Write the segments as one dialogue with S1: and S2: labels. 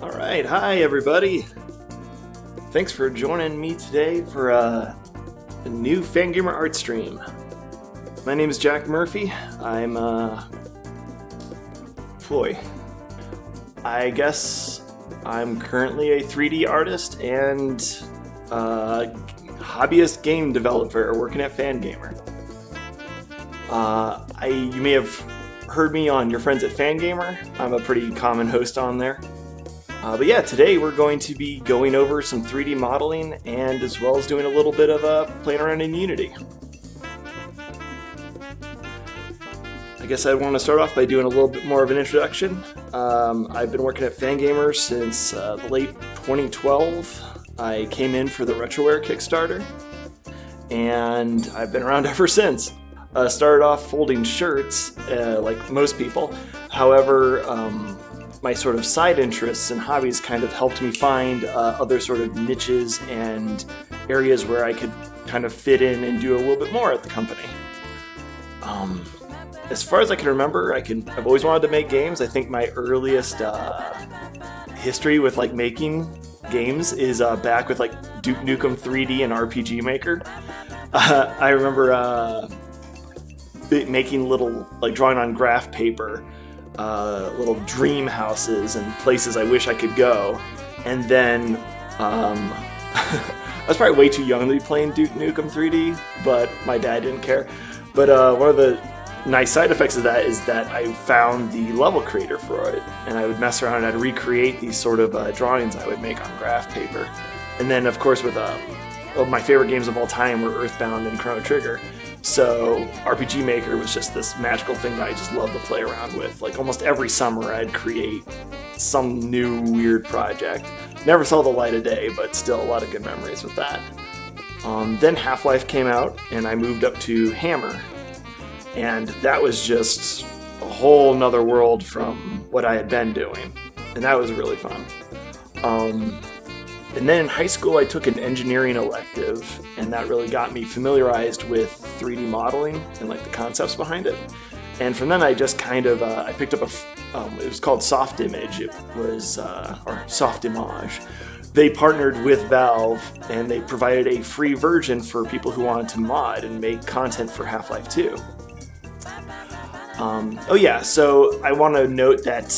S1: Alright, hi everybody! Thanks for joining me today for a new Fangamer art stream. My name is Jack Murphy. I'm I guess I'm currently a 3D artist and hobbyist game developer working at Fangamer. You may have heard me on Your Friends at Fangamer. I'm a pretty common host on there. But yeah, today we're going to be going over some 3D modeling and as well as doing a little bit of playing around in Unity. I guess I want to start off by doing a little bit more of an introduction. I've been working at Fangamer since the late 2012. I came in for the Retroware Kickstarter, and I've been around ever since. Started off folding shirts, like most people. However, my sort of side interests and hobbies kind of helped me find other sort of niches and areas where I could kind of fit in and do a little bit more at the company. As far as I can remember, I've always wanted to make games. I think my earliest history with like making games is back with like Duke Nukem 3D and RPG Maker. I remember making little, like drawing on graph paper, little dream houses and places I wish I could go. And then I was probably way too young to be playing Duke Nukem 3D, but my dad didn't care. But one of the nice side effects of that is that I found the level creator for it, and I would mess around and I'd recreate these sort of drawings I would make on graph paper. And then of course with my favorite games of all time were Earthbound and Chrono Trigger. So RPG Maker was just this magical thing that I just loved to play around with. Like almost every summer I'd create some new weird project. Never saw the light of day, but still a lot of good memories with that. Then Half-Life came out and I moved up to Hammer. And that was just a whole nother world from what I had been doing. And that was really fun. And then in high school I took an engineering elective, and that really got me familiarized with 3D modeling and like the concepts behind it. And from then I just kind of, I picked up it was called Soft Image. It was, or Soft Image. They partnered with Valve and they provided a free version for people who wanted to mod and make content for Half-Life 2. Oh yeah, so I want to note that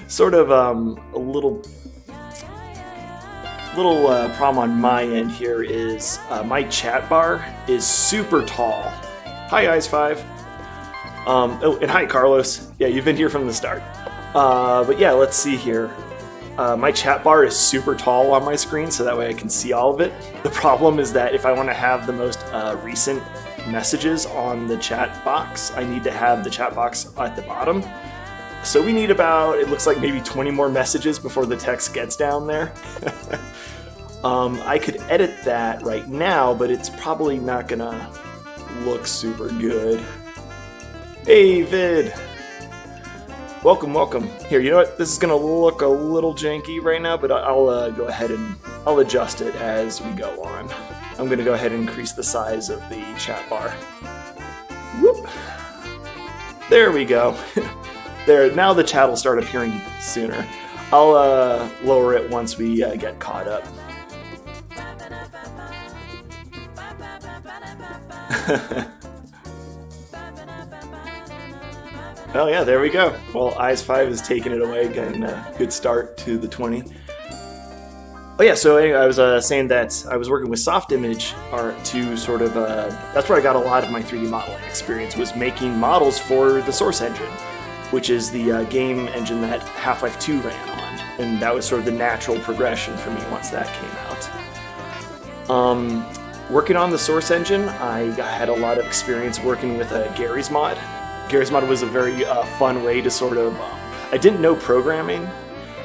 S1: sort of a little problem on my end here is my chat bar is super tall. Hi Eyes5. Oh, and hi Carlos. Yeah, you've been here from the start. But yeah, let's see here. My chat bar is super tall on my screen, so that way I can see all of it. The problem is that if I want to have the most recent messages on the chat box, I need to have the chat box at the bottom. So we need about, it looks like maybe 20 more messages before the text gets down there. I could edit that right now, but it's probably not gonna look super good. Hey Vid! Welcome, welcome. Here, you know what? This is gonna look a little janky right now, but I'll go ahead and I'll adjust it as we go on. I'm gonna go ahead and increase the size of the chat bar. Whoop! There we go. There, now the chat will start appearing sooner. I'll lower it once we get caught up. Oh yeah, there we go. Well, Eyes5 is taking it away, getting a good start to the 20. Oh yeah, so anyway, I was saying that I was working with Soft Image art to sort of, that's where I got a lot of my 3D modeling experience, was making models for the Source engine, which is the game engine that Half-Life 2 ran on. And that was sort of the natural progression for me once that came out. Working on the Source engine, I had a lot of experience working with Gary's Mod. Gary's Mod was a very fun way to sort of, I didn't know programming,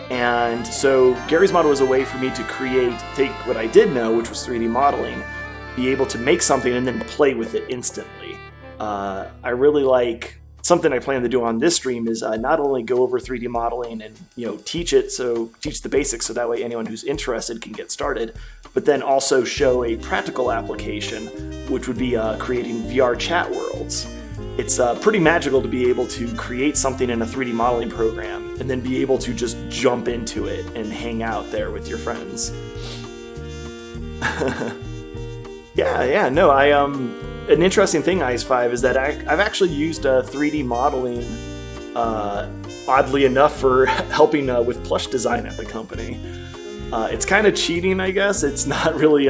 S1: and so Gary's Mod was a way for me to take what I did know, which was 3D modeling, be able to make something and then play with it instantly. I really like, something I plan to do on this stream is not only go over 3D modeling and teach the basics so that way anyone who's interested can get started, but then also show a practical application, which would be creating VR chat worlds. it's pretty magical to be able to create something in a 3D modeling program and then be able to just jump into it and hang out there with your friends. Yeah, no, an interesting thing, Ice5, is that I've actually used 3D modeling, oddly enough, for helping with plush design at the company. It's kind of cheating, I guess. It's not really...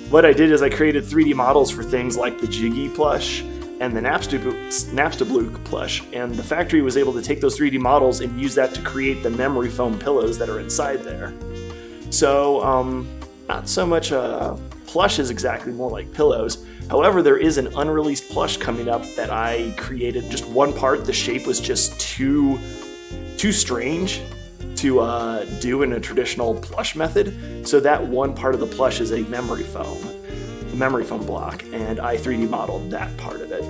S1: What I did is I created 3D models for things like the Jiggy plush and the Napstablook plush, and the factory was able to take those 3D models and use that to create the memory foam pillows that are inside there. So, not so much plushes exactly, more like pillows. However, there is an unreleased plush coming up that I created. Just one part, the shape was just too strange to do in a traditional plush method. So that one part of the plush is a memory foam block, and I 3D modeled that part of it.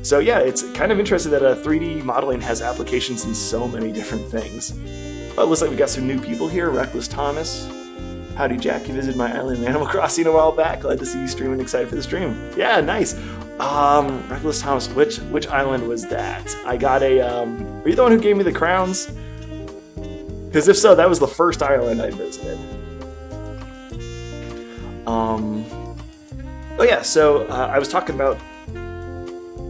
S1: So yeah, it's kind of interesting that 3D modeling has applications in so many different things. Oh, it looks like we got some new people here. Reckless Thomas. Howdy, Jack. You visited my island in Animal Crossing a while back. Glad to see you streaming. Excited for the stream. Yeah, nice. Reckless Thomas, which island was that? I got a, were you the one who gave me the crowns? Because if so, that was the first island I visited. Oh yeah, so I was talking about,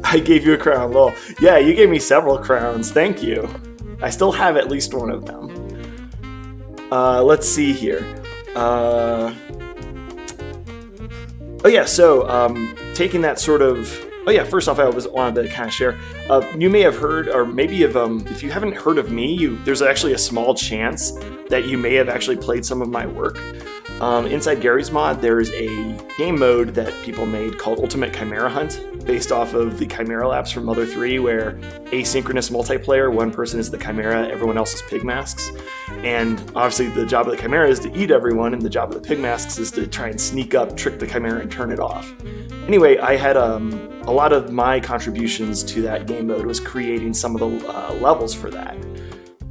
S1: I gave you a crown, lol. Yeah, you gave me several crowns, thank you. I still have at least one of them. Let's see here. Oh yeah, so taking that sort of... Oh yeah, first off, I wanted to kind of share. You may have heard, or maybe if you haven't heard of me, there's actually a small chance that you may have actually played some of my work. Inside Gary's mod, there's a game mode that people made called Ultimate Chimera Hunt, based off of the Chimera Labs from Mother 3, where asynchronous multiplayer, one person is the Chimera, everyone else is pig masks. And obviously the job of the Chimera is to eat everyone, and the job of the pig masks is to try and sneak up, trick the Chimera, and turn it off. Anyway, I had a lot of my contributions to that game mode was creating some of the levels for that.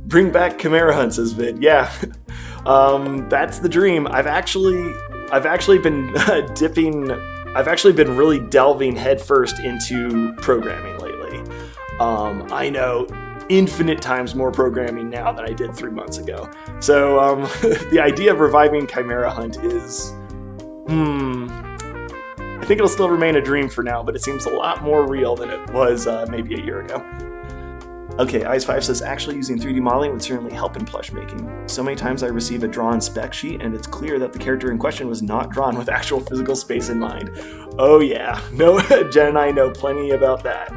S1: Bring back Chimera Hunt, says Vid. Yeah, that's the dream. I've actually been I've actually been really delving headfirst into programming lately. I know infinite times more programming now than I did 3 months ago. So the idea of reviving Chimera Hunt is, I think it'll still remain a dream for now, but it seems a lot more real than it was maybe a year ago. Okay, Ice5 says, actually using 3D modeling would certainly help in plush making. So many times I receive a drawn spec sheet and it's clear that the character in question was not drawn with actual physical space in mind. Oh yeah, no, Jen and I know plenty about that.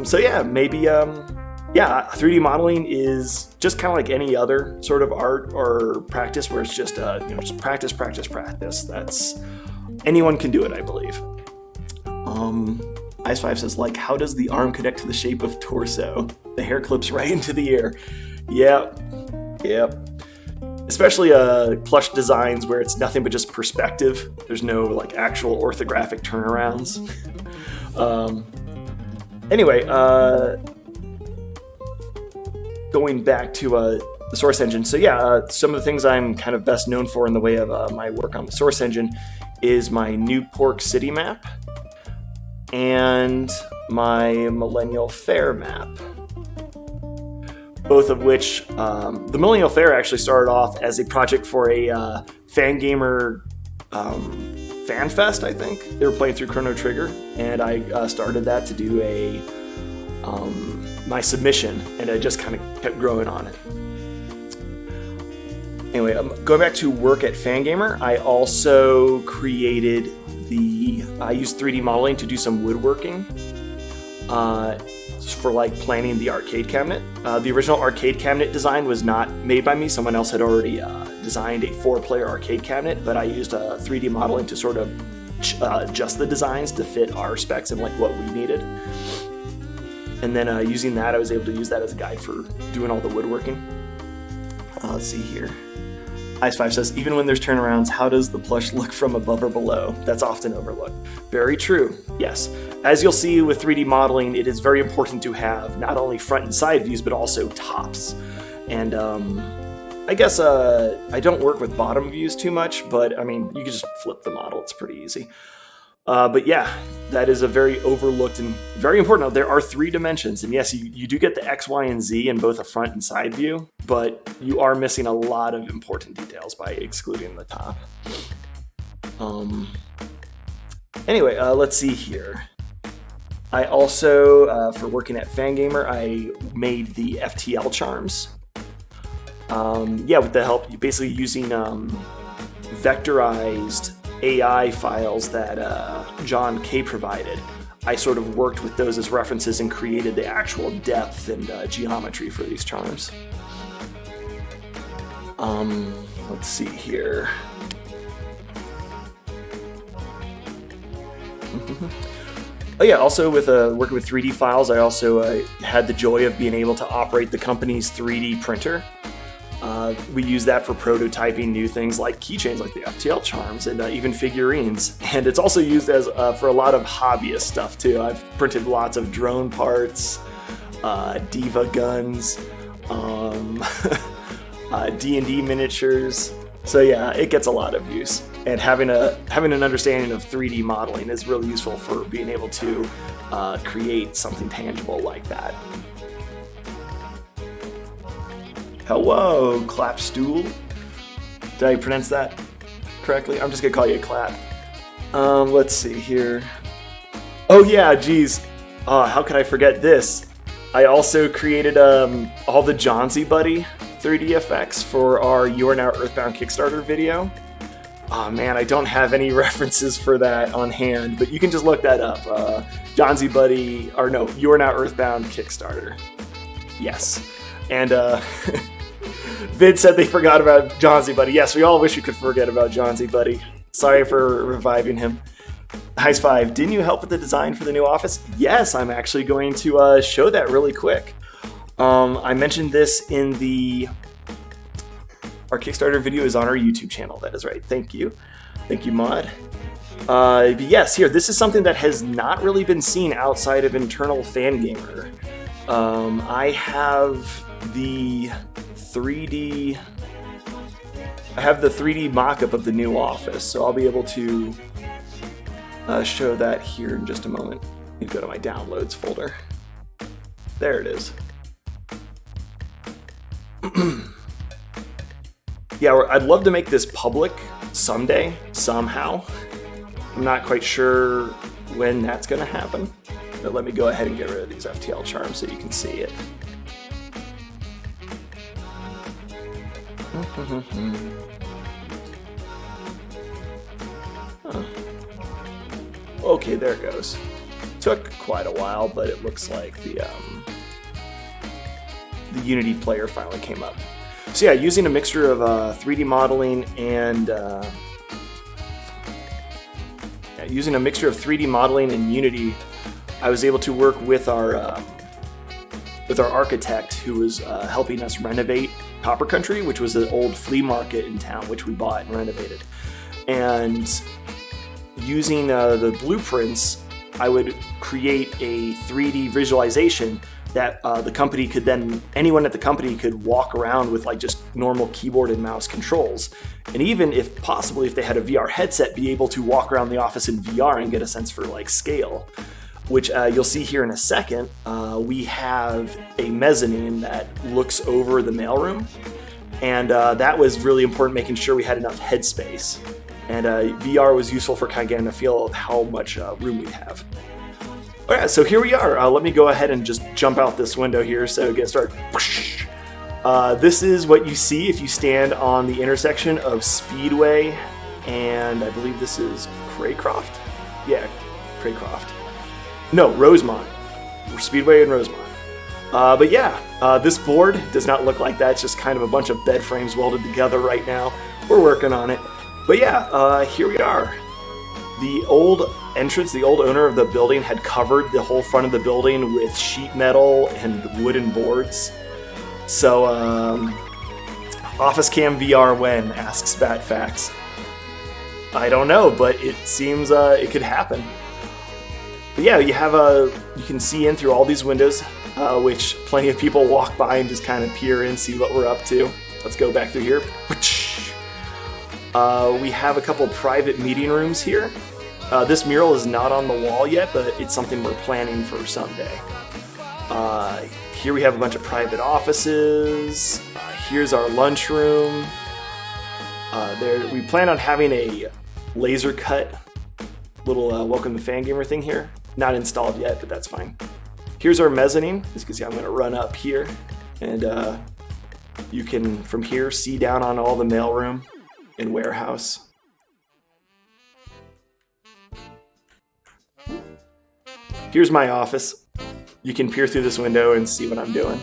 S1: So yeah, maybe, yeah, 3D modeling is just kind of like any other sort of art or practice where it's just, just practice. That's, anyone can do it, I believe. Ice5 says, like, how does the arm connect to the shape of torso? The hair clips right into the ear. Yep. Especially plush designs where it's nothing but just perspective. There's no like actual orthographic turnarounds. Anyway, going back to the source engine. So yeah, some of the things I'm kind of best known for in the way of my work on the source engine is my New Pork City map and my Millennial Fair map. Both of which, the Millennial Fair actually started off as a project for a Fangamer fan fest, I think. They were playing through Chrono Trigger, and I started that to do my submission, and I just kind of kept growing on it. Anyway, going back to work at Fangamer, I also created I used 3D modeling to do some woodworking for like planning the arcade cabinet. The original arcade cabinet design was not made by me. Someone else had already designed a 4-player arcade cabinet, but I used 3D modeling to sort of adjust the designs to fit our specs and like what we needed. And then using that, I was able to use that as a guide for doing all the woodworking. Let's see here. Ice5 says, even when there's turnarounds, how does the plush look from above or below? That's often overlooked. Very true, yes. As you'll see with 3D modeling, it is very important to have not only front and side views, but also tops. And I guess I don't work with bottom views too much, but I mean, you can just flip the model, it's pretty easy. But yeah, that is a very overlooked and very important. There are 3 dimensions, and yes, you do get the X, Y, and Z in both a front and side view, but you are missing a lot of important details by excluding the top. Anyway, let's see here. I also, for working at Fangamer, I made the Ftl Charms. Yeah, with the help, basically using vectorized AI files that John K provided. I sort of worked with those as references and created the actual depth and geometry for these charms. Let's see here. Oh yeah, also with working with 3D files, I also had the joy of being able to operate the company's 3D printer. We use that for prototyping new things like keychains like the Ftl Charms and even figurines. And it's also used as for a lot of hobbyist stuff too. I've printed lots of drone parts, diva guns, D&D miniatures. So yeah, it gets a lot of use. And having an understanding of 3D modeling is really useful for being able to create something tangible like that. Hello, Clapstool. Did I pronounce that correctly? I'm just gonna call you Clap. Let's see here. Oh yeah, geez. How could I forget this? I also created all the Johnsy-Buddy 3D effects for our You Are Now Earthbound Kickstarter video. Oh man, I don't have any references for that on hand, but you can just look that up. Johnsy-Buddy, or no, You Are Now Earthbound Kickstarter. Yes. And Vid said they forgot about Johnsy-Buddy. Yes, we all wish we could forget about Johnsy-Buddy. Sorry for reviving him. Heist5, didn't you help with the design for the new office? Yes, I'm actually going to show that really quick. I mentioned this in our Kickstarter video is on our YouTube channel. That is right. Thank you. Thank you, Mod. But yes, here, this is something that has not really been seen outside of internal Fangamer. I have the 3D mock-up of the new office, so I'll be able to show that here in just a moment. Let me go to my downloads folder. There it is. Yeah, I'd love to make this public someday, somehow. I'm not quite sure when that's going to happen. But let me go ahead and get rid of these Ftl Charms so you can see it. Okay, there it goes. Took quite a while, but it looks like the Unity player finally came up. So yeah, using a mixture of 3D modeling and Unity, I was able to work with our architect who was helping us renovate Copper Country, which was an old flea market in town, which we bought and renovated. And using the blueprints, I would create a 3D visualization that the company could then, anyone at the company could walk around with like just normal keyboard and mouse controls. And even if possibly, if they had a VR headset, be able to walk around the office in VR and get a sense for like scale, which you'll see here in a second. We have a mezzanine that looks over the mailroom. And that was really important, making sure we had enough headspace. And VR was useful for kind of getting a feel of how much room we have. All right, so here we are. Let me go ahead and just jump out this window here so get started. This is what you see if you stand on the intersection of Speedway and I believe this is Craycroft? Yeah, Craycroft. No, Rosemont. Speedway and Rosemont. But yeah, this board does not look like that. It's just kind of a bunch of bed frames welded together right now. We're working on it. But yeah, here we are. The old entrance, the old owner of the building had covered the whole front of the building with sheet metal and wooden boards. So, Office Cam VR when, asks Batfax. I don't know, but it seems it could happen. But yeah, you can see in through all these windows, which plenty of people walk by and just kind of peer in, see what we're up to. Let's go back through here. We have a couple private meeting rooms here. This mural is not on the wall yet, but it's something we're planning for someday. Here we have a bunch of private offices. Here's our lunchroom. We plan on having a laser cut little welcome to Fangamer thing here. Not installed yet, but that's fine. Here's our mezzanine. As you can see, I'm going to run up here, and you can, from here, see down on all the mailroom and warehouse. Here's my office. You can peer through this window and see what I'm doing.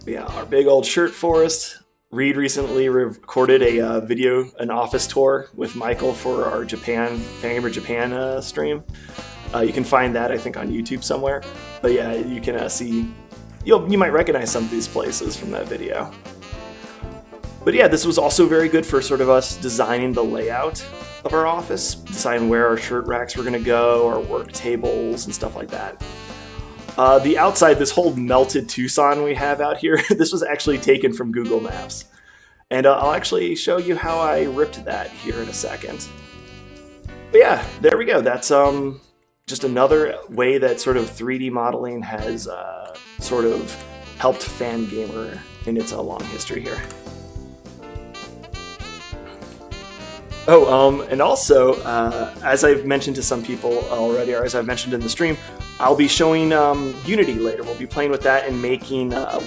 S1: But yeah, our big old shirt forest. Reed recently recorded a video, an office tour with Michael for our Fangamer Japan stream. You can find that, I think, on YouTube somewhere. But yeah, you can see, you might recognize some of these places from that video. But yeah, this was also very good for sort of us designing the layout of our office, deciding where our shirt racks were going to go, our work tables, and stuff like that. The outside, this whole melted Tucson we have out here, this was actually taken from Google Maps. And I'll actually show you how I ripped that here in a second. But yeah, there we go. That's just another way that sort of 3D modeling has sort of helped Fangamer in its long history here. Oh, and also, as I've mentioned to some people already, or as I've mentioned in the stream, I'll be showing Unity later. We'll be playing with that and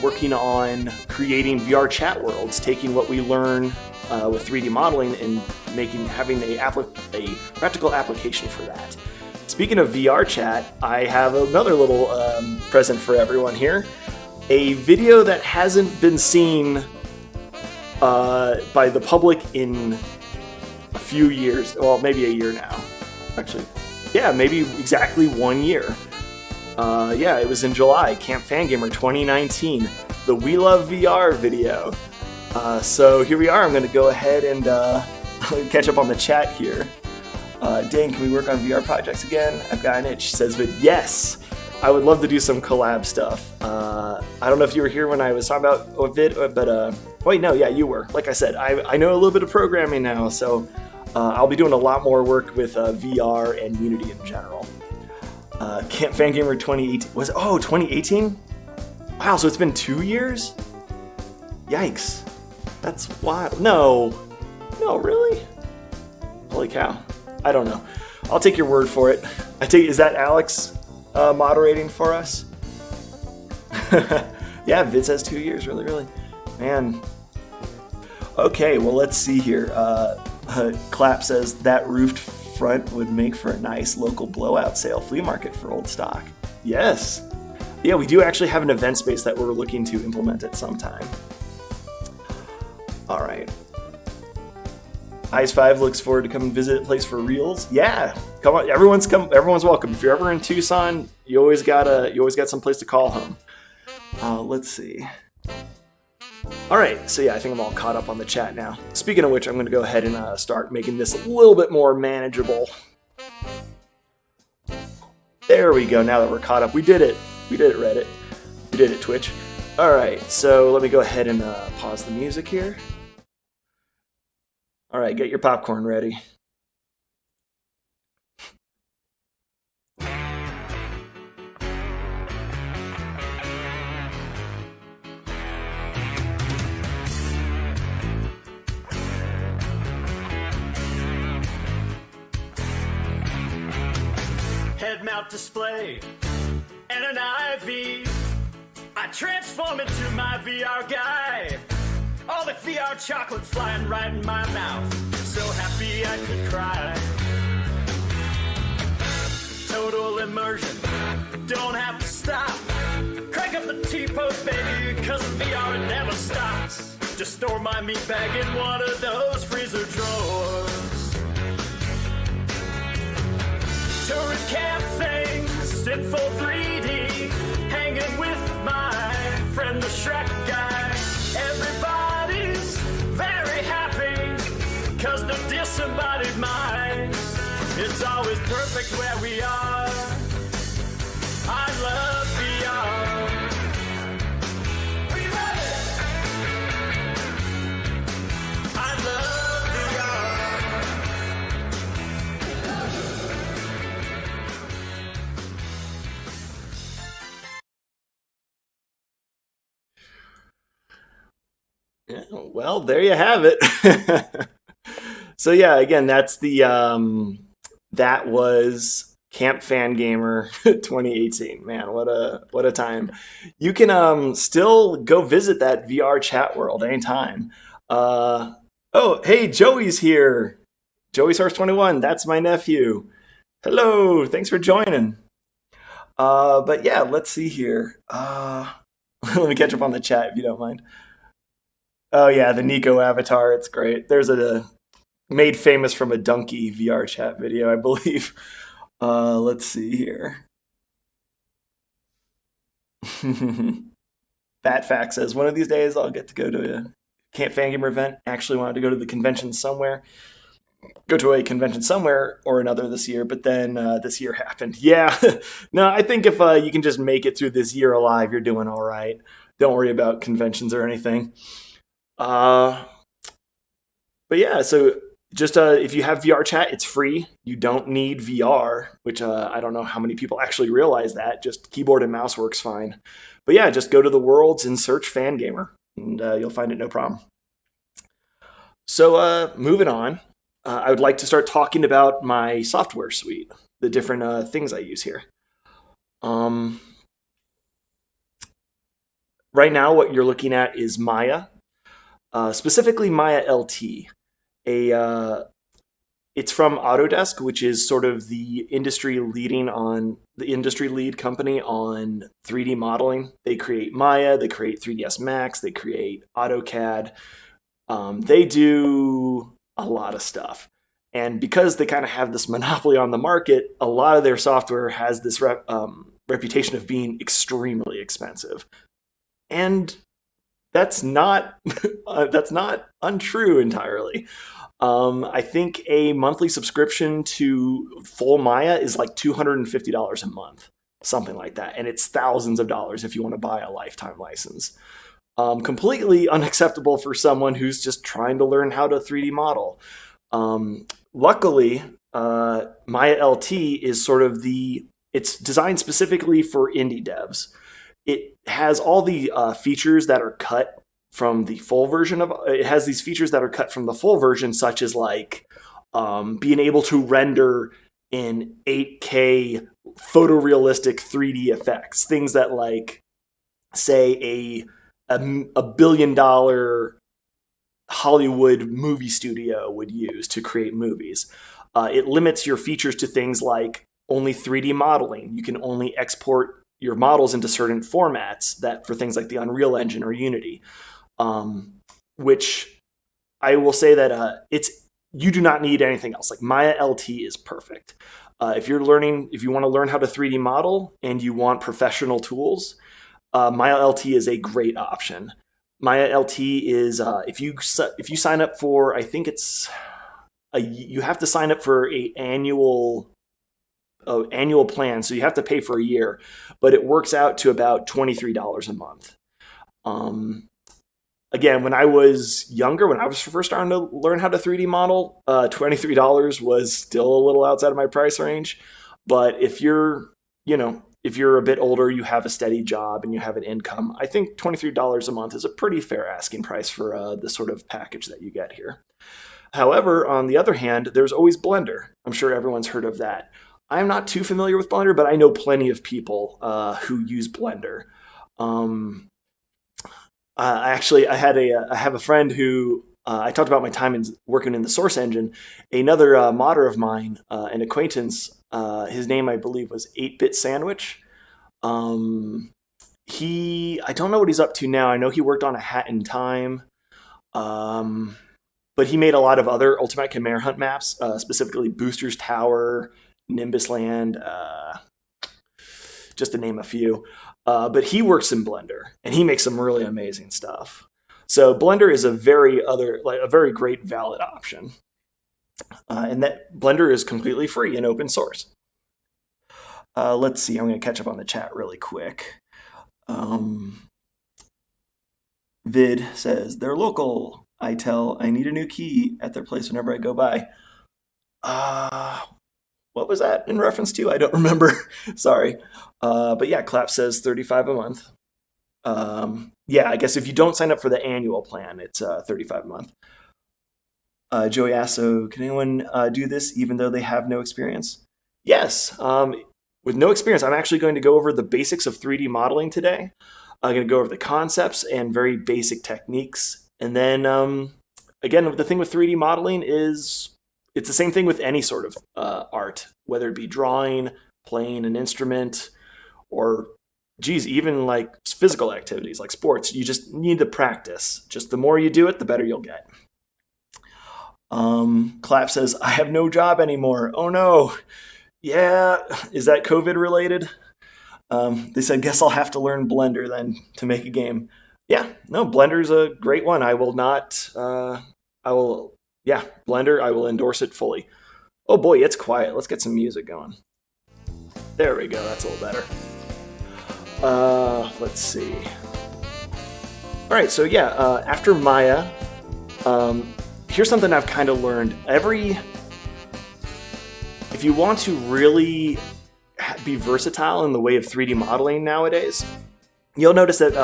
S1: working on creating VR chat worlds, taking what we learn with 3D modeling and having a practical application for that. Speaking of VR chat, I have another little present for everyone here. A video that hasn't been seen by the public in a few years, well, maybe a year now, actually. Yeah, maybe exactly 1 year. Yeah, it was in July, Camp Fangamer 2019, the We Love VR video. So here we are. I'm going to go ahead and catch up on the chat here. Dane, can we work on VR projects again? I've got an itch, says Vid. Yes! I would love to do some collab stuff. I don't know if you were here when I was talking about Vid, but wait, no, yeah, you were. Like I said, I know a little bit of programming now, so I'll be doing a lot more work with VR and Unity in general. Camp Fangamer 2018 was 2018? Wow, so it's been 2 years? Yikes. That's wild. No, really? Holy cow. I don't know. I'll take your word for it. Is that Alex moderating for us? Yeah, Vid says 2 years, really. Man. Okay, well, let's see here. Clap says that roofed front would make for a nice local blowout sale flea market for old stock. Yes. Yeah, we do actually have an event space that we're looking to implement at some time. All right. Ice5 looks forward to come and visit a place for reels. Yeah, come on, everyone's welcome. If you're ever in Tucson, you always got some place to call home. Let's see. All right, so yeah, I think I'm all caught up on the chat now. Speaking of which, I'm going to go ahead and start making this a little bit more manageable. There we go. Now that we're caught up, we did it. We did it, Reddit. We did it, Twitch. All right, so let me go ahead and pause the music here. All right, get your popcorn ready.
S2: Head mount display and an IV. I transform into my VR guy. All the VR chocolate flying right in my mouth. So happy I could cry. Total immersion, don't have to stop. Crank up the T-pose, baby, cause the VR never stops. Just store my meat bag in one of those freezer drawers. To recap things in full 3D, hanging with my friend the Shrek guy. Everybody's very happy, cause no disembodied mind. It's always perfect where we are. I love VR. We love it. I love VR.
S1: Yeah, well, there you have it. So yeah, again, that's the that was Camp Fangamer 2018. Man, what a time. You can still go visit that VR chat world anytime. Uh oh, hey, Joey's here. Joey Source 21, that's my nephew. Hello, thanks for joining. But yeah, let's see here. Let me catch up on the chat if you don't mind. Oh yeah, the Nico avatar, it's great. There's a made famous from a donkey VR chat video, I believe. Let's see here. Fat Fact says, one of these days I'll get to go to a Camp Fangamer event. Actually wanted to go to the convention somewhere. Go to a convention somewhere or another this year, but then this year happened. Yeah. No, I think if you can just make it through this year alive, you're doing all right. Don't worry about conventions or anything. But yeah, so just if you have VR chat, it's free. You don't need VR, which I don't know how many people actually realize that. Just keyboard and mouse works fine. But yeah, just go to the worlds and search Fangamer, and you'll find it no problem. So moving on, I would like to start talking about my software suite, the different things I use here. Right now, what you're looking at is Maya, specifically Maya LT. It's from Autodesk, which is sort of the industry lead company on 3D modeling. They create Maya, they create 3ds Max, they create AutoCAD. They do a lot of stuff. And because they kind of have this monopoly on the market, a lot of their software has this reputation of being extremely expensive. And that's not that's not untrue entirely. I think a monthly subscription to full Maya is like $250 a month, something like that, and it's thousands of dollars if you want to buy a lifetime license. Completely unacceptable for someone who's just trying to learn how to 3D model. Luckily, Maya LT is sort of it's designed specifically for indie devs. It has all the features that are cut from the full version of it. Has these features that are cut from the full version, such as like being able to render in 8K photorealistic 3D effects, things that like say a billion-dollar Hollywood movie studio would use to create movies. It limits your features to things like only 3D modeling. You can only export your models into certain formats that for things like the Unreal Engine or Unity, which I will say that you do not need anything else. Like Maya LT is perfect. If you want to learn how to 3D model and you want professional tools, Maya LT is a great option. Maya LT is if you sign up for, I think you have to sign up for an annual plan, so you have to pay for a year, but it works out to about $23 a month. Again, when I was younger, when I was first starting to learn how to 3D model, $23 was still a little outside of my price range. But if you're a bit older, you have a steady job and you have an income, I think $23 a month is a pretty fair asking price for the sort of package that you get here. However, on the other hand, there's always Blender. I'm sure everyone's heard of that. I'm not too familiar with Blender, but I know plenty of people who use Blender. I have a friend who I talked about my time working in the Source Engine. Another modder of mine, an acquaintance, his name I believe was 8-Bit Sandwich. I don't know what he's up to now. I know he worked on A Hat in Time, but he made a lot of other Ultimate Chimera Hunt maps, specifically Booster's Tower, Nimbus Land, just to name a few. But he works in Blender, and he makes some really amazing stuff. So Blender is a very great valid option. And that Blender is completely free and open source. Let's see, I'm going to catch up on the chat really quick. Vid says, they're local. I need a new key at their place whenever I go by. What was that in reference to? I don't remember. Sorry. But yeah, Clap says $35 a month. Yeah, I guess if you don't sign up for the annual plan, it's $35 a month. Joey asks, so can anyone do this even though they have no experience? Yes. With no experience, I'm actually going to go over the basics of 3D modeling today. I'm going to go over the concepts and very basic techniques. And then, again, the thing with 3D modeling is it's the same thing with any sort of art, whether it be drawing, playing an instrument, or, geez, even like physical activities like sports. You just need to practice. Just the more you do it, the better you'll get. Clap says, I have no job anymore. Oh no. Yeah, is that COVID related? They said, guess I'll have to learn Blender then to make a game. Yeah, no, Blender's a great one. I will not, Blender, I will endorse it fully. Oh boy, it's quiet. Let's get some music going. There we go, that's a little better. Let's see. All right, so yeah, after Maya, here's something I've kind of learned. If you want to really be versatile in the way of 3D modeling nowadays, you'll notice that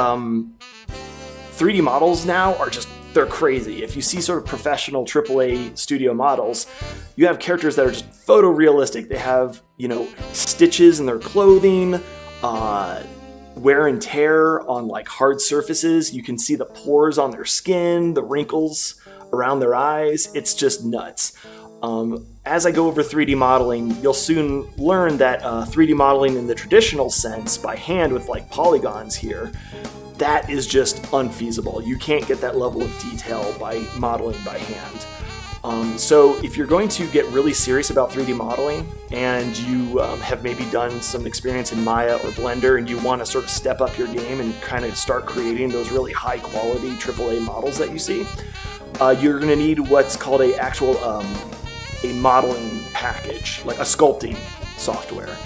S1: 3D models now are they're crazy. If you see sort of professional AAA studio models, you have characters that are just photorealistic. They have, stitches in their clothing, wear and tear on like hard surfaces. You can see the pores on their skin, the wrinkles around their eyes. It's just nuts. As I go over 3D modeling, you'll soon learn that 3D modeling in the traditional sense, by hand with like polygons here, that is just unfeasible. You can't get that level of detail by modeling by hand. So if you're going to get really serious about 3D modeling and you have maybe done some experience in Maya or Blender and you want to sort of step up your game and kind of start creating those really high quality AAA models that you see, you're going to need what's called a modeling package, like a sculpting software.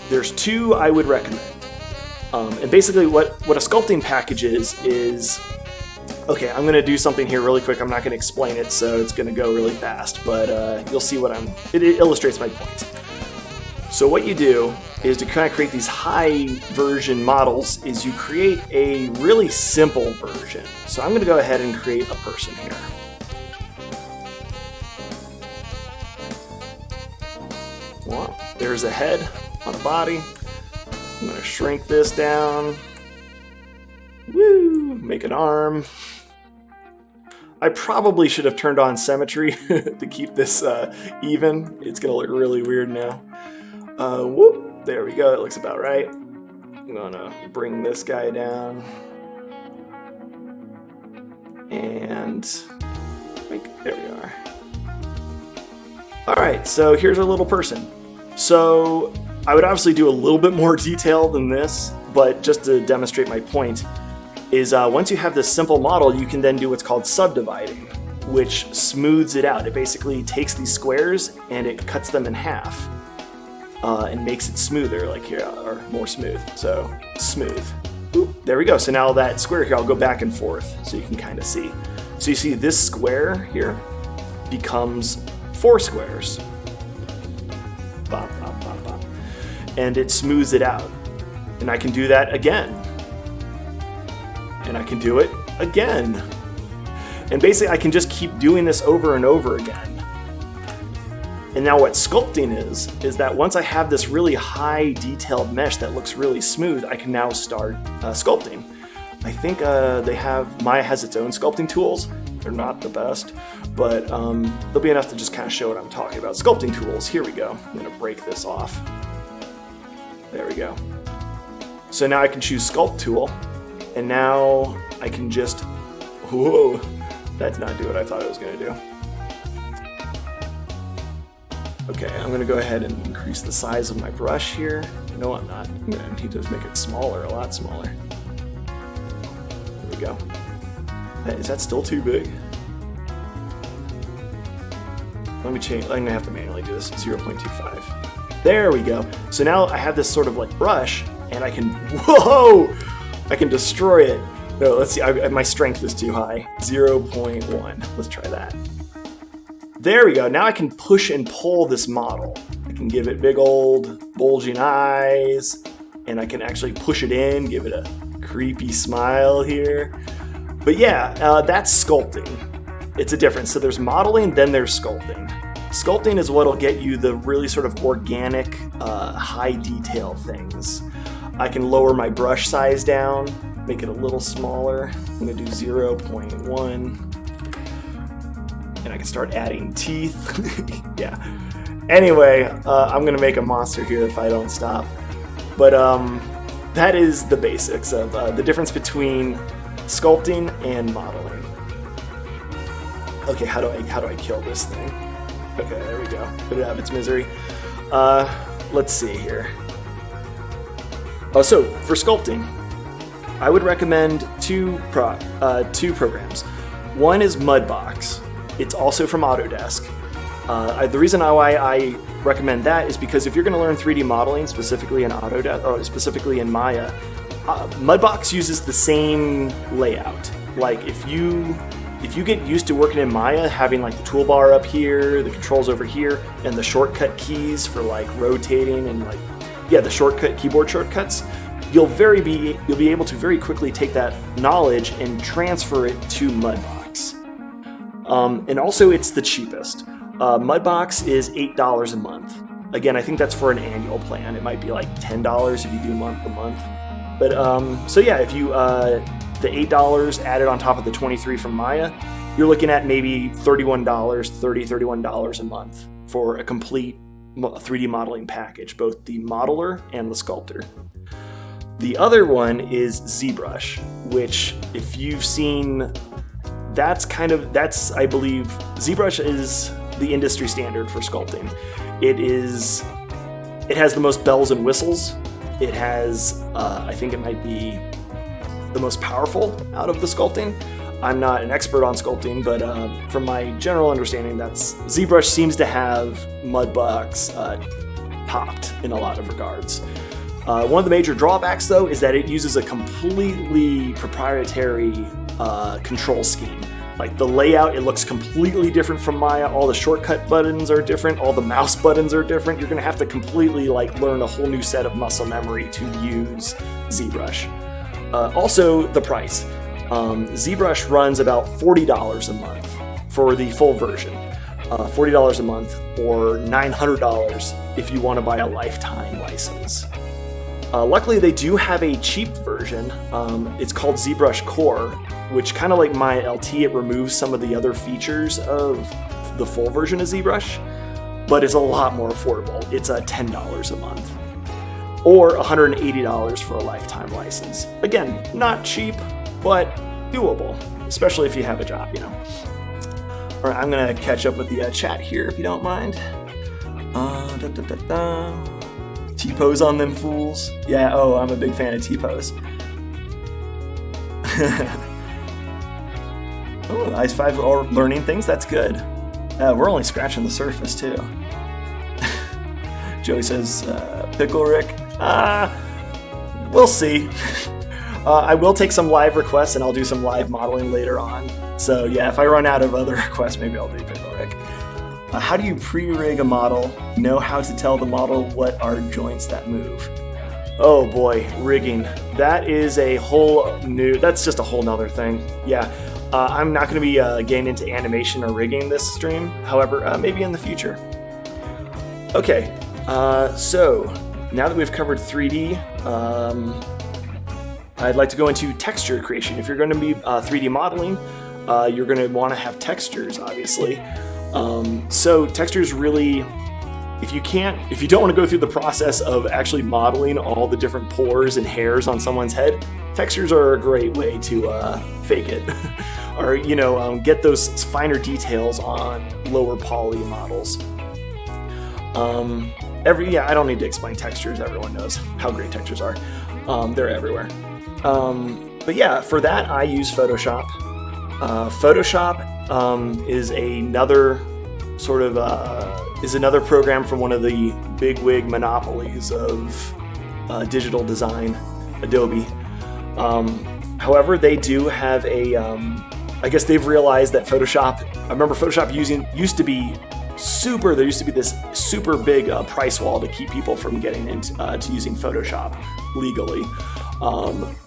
S1: There's two I would recommend. And basically what a sculpting package is, okay, I'm going to do something here really quick. I'm not going to explain it, so it's going to go really fast, but you'll see it illustrates my point. So what you do is to kind of create these high version models is you create a really simple version. So I'm going to go ahead and create a person here. Well, there's a head on a body. I'm going to shrink this down. Woo! Make an arm. I probably should have turned on Symmetry to keep this even. It's going to look really weird now. Whoop! There we go. That looks about right. I'm going to bring this guy down. And there we are. Alright, so here's our little person. So I would obviously do a little bit more detail than this, but just to demonstrate my point, is once you have this simple model, you can then do what's called subdividing, which smooths it out. It basically takes these squares and it cuts them in half and makes it smoother, like here, or more smooth. So smooth. Oop, there we go. So now that square here, I'll go back and forth so you can kind of see. So you see this square here becomes 4 squares. Bop, bop, bop, bop. And it smooths it out. And I can do that again. And I can do it again. And basically I can just keep doing this over and over again. And now what sculpting is that once I have this really high detailed mesh that looks really smooth, I can now start sculpting. I think Maya has its own sculpting tools. They're not the best, but they'll be enough to just kind of show what I'm talking about. Sculpting tools, here we go. I'm gonna break this off. There we go. So now I can choose Sculpt Tool, and now I can just, whoa, that did not do what I thought it was gonna do. Okay, I'm gonna go ahead and increase the size of my brush here. No, I'm not. I'm gonna need to make it smaller, a lot smaller. There we go. Is that still too big? Let me change. I'm gonna have to manually do this. 0.25. There we go. So now I have this sort of like brush, and I can, whoa! I can destroy it. No, let's see. My strength is too high. 0.1. Let's try that. There we go. Now I can push and pull this model. I can give it big old bulging eyes. and I can actually push it in, give it a creepy smile here. But yeah, that's sculpting. It's a difference. So there's modeling, then there's sculpting. Sculpting is what'll get you the really sort of organic, high detail things. I can lower my brush size down, make it a little smaller. I'm gonna do 0.1. And I can start adding teeth. Yeah. Anyway, I'm gonna make a monster here if I don't stop. But that is the basics of the difference between sculpting and modeling. Okay, how do I kill this thing? Okay, there we go. Put it out of its misery. Let's see here. Oh, so for sculpting, I would recommend two programs. One is Mudbox. It's also from Autodesk. The reason why I recommend that is because if you're going to learn 3D modeling, specifically in Autodesk or specifically in Maya, Mudbox uses the same layout. Like if you get used to working in Maya, having like the toolbar up here, the controls over here, and the shortcut keys for like rotating and like the keyboard shortcuts, you'll be able to very quickly take that knowledge and transfer it to Mudbox. And also, it's the cheapest. Mudbox is $8 a month. Again, I think that's for an annual plan. It might be like $10 if you do month to month. But so yeah, if you the $8 added on top of the $23 from Maya, you're looking at maybe $31 a month for a complete 3D modeling package, both the modeler and the sculptor. The other one is Zbrush, which if you've seen, I believe Zbrush is the industry standard for sculpting. It has the most bells and whistles. It has, I think it might be the most powerful out of the sculpting. I'm not an expert on sculpting, but from my general understanding, Zbrush seems to have Mudbox topped in a lot of regards. One of the major drawbacks, though, is that it uses a completely proprietary control scheme. Like the layout, it looks completely different from Maya. All the shortcut buttons are different. All the mouse buttons are different. You're going to have to completely learn a whole new set of muscle memory to use Zbrush. Also, the price. Zbrush runs about $40 a month for the full version. $40 a month or $900 if you want to buy a lifetime license. Luckily, they do have a cheap version. It's called Zbrush Core, which kind of like Maya LT, it removes some of the other features of the full version of Zbrush, but it's a lot more affordable. It's $10 a month or $180 for a lifetime license. Again, not cheap, but doable, especially if you have a job, you know. All right, I'm gonna catch up with the chat here if you don't mind. T-pose on them fools. Yeah, I'm a big fan of T-pose. Oh, Ice 5 are learning things, that's good. We're only scratching the surface too. Joey says, Pickle Rick. We'll see. I will take some live requests and I'll do some live modeling later on. So yeah, if I run out of other requests, maybe I'll do Pickle Rick. How do you pre-rig a model? Know how to tell the model what are joints that move? Oh boy, rigging. That is that's just a whole nother thing. Yeah, I'm not going to be getting into animation or rigging this stream. However, maybe in the future. Okay, so now that we've covered 3D, I'd like to go into texture creation. If you're going to be 3D modeling, you're going to want to have textures, obviously. So textures really, if you don't want to go through the process of actually modeling all the different pores and hairs on someone's head, textures are a great way to fake it, or get those finer details on lower poly models. I don't need to explain textures. Everyone knows how great textures are. They're everywhere. But yeah, for that I use Photoshop. Photoshop is another program from one of the bigwig monopolies of digital design, Adobe. However, they do have I guess they've realized that Photoshop. I remember Photoshop used to be there used to be this super big price wall to keep people from getting into to using Photoshop legally.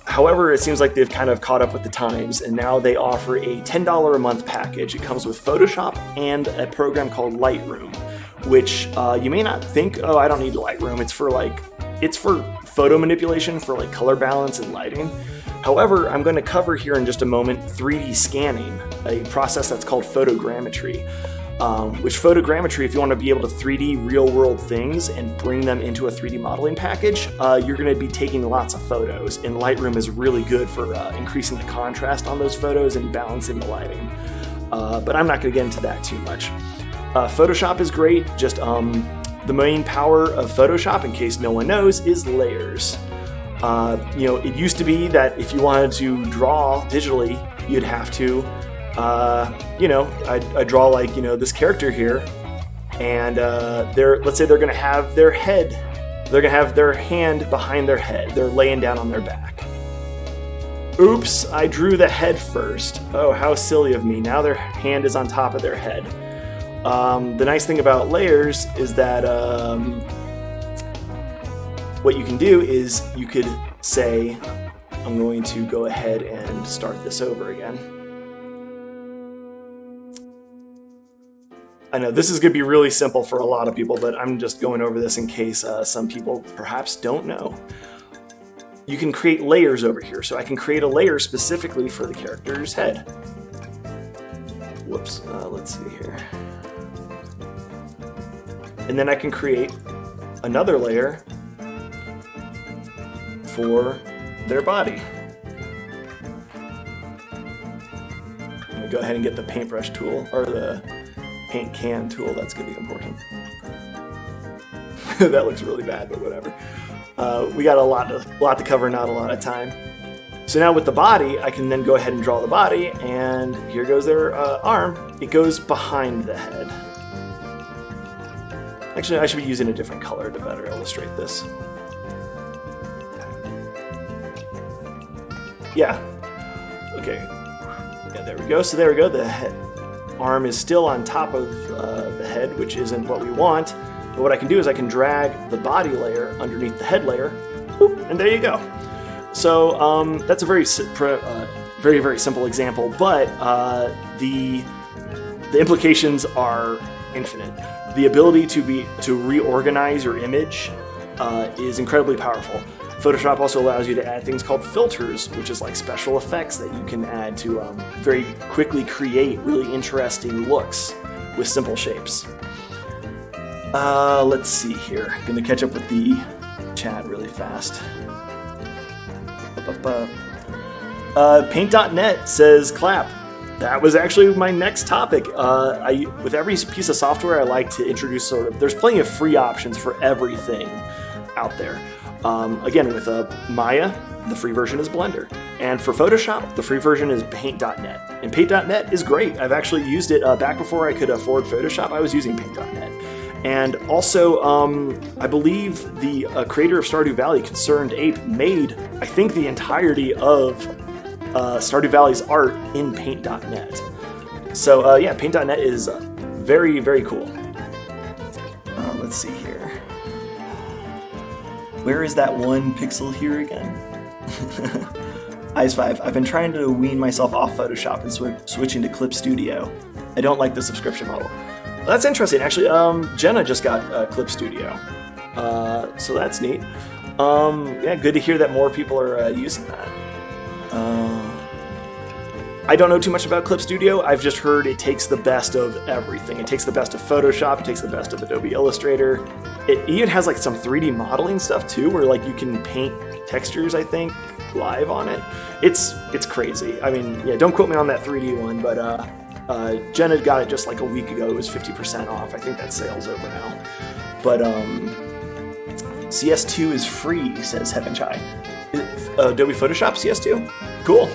S1: However, it seems like they've kind of caught up with the times, and now they offer a $10 a month package. It comes with Photoshop and a program called Lightroom, which you may not think, oh, I don't need Lightroom. It's for photo manipulation, for like color balance and lighting. However, I'm going to cover here in just a moment 3D scanning, a process that's called photogrammetry. Which photogrammetry, if you want to be able to 3D real-world things and bring them into a 3D modeling package, you're going to be taking lots of photos, and Lightroom is really good for increasing the contrast on those photos and balancing the lighting. But I'm not going to get into that too much. Photoshop is great. Just the main power of Photoshop, in case no one knows, is layers. It used to be that if you wanted to draw digitally, you'd have to I draw like, this character here, and let's say they're going to have their head, they're going to have their hand behind their head, they're laying down on their back. Oops, I drew the head first. Oh, how silly of me. Now their hand is on top of their head. The nice thing about layers is that what you can do is you could say, I'm going to go ahead and start this over again. I know this is going to be really simple for a lot of people, but I'm just going over this in case some people perhaps don't know. You can create layers over here. So I can create a layer specifically for the character's head. Whoops, let's see here. And then I can create another layer for their body. I'm going to go ahead and get the paintbrush tool, or the paint can tool. That's going to be important. That looks really bad, but whatever. We got a lot to cover, not a lot of time. So now with the body, I can then go ahead and draw the body, and here goes their arm. It goes behind the head. Actually, I should be using a different color to better illustrate this. Yeah. Okay. Yeah, there we go. So there we go. The head arm is still on top of the head, which isn't what we want. But what I can do is I can drag the body layer underneath the head layer, whoop, and there you go. So that's a very, very simple example, but the implications are infinite. The ability to reorganize your image is incredibly powerful. Photoshop also allows you to add things called filters, which is like special effects that you can add to very quickly create really interesting looks with simple shapes. Let's see here. I'm gonna catch up with the chat really fast. Paint.net says clap. That was actually my next topic. With every piece of software, I like to introduce there's plenty of free options for everything out there. Again, with Maya, the free version is Blender. And for Photoshop, the free version is Paint.net. And Paint.net is great. I've actually used it back before I could afford Photoshop. I was using Paint.net. And also, I believe the creator of Stardew Valley, Concerned Ape, made, I think, the entirety of Stardew Valley's art in Paint.net. So yeah, Paint.net is very, very cool. Let's see here. Where is that one pixel here again? Ice5, I've been trying to wean myself off Photoshop and switching to Clip Studio. I don't like the subscription model. Well, that's interesting. Actually, Jenna just got Clip Studio. So that's neat. Yeah, good to hear that more people are using that. I don't know too much about Clip Studio. I've just heard it takes the best of everything. It takes the best of Photoshop, it takes the best of Adobe Illustrator. It even has like some 3D modeling stuff too, where like you can paint textures, I think, live on it. It's crazy. I mean, yeah, don't quote me on that 3D one, but Jenna got it just like a week ago. It was 50% off. I think that sale's over now. But CS2 is free, says Heaven Chai. Adobe Photoshop CS2? Cool.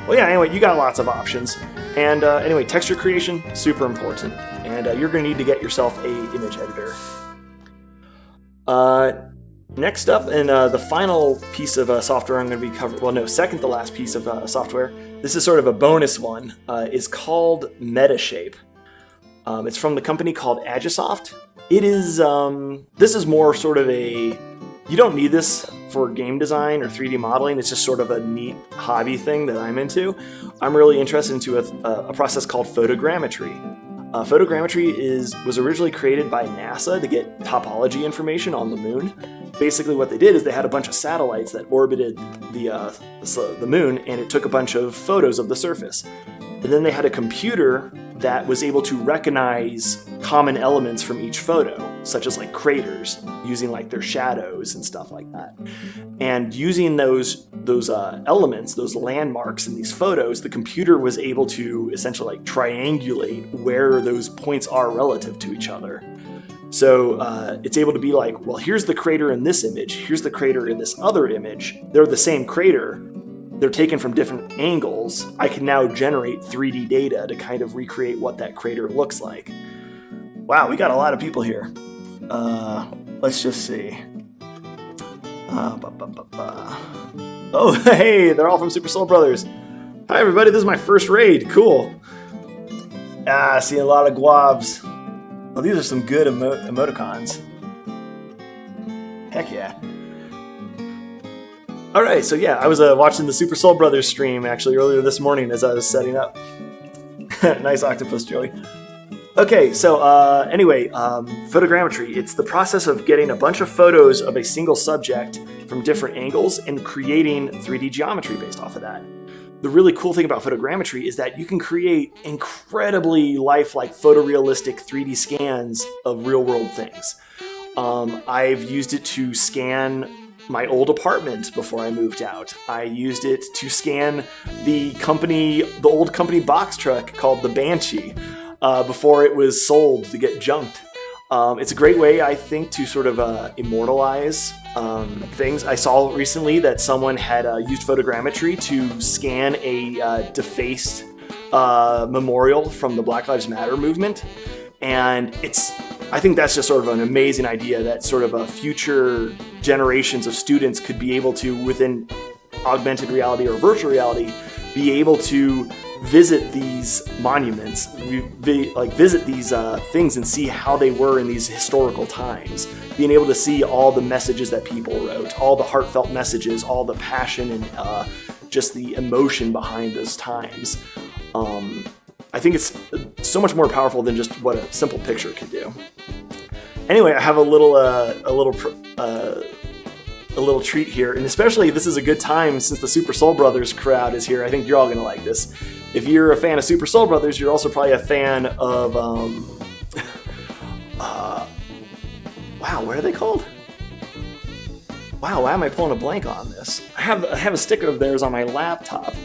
S1: Well, yeah, anyway, you got lots of options. And anyway, texture creation, super important. And you're going to need to get yourself a image editor. Next up, and the final piece of software I'm going to be covering, well, no, second to last piece of software, this is sort of a bonus one, is called Metashape. It's from the company called Agisoft. It is, this is more sort of a, you don't need this for game design or 3D modeling. It's just sort of a neat hobby thing that I'm into. I'm really interested into a process called photogrammetry. Photogrammetry was originally created by NASA to get topology information on the moon. Basically what they did is they had a bunch of satellites that orbited the moon, and it took a bunch of photos of the surface. And then they had a computer that was able to recognize common elements from each photo, such as like craters, using like their shadows and stuff like that. And using those elements, those landmarks in these photos, the computer was able to essentially like triangulate where those points are relative to each other. So it's able to be like, well, here's the crater in this image, here's the crater in this other image. They're the same crater. They're taken from different angles. I can now generate 3D data to kind of recreate what that crater looks like. Wow, we got a lot of people here. Let's just see. Oh, hey, they're all from Super Soul Brothers. Hi, everybody. This is my first raid. Cool. See a lot of guavs. Oh, these are some good emoticons. Heck yeah. All right, so yeah, I was watching the Super Soul Brothers stream actually earlier this morning as I was setting up. Nice octopus, Joey. Okay, so anyway, photogrammetry. It's the process of getting a bunch of photos of a single subject from different angles and creating 3D geometry based off of that. The really cool thing about photogrammetry is that you can create incredibly lifelike photorealistic 3D scans of real-world things. I've used it to scan my old apartment before I moved out. I used it to scan the old company box truck called the Banshee before it was sold to get junked. It's a great way, I think, to sort of immortalize things. I saw recently that someone had used photogrammetry to scan a defaced memorial from the Black Lives Matter movement. And I think that's just sort of an amazing idea that sort of a future generations of students could be able to, within augmented reality or virtual reality, be able to visit these monuments, visit these things and see how they were in these historical times. Being able to see all the messages that people wrote, all the heartfelt messages, all the passion and just the emotion behind those times. I think it's so much more powerful than just what a simple picture could do. Anyway, I have a little treat here, and especially this is a good time since the Super Soul Brothers crowd is here. I think you're all gonna like this. If you're a fan of Super Soul Brothers, you're also probably a fan of wow, what are they called? Wow, why am I pulling a blank on this? I have a sticker of theirs on my laptop.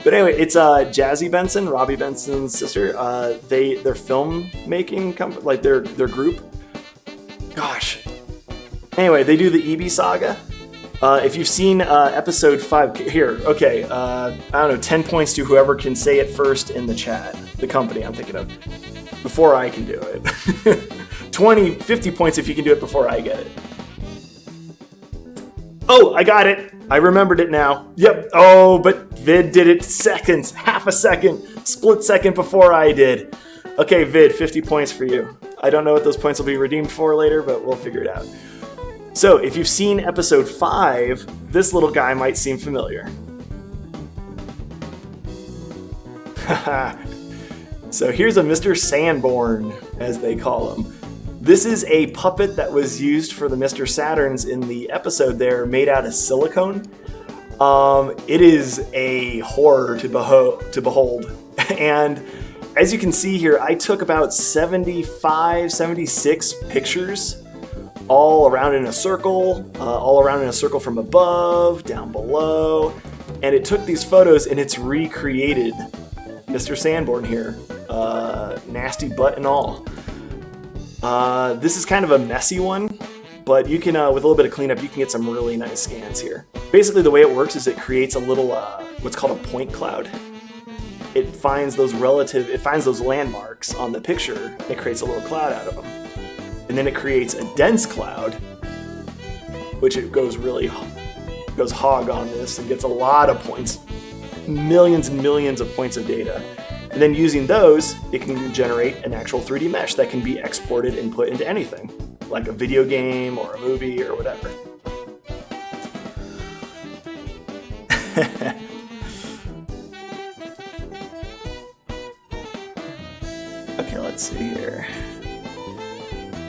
S1: But anyway, it's Jazzy Benson, Robbie Benson's sister. Their filmmaking company, like their group. Gosh. Anyway, they do the EB Saga. If you've seen episode 5, here, okay, I don't know, 10 points to whoever can say it first in the chat. The company I'm thinking of. Before I can do it. 20, 50 points if you can do it before I get it. Oh, I got it. I remembered it now. Yep. Oh, but Vid did it seconds, half a second, split second before I did. Okay, Vid, 50 points for you. I don't know what those points will be redeemed for later, but we'll figure it out. So, if you've seen episode 5, this little guy might seem familiar. So here's a Mr. Sanborn, as they call him. This is a puppet that was used for the Mr. Saturns in the episode there, made out of silicone. It is a horror to behold. And as you can see here, I took about 75, 76 pictures all around in a circle from above, down below. And it took these photos and it's recreated Mr. Sanborn here. Nasty butt and all. This is kind of a messy one, but you can, with a little bit of cleanup, you can get some really nice scans here. Basically, the way it works is it creates a little, what's called a point cloud. It finds those landmarks on the picture, and it creates a little cloud out of them. And then it creates a dense cloud, which it goes hog on this and gets a lot of points, millions and millions of points of data. And then using those, it can generate an actual 3D mesh that can be exported and put into anything, like a video game or a movie or whatever. Okay, let's see here.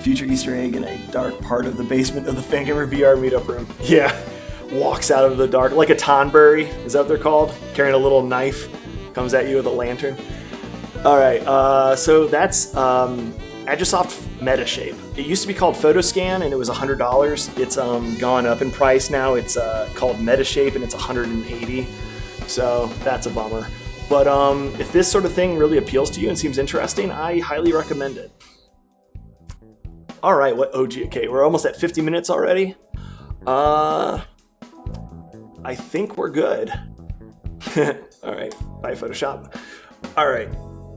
S1: Future Easter egg in a dark part of the basement of the Fangamer VR meetup room. Yeah, walks out of the dark, like a Tonberry, is that what they're called? Carrying a little knife, comes at you with a lantern. All right, so that's Agisoft Metashape. It used to be called Photoscan, and it was $100. It's gone up in price now. It's called Metashape, and it's $180. So that's a bummer. But if this sort of thing really appeals to you and seems interesting, I highly recommend it. All right, okay, we're almost at 50 minutes already. I think we're good. All right, bye Photoshop. All right,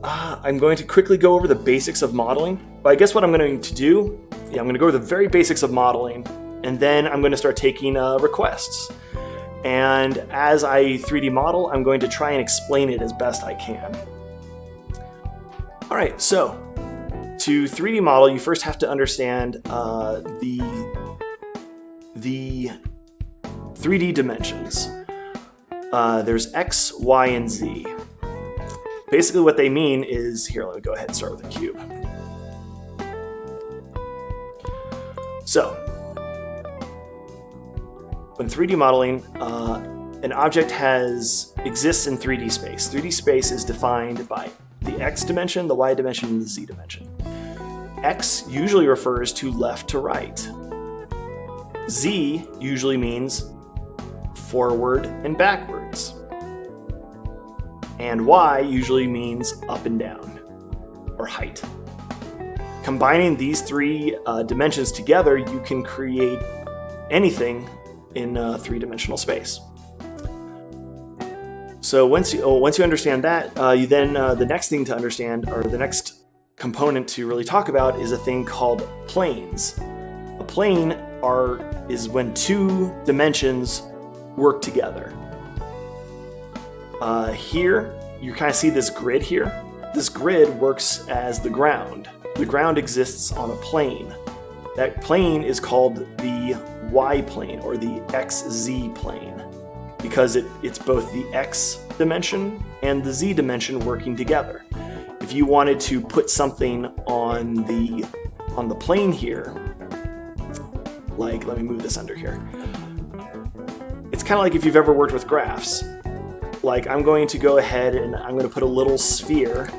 S1: I'm going to quickly go over the basics of modeling. But I guess what I'm going to do, I'm going to go over the very basics of modeling, and then I'm going to start taking requests. And as I 3D model, I'm going to try and explain it as best I can. All right, so to 3D model, you first have to understand the 3D dimensions. There's X, Y, and Z. Basically what they mean is, here, let me go ahead and start with a cube. So, when 3D modeling, an object exists in 3D space. 3D space is defined by the X dimension, the Y dimension, and the Z dimension. X usually refers to left to right. Z usually means forward and backwards. And Y usually means up and down, or height. Combining these three dimensions together, you can create anything in three-dimensional space. So once you understand that, the next thing to understand, or the next component to really talk about, is a thing called planes. A plane is when two dimensions work together. Here, you kind of see this grid here. This grid works as the ground. The ground exists on a plane. That plane is called the Y plane, or the XZ plane, because it's both the X dimension and the Z dimension working together. If you wanted to put something on the plane here, like, let me move this under here. It's kind of like if you've ever worked with graphs. Like, I'm going to go ahead and I'm going to put a little sphere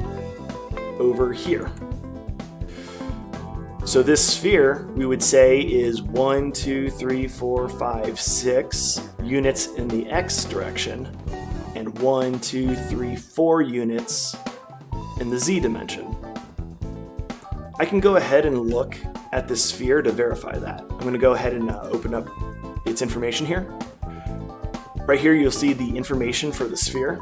S1: over here. So this sphere, we would say, is 1, 2, 3, 4, 5, 6 units in the X direction, and 1, 2, 3, 4 units in the Z dimension. I can go ahead and look at this sphere to verify that. I'm going to go ahead and open up its information here. Right here, you'll see the information for the sphere.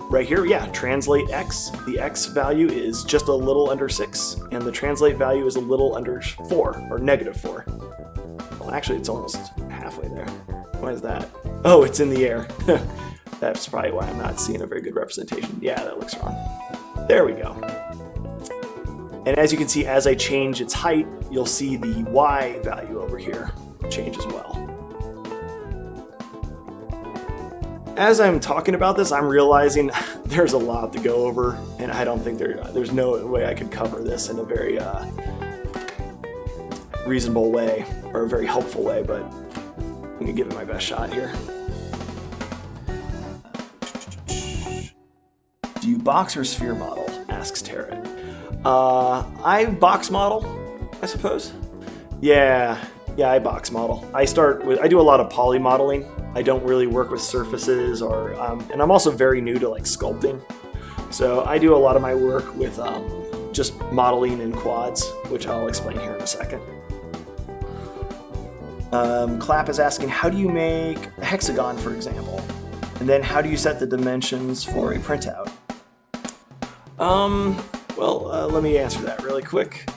S1: Right here, yeah, translate X. The X value is just a little under 6, and the translate value is a little under 4, or -4. Well, actually, it's almost halfway there. Why is that? Oh, it's in the air. That's probably why I'm not seeing a very good representation. Yeah, that looks wrong. There we go. And as you can see, as I change its height, you'll see the Y value over here change as well. As I'm talking about this, I'm realizing there's a lot to go over, and I don't think there's no way I could cover this in a very reasonable way, or a very helpful way, but I'm gonna give it my best shot here. Do you box or sphere model? Asks Tarot. I box model, I suppose. Yeah, I box model. I do a lot of poly modeling. I don't really work with surfaces, and I'm also very new to like sculpting. So I do a lot of my work with just modeling in quads, which I'll explain here in a second. Clap is asking, how do you make a hexagon, for example? And then how do you set the dimensions for a printout? Let me answer that really quick.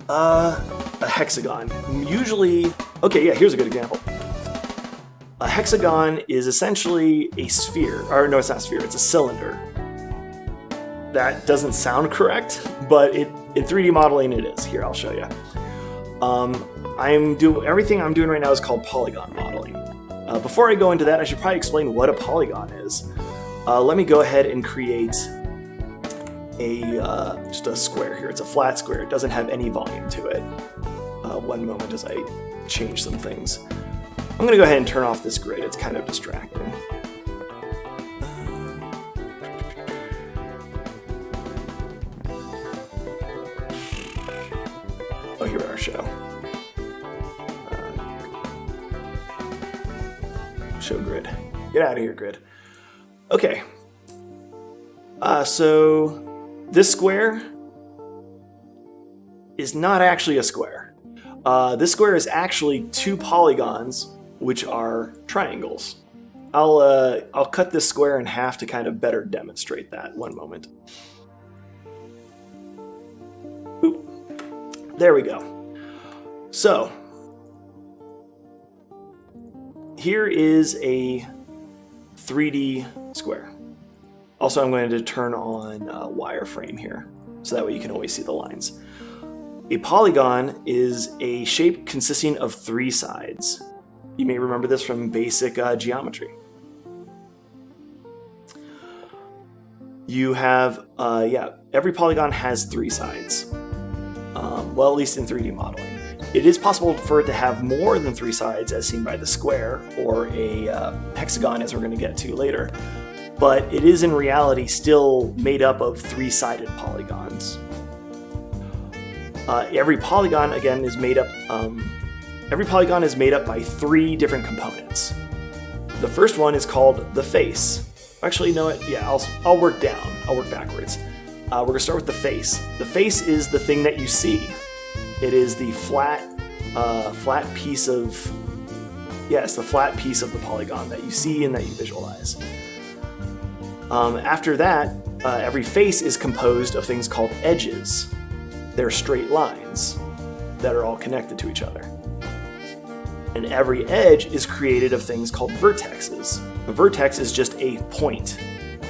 S1: A hexagon. Usually, okay, yeah, here's a good example. A hexagon is essentially a sphere, or no, it's not a sphere, it's a cylinder. that doesn't sound correct, but in 3D modeling it is. Here, I'll show you. Everything I'm doing right now is called Polygon Modeling. Before I go into that, I should probably explain what a polygon is. Let me go ahead and create just a square here. It's a flat square. It doesn't have any volume to it. One moment as I change some things. I'm going to go ahead and turn off this grid. It's kind of distracting. Oh, here we are, show. Show grid. Get out of here, grid. Okay. So this square is not actually a square. This square is actually two polygons, which are triangles. I'll cut this square in half to kind of better demonstrate that. One moment. Oop. There we go. So here is a 3D square. Also, I'm going to turn on wireframe here, so that way you can always see the lines. A polygon is a shape consisting of three sides. You may remember this from basic geometry. You have, every polygon has three sides. Well, at least in 3D modeling. It is possible for it to have more than three sides, as seen by the square, or a hexagon, as we're going to get to later. But it is in reality still made up of three-sided polygons. Every polygon, again, is made up. Every polygon is made up by three different components. The first one is called the face. Actually, no, I'll work down. I'll work backwards. We're gonna start with the face. The face is the thing that you see. It is the flat piece of, it's the flat piece of the polygon that you see and that you visualize. After that, every face is composed of things called edges. They're straight lines that are all connected to each other. And every edge is created of things called vertexes. A vertex is just a point.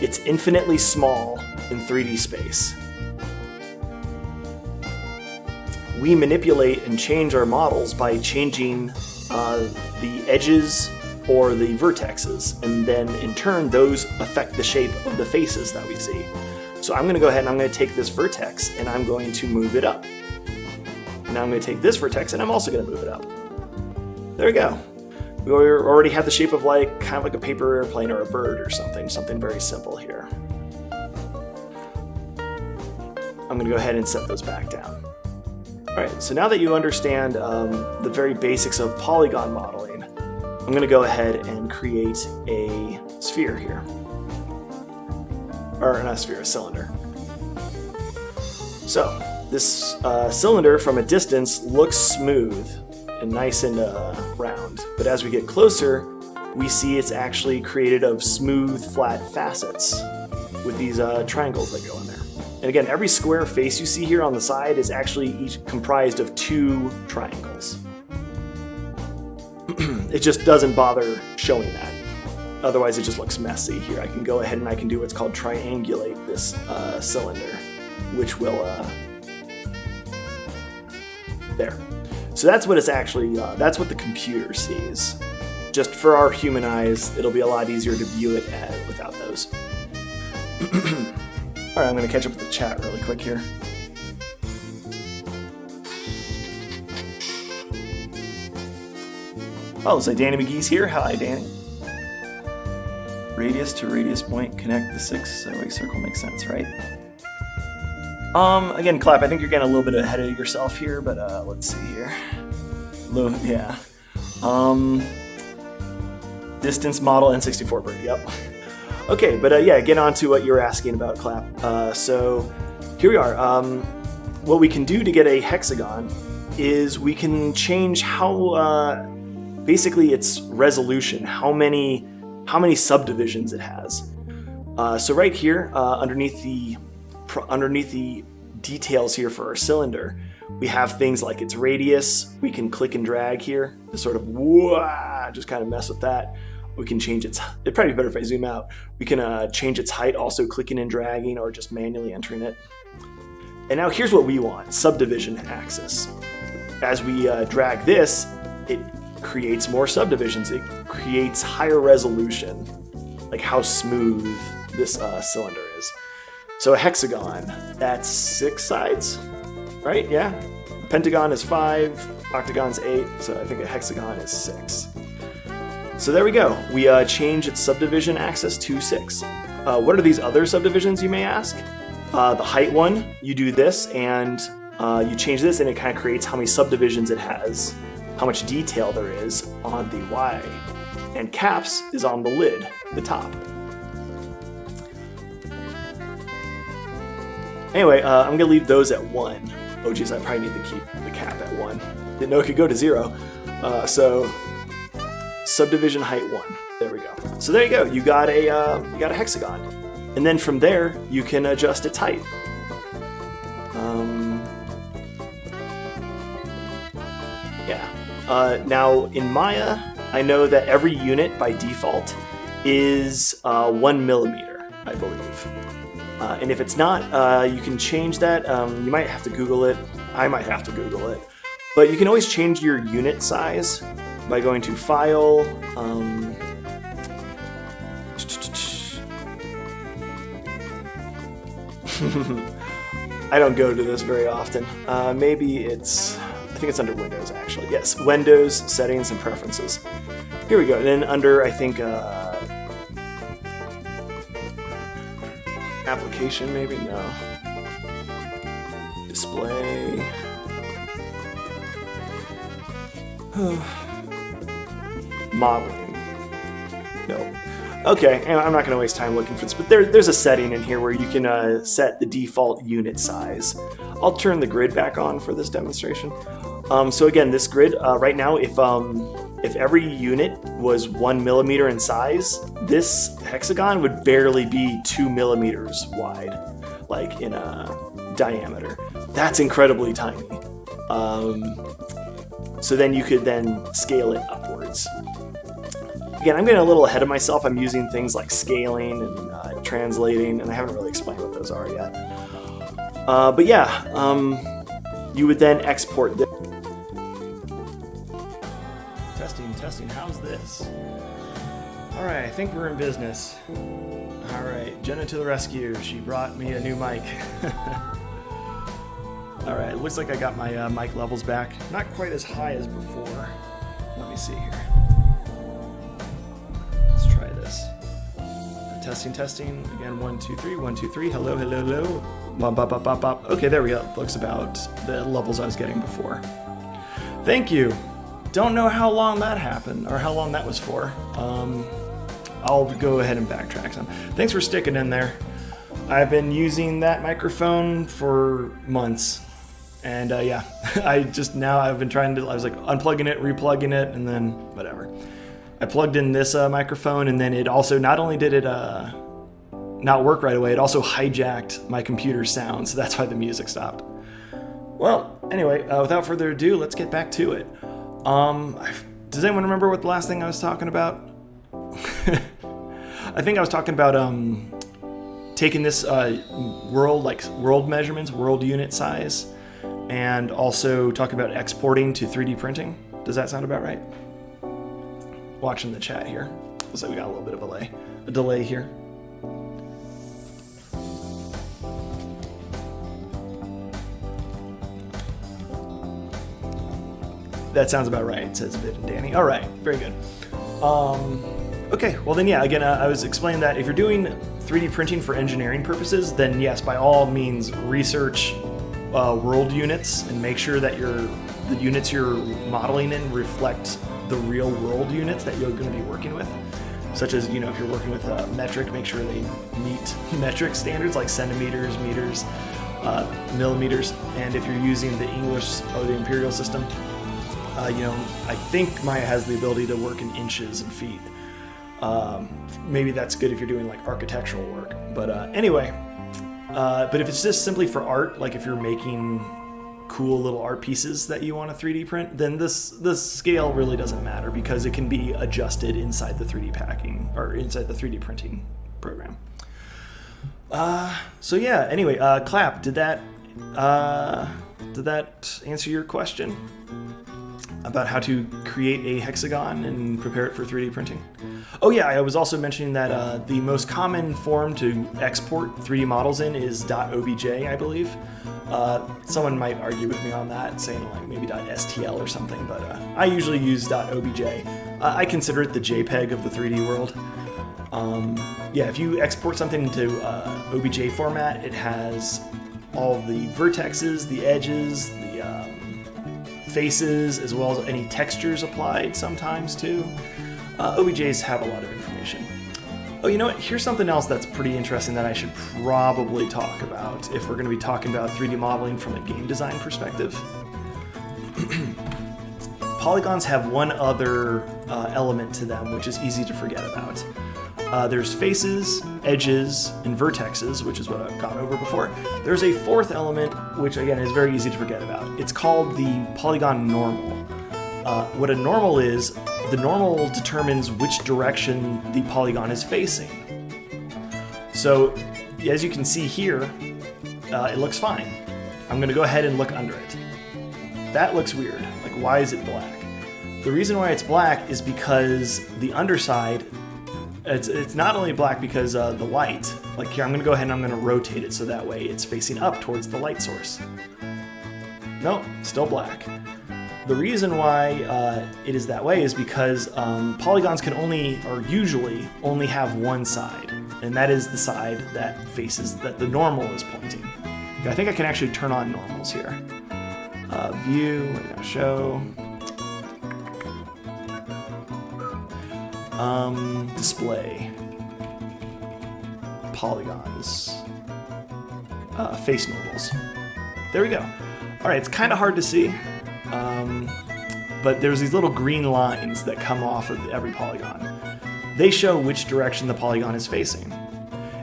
S1: It's infinitely small in 3D space. We manipulate and change our models by changing the edges or the vertexes, and then in turn those affect the shape of the faces that we see. So I'm going to go ahead and I'm going to take this vertex and I'm going to move it up. And now I'm going to take this vertex and I'm also going to move it up. There we go. We already have the shape of kind of like a paper airplane or a bird or something very simple here. I'm going to go ahead and set those back down. Alright, so now that you understand the very basics of polygon modeling, I'm going to go ahead and create a sphere here. Or not a sphere, a cylinder. So, this cylinder from a distance looks smooth and nice and round, but as we get closer, we see it's actually created of smooth, flat facets with these triangles that go in there. And again, every square face you see here on the side is actually each comprised of two triangles. It just doesn't bother showing that. Otherwise, it just looks messy. Here, I can go ahead and I can do what's called triangulate this cylinder, which will, there. So that's what it's actually, that's what the computer sees. Just for our human eyes, it'll be a lot easier to view it without those. Alright, I'm going to catch up with the chat really quick here. Oh, looks like Danny McGee's here. Hi, Danny. Radius to radius point, connect the 6 away circle makes sense, right? Again, Clap, I think you're getting a little bit ahead of yourself here, but let's see here. Yeah. Distance model N64 bird, yep. Okay, but yeah, get on to what you were asking about, Clap. So here we are. What we can do to get a hexagon is we can change how, basically its resolution, how many subdivisions it has. So right here, underneath the details here for our cylinder, we have things like its radius. We can click and drag here to sort of just kind of mess with that. We can change it'd probably be better if I zoom out. We can change its height, also clicking and dragging or just manually entering it. And now here's what we want, subdivision axis. As we drag this, it creates more subdivisions. It creates higher resolution, like how smooth this cylinder is. So a hexagon, that's 6 sides, right? Yeah. Pentagon is 5, octagon's 8, so I think a hexagon is 6. So there we go. We change its subdivision axis to 6. What are these other subdivisions, you may ask? The height one, you do this, and you change this, and it kind of creates how many subdivisions it has, how much detail there is on the Y. And caps is on the lid, the top. Anyway, I'm gonna leave those at 1. Oh geez, I probably need to keep the cap at 1. Didn't know it could go to 0. So subdivision height 1. There we go. So there you go. You got a hexagon, and then from there you can adjust its height. Now in Maya, I know that every unit by default is 1 millimeter, I believe. And if it's not, you can change that. You might have to Google it. I might have to Google it. But you can always change your unit size by going to File. I don't go to this very often. Maybe it's... I think it's under Windows, actually. Yes, Windows, Settings, and Preferences. Here we go. And then under, I think... application, maybe? No. Display. Modeling. No. Okay, and I'm not going to waste time looking for this, but there's a setting in here where you can set the default unit size. I'll turn the grid back on for this demonstration. So again, this grid, right now, if every unit was 1 millimeter in size, this hexagon would barely be 2 millimeters wide, like in diameter. That's incredibly tiny. So then you could then scale it upwards. Again, I'm getting a little ahead of myself. I'm using things like scaling and translating, and I haven't really explained what those are yet. But yeah, you would then export this. Testing, how's this? All right, I think we're in business. All right, Jenna to the rescue. She brought me a new mic. All right, looks like I got my mic levels back. Not quite as high as before. Let me see here. Let's try this. Testing. Again, 1, 2, 3, 1, 2, 3. Hello, hello, hello. Bop, bop, bop, bop, bop. Okay, there we go. Looks about the levels I was getting before. Thank you. Don't know how long that happened or how long that was for. I'll go ahead and backtrack some. Thanks for sticking in there. I've been using that microphone for months. And yeah, I've been trying to, I was like unplugging it, replugging it, and then whatever. I plugged in this microphone, and then it also, not only did it not work right away, it also hijacked my computer's sound, so that's why the music stopped. Well, anyway, without further ado, let's get back to it. Does anyone remember what the last thing I was talking about? I think I was talking about taking this world measurements, world unit size, and also talking about exporting to 3D printing. Does that sound about right? Watching the chat here. Looks like we got a little bit of a delay here. That sounds about right, says Vid and Danny. All right, very good. Okay, well then, yeah, again, I was explaining that if you're doing 3D printing for engineering purposes, then yes, by all means, research world units and make sure that the units you're modeling in reflect the real world units that you're going to be working with. Such as, if you're working with metric, make sure they meet metric standards like centimeters, meters, millimeters, and if you're using the English or the imperial system, I think Maya has the ability to work in inches and feet. Maybe that's good if you're doing like architectural work. But anyway, but if it's just simply for art, like if you're making cool little art pieces that you want to 3D print, then this scale really doesn't matter because it can be adjusted inside the 3D packing or inside the 3D printing program. So yeah, anyway, Clap, did that answer your question about how to create a hexagon and prepare it for 3D printing? Oh yeah, I was also mentioning that the most common form to export 3D models in is .obj, I believe. Someone might argue with me on that, saying like maybe .stl or something, but I usually use .obj. I consider it the JPEG of the 3D world. Yeah, if you export something into OBJ format, it has all the vertexes, the edges, the faces, as well as any textures applied sometimes too. OBJs have a lot of information. Oh, you know what? Here's something else that's pretty interesting that I should probably talk about if we're going to be talking about 3D modeling from a game design perspective. Polygons have one other element to them, which is easy to forget about. There's faces, edges, and vertexes, which is what I've gone over before. There's a fourth element, which again is very easy to forget about. It's called the polygon normal. What a normal is, the normal determines which direction the polygon is facing. So, as you can see here, it looks fine. I'm going to go ahead and look under it. That looks weird. Like, why is it black? The reason why it's black is because the underside, it's not only black because the light, like here I'm going to go ahead and I'm going to rotate it so that way it's facing up towards the light source. Nope, still black. The reason why it is that way is because polygons can only, or usually, only have one side, and that is the side that faces, that the normal is pointing. Okay, I think I can actually turn on normals here. View, we're going to show. Display. Polygons. Face normals. There we go. All right, it's kind of hard to see. But there's these little green lines that come off of every polygon. They show which direction the polygon is facing.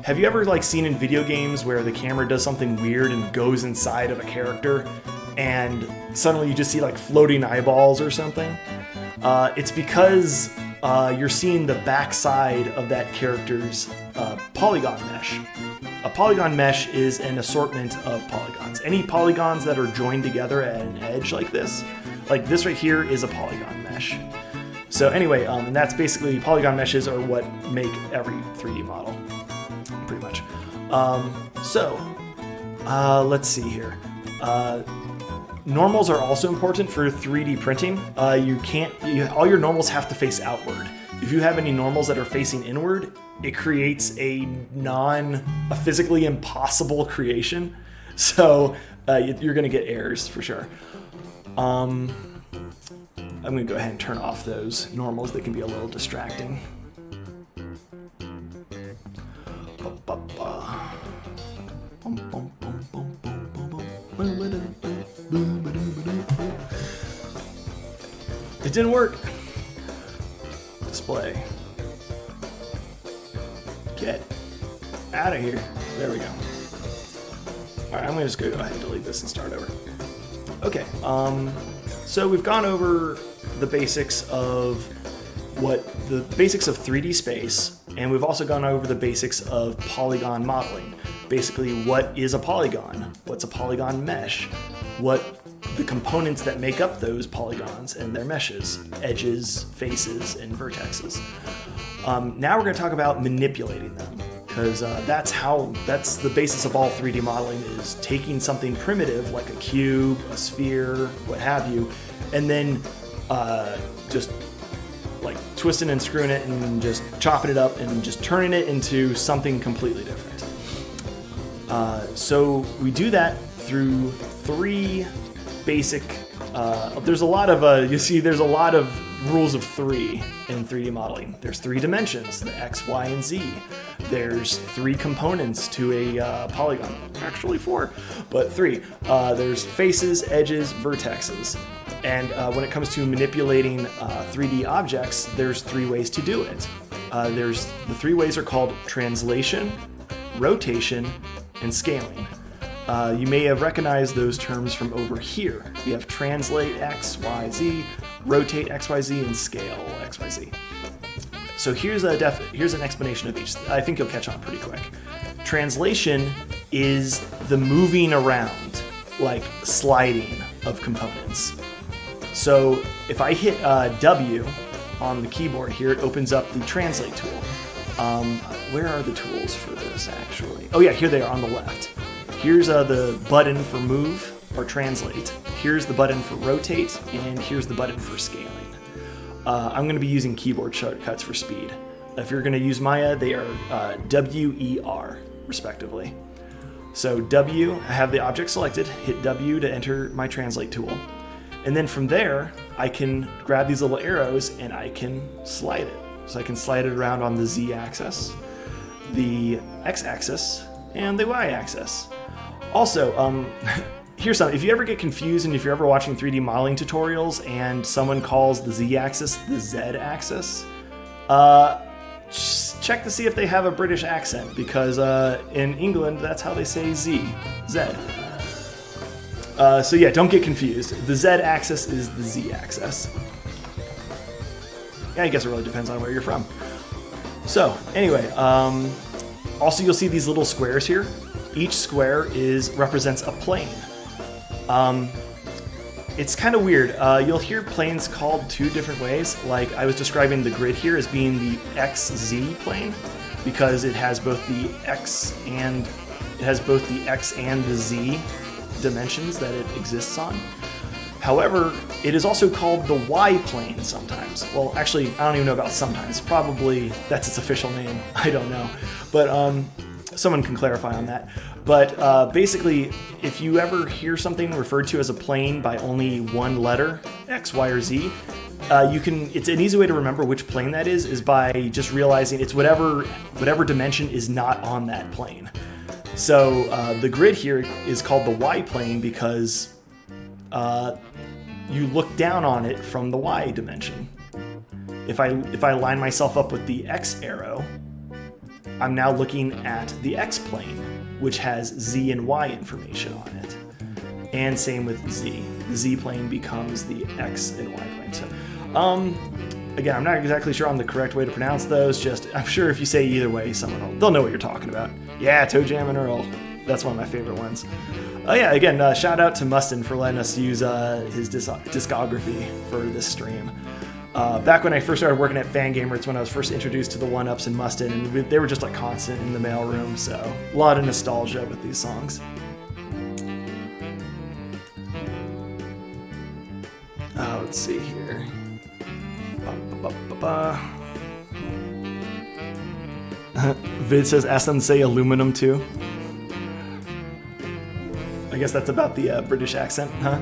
S1: Have you ever seen in video games where the camera does something weird and goes inside of a character and suddenly you just see floating eyeballs or something? It's because you're seeing the backside of that character's polygon mesh. A polygon mesh is an assortment of polygons. Any polygons that are joined together at an edge like this right here is a polygon mesh. So anyway, and that's basically, polygon meshes are what make every 3D model, pretty much. Let's see here. Normals are also important for 3D printing. All your normals have to face outward. If you have any normals that are facing inward, it creates a physically impossible creation. So you're gonna get errors for sure. I'm gonna go ahead and turn off those normals. They can be a little distracting. It didn't work. Display. Get out of here. There we go. All right, I'm gonna just go ahead and delete this and start over. Okay, so we've gone over the basics of 3D space, and we've also gone over the basics of polygon modeling. Basically, what is a polygon? What's a polygon mesh? What the components that make up those polygons and their meshes, edges, faces, and vertexes. Now we're going to talk about manipulating them, because that's the basis of all 3D modeling, is taking something primitive like a cube, a sphere, what have you, and then just twisting and screwing it and just chopping it up and just turning it into something completely different. So we do that through three basic, there's a lot of rules of three in 3D modeling. There's 3 dimensions, the X, Y, and Z. There's 3 components to a polygon. Actually 4, but 3. There's faces, edges, vertexes. And when it comes to manipulating 3D objects, there's 3 ways to do it. The 3 ways are called translation, rotation, and scaling. You may have recognized those terms from over here. We have translate X, Y, Z, rotate X, Y, Z, and scale X, Y, Z. So here's an explanation of each. I think you'll catch on pretty quick. Translation is the moving around, like sliding of components. So if I hit W on the keyboard here, it opens up the translate tool. Where are the tools for this actually? Oh yeah, here they are on the left. Here's the button for move or translate. Here's the button for rotate, and here's the button for scaling. I'm going to be using keyboard shortcuts for speed. If you're going to use Maya, they are W, E, R, respectively. So W, I have the object selected, hit W to enter my translate tool. And then from there, I can grab these little arrows and I can slide it. So I can slide it around on the Z axis, the X axis, and the Y axis. Also, here's something. If you ever get confused and if you're ever watching 3D modeling tutorials and someone calls the Z axis the Z axis, just check to see if they have a British accent, because in England, that's how they say Z. So yeah, don't get confused. The Z axis is the Z axis. Yeah, I guess it really depends on where you're from. So anyway, also you'll see these little squares here. Each square represents a plane. It's kind of weird. You'll hear planes called two different ways. Like I was describing the grid here as being the XZ plane, because it has both the X and the Z dimensions that it exists on. However, it is also called the Y plane sometimes. Well, actually, I don't even know about sometimes. Probably that's its official name. I don't know. But someone can clarify on that. But basically, if you ever hear something referred to as a plane by only one letter, X, Y, or Z, it's an easy way to remember which plane that is by just realizing it's whatever dimension is not on that plane. So the grid here is called the Y plane because you look down on it from the Y dimension. If I line myself up with the X arrow, I'm now looking at the X plane, which has Z and Y information on it. And same with Z. The Z plane becomes the X and Y plane. So, again, I'm not exactly sure on the correct way to pronounce those. I'm sure if you say either way, they'll know what you're talking about. Yeah, Toe Jam and Earl. That's one of my favorite ones. Oh yeah, again, shout out to Mustin for letting us use his discography for this stream. Back when I first started working at Fangamer, it's when I was first introduced to the 1-ups and Mustin, and they were just like constant in the mailroom, so a lot of nostalgia with these songs. Let's see here. Vid says, ask them to say aluminum too. I guess that's about the British accent, huh?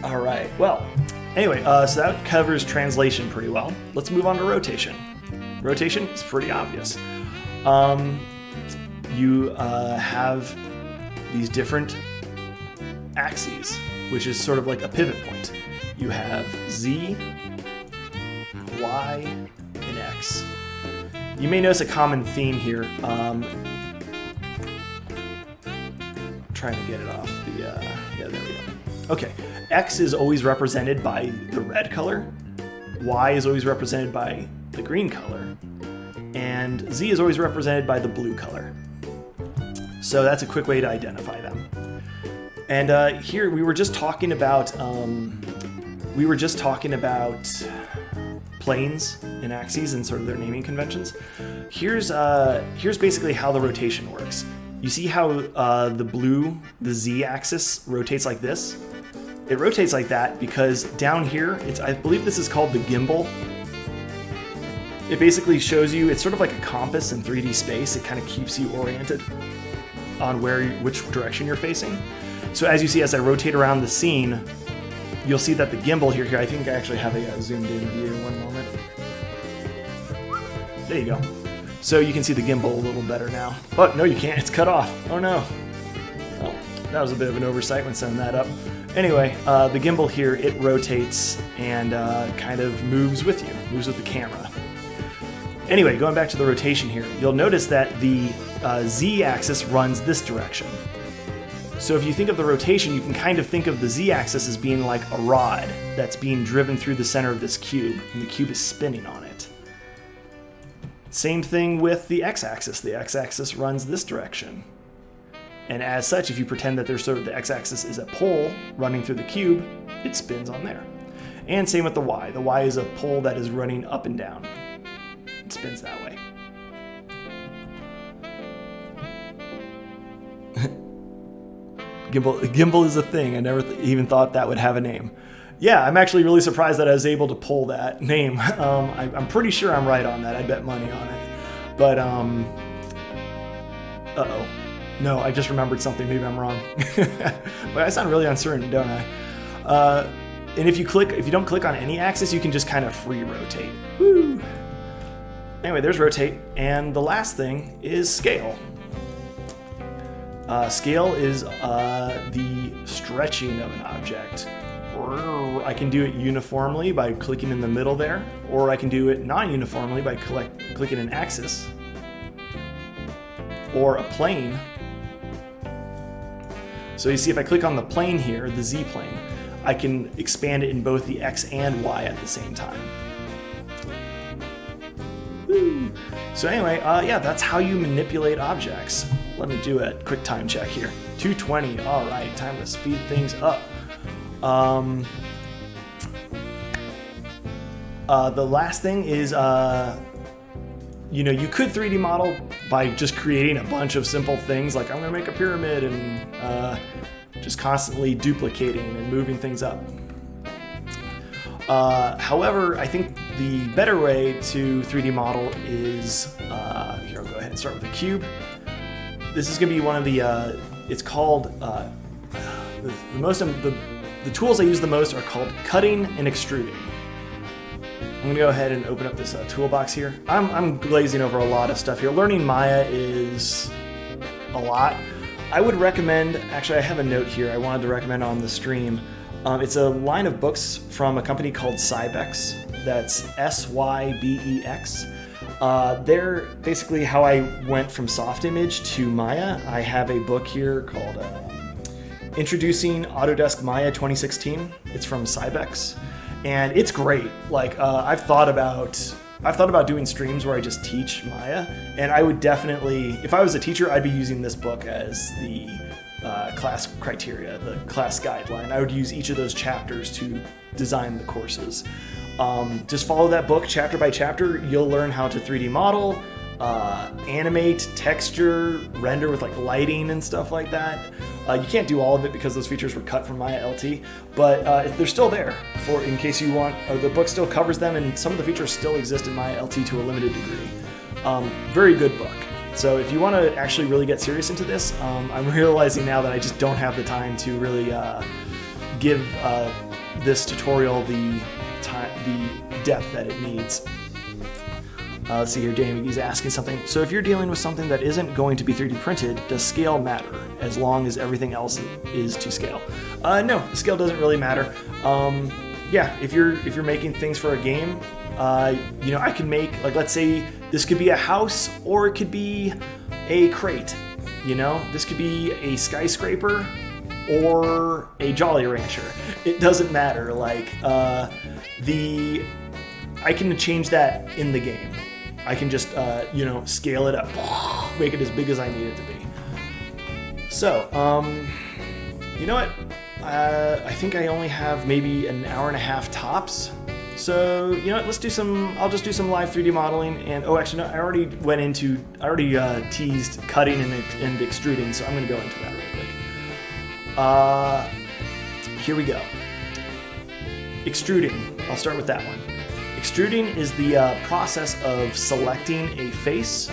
S1: All right, well, anyway, so that covers translation pretty well. Let's move on to rotation. Rotation is pretty obvious. You have these different axes, which is sort of like a pivot point. You have Z, Y, and X. You may notice a common theme here. Trying to get it off the, yeah, there we go. Okay, X is always represented by the red color, Y is always represented by the green color, and Z is always represented by the blue color. So that's a quick way to identify them. And here we were just talking about planes and axes and sort of their naming conventions. Here's basically how the rotation works. You see how the Z axis rotates like this? It rotates like that because down here, I believe this is called the gimbal. It basically shows you, it's sort of like a compass in 3D space. It kind of keeps you oriented on which direction you're facing. So as you see, as I rotate around the scene, you'll see that the gimbal here, I think I actually have a zoomed in view, one moment. There you go. So you can see the gimbal a little better now. Oh, no, you can't. It's cut off. Oh, no. Oh, that was a bit of an oversight when setting that up. Anyway, the gimbal here, it rotates and kind of moves with you, moves with the camera. Anyway, going back to the rotation here, you'll notice that the z-axis runs this direction. So if you think of the rotation, you can kind of think of the z-axis as being like a rod that's being driven through the center of this cube, and the cube is spinning on it. Same thing with the x-axis. The x-axis runs this direction. And as such, if you pretend that there's sort of the x-axis is a pole running through the cube, it spins on there. And same with the y. The y is a pole that is running up and down. It spins that way. Gimbal is a thing. I never even thought that would have a name. Yeah, I'm actually really surprised that I was able to pull that name. I'm pretty sure I'm right on that. I bet money on it. But, uh-oh. No, I just remembered something. Maybe I'm wrong. But I sound really uncertain, don't I? And if you don't click on any axis, you can just kind of free rotate. Woo! Anyway, there's rotate. And the last thing is scale. Scale is the stretching of an object. I can do it uniformly by clicking in the middle there, or I can do it non-uniformly by clicking an axis, or a plane. So you see, if I click on the plane here, the z-plane, I can expand it in both the x and y at the same time. Woo. So anyway, yeah, that's how you manipulate objects. Let me do a quick time check here. 2:20, all right, time to speed things up. The last thing is, you could 3D model by just creating a bunch of simple things, like I'm gonna make a pyramid and just constantly duplicating and moving things up. However, I think the better way to 3D model is, here, I'll go ahead and start with a cube. This is gonna be one of the, it's called, the tools I use the most are called cutting and extruding. I'm gonna go ahead and open up this toolbox here. I'm glazing over a lot of stuff here. Learning Maya is a lot. I would recommend, actually I have a note here I wanted to recommend on the stream. It's a line of books from a company called Sybex. That's S-Y-B-E-X. They're basically how I went from soft image to Maya. I have a book here called Introducing Autodesk Maya 2016. It's from Sybex, and it's great. Like I've thought about doing streams where I just teach Maya, and I would definitely, if I was a teacher, I'd be using this book as the class criteria, the class guideline. I would use each of those chapters to design the courses. Just follow that book chapter by chapter. You'll learn how to 3D model, animate, texture, render with like lighting and stuff like that. You can't do all of it because those features were cut from Maya LT, but they're still there for in case you want. The book still covers them, and some of the features still exist in Maya LT to a limited degree. Very good book. So if you want to actually really get serious into this, I'm realizing now that I just don't have the time to really give this tutorial the depth that it needs. Let's see here, Jamie's asking something. So if you're dealing with something that isn't going to be 3D printed, does scale matter as long as everything else is to scale? No, the scale doesn't really matter. Yeah, if you're making things for a game, I can make, like, let's say this could be a house or it could be a crate. This could be a skyscraper or a Jolly Rancher. It doesn't matter. Like I can change that in the game. I can just scale it up, make it as big as I need it to be. So you know what? I think I only have maybe an hour and a half tops. So you know what? I'll just do some live 3D modeling. And oh, actually no, I already teased cutting and extruding, so I'm going to go into that real quick. Here we go. Extruding. I'll start with that one. Extruding is the process of selecting a face,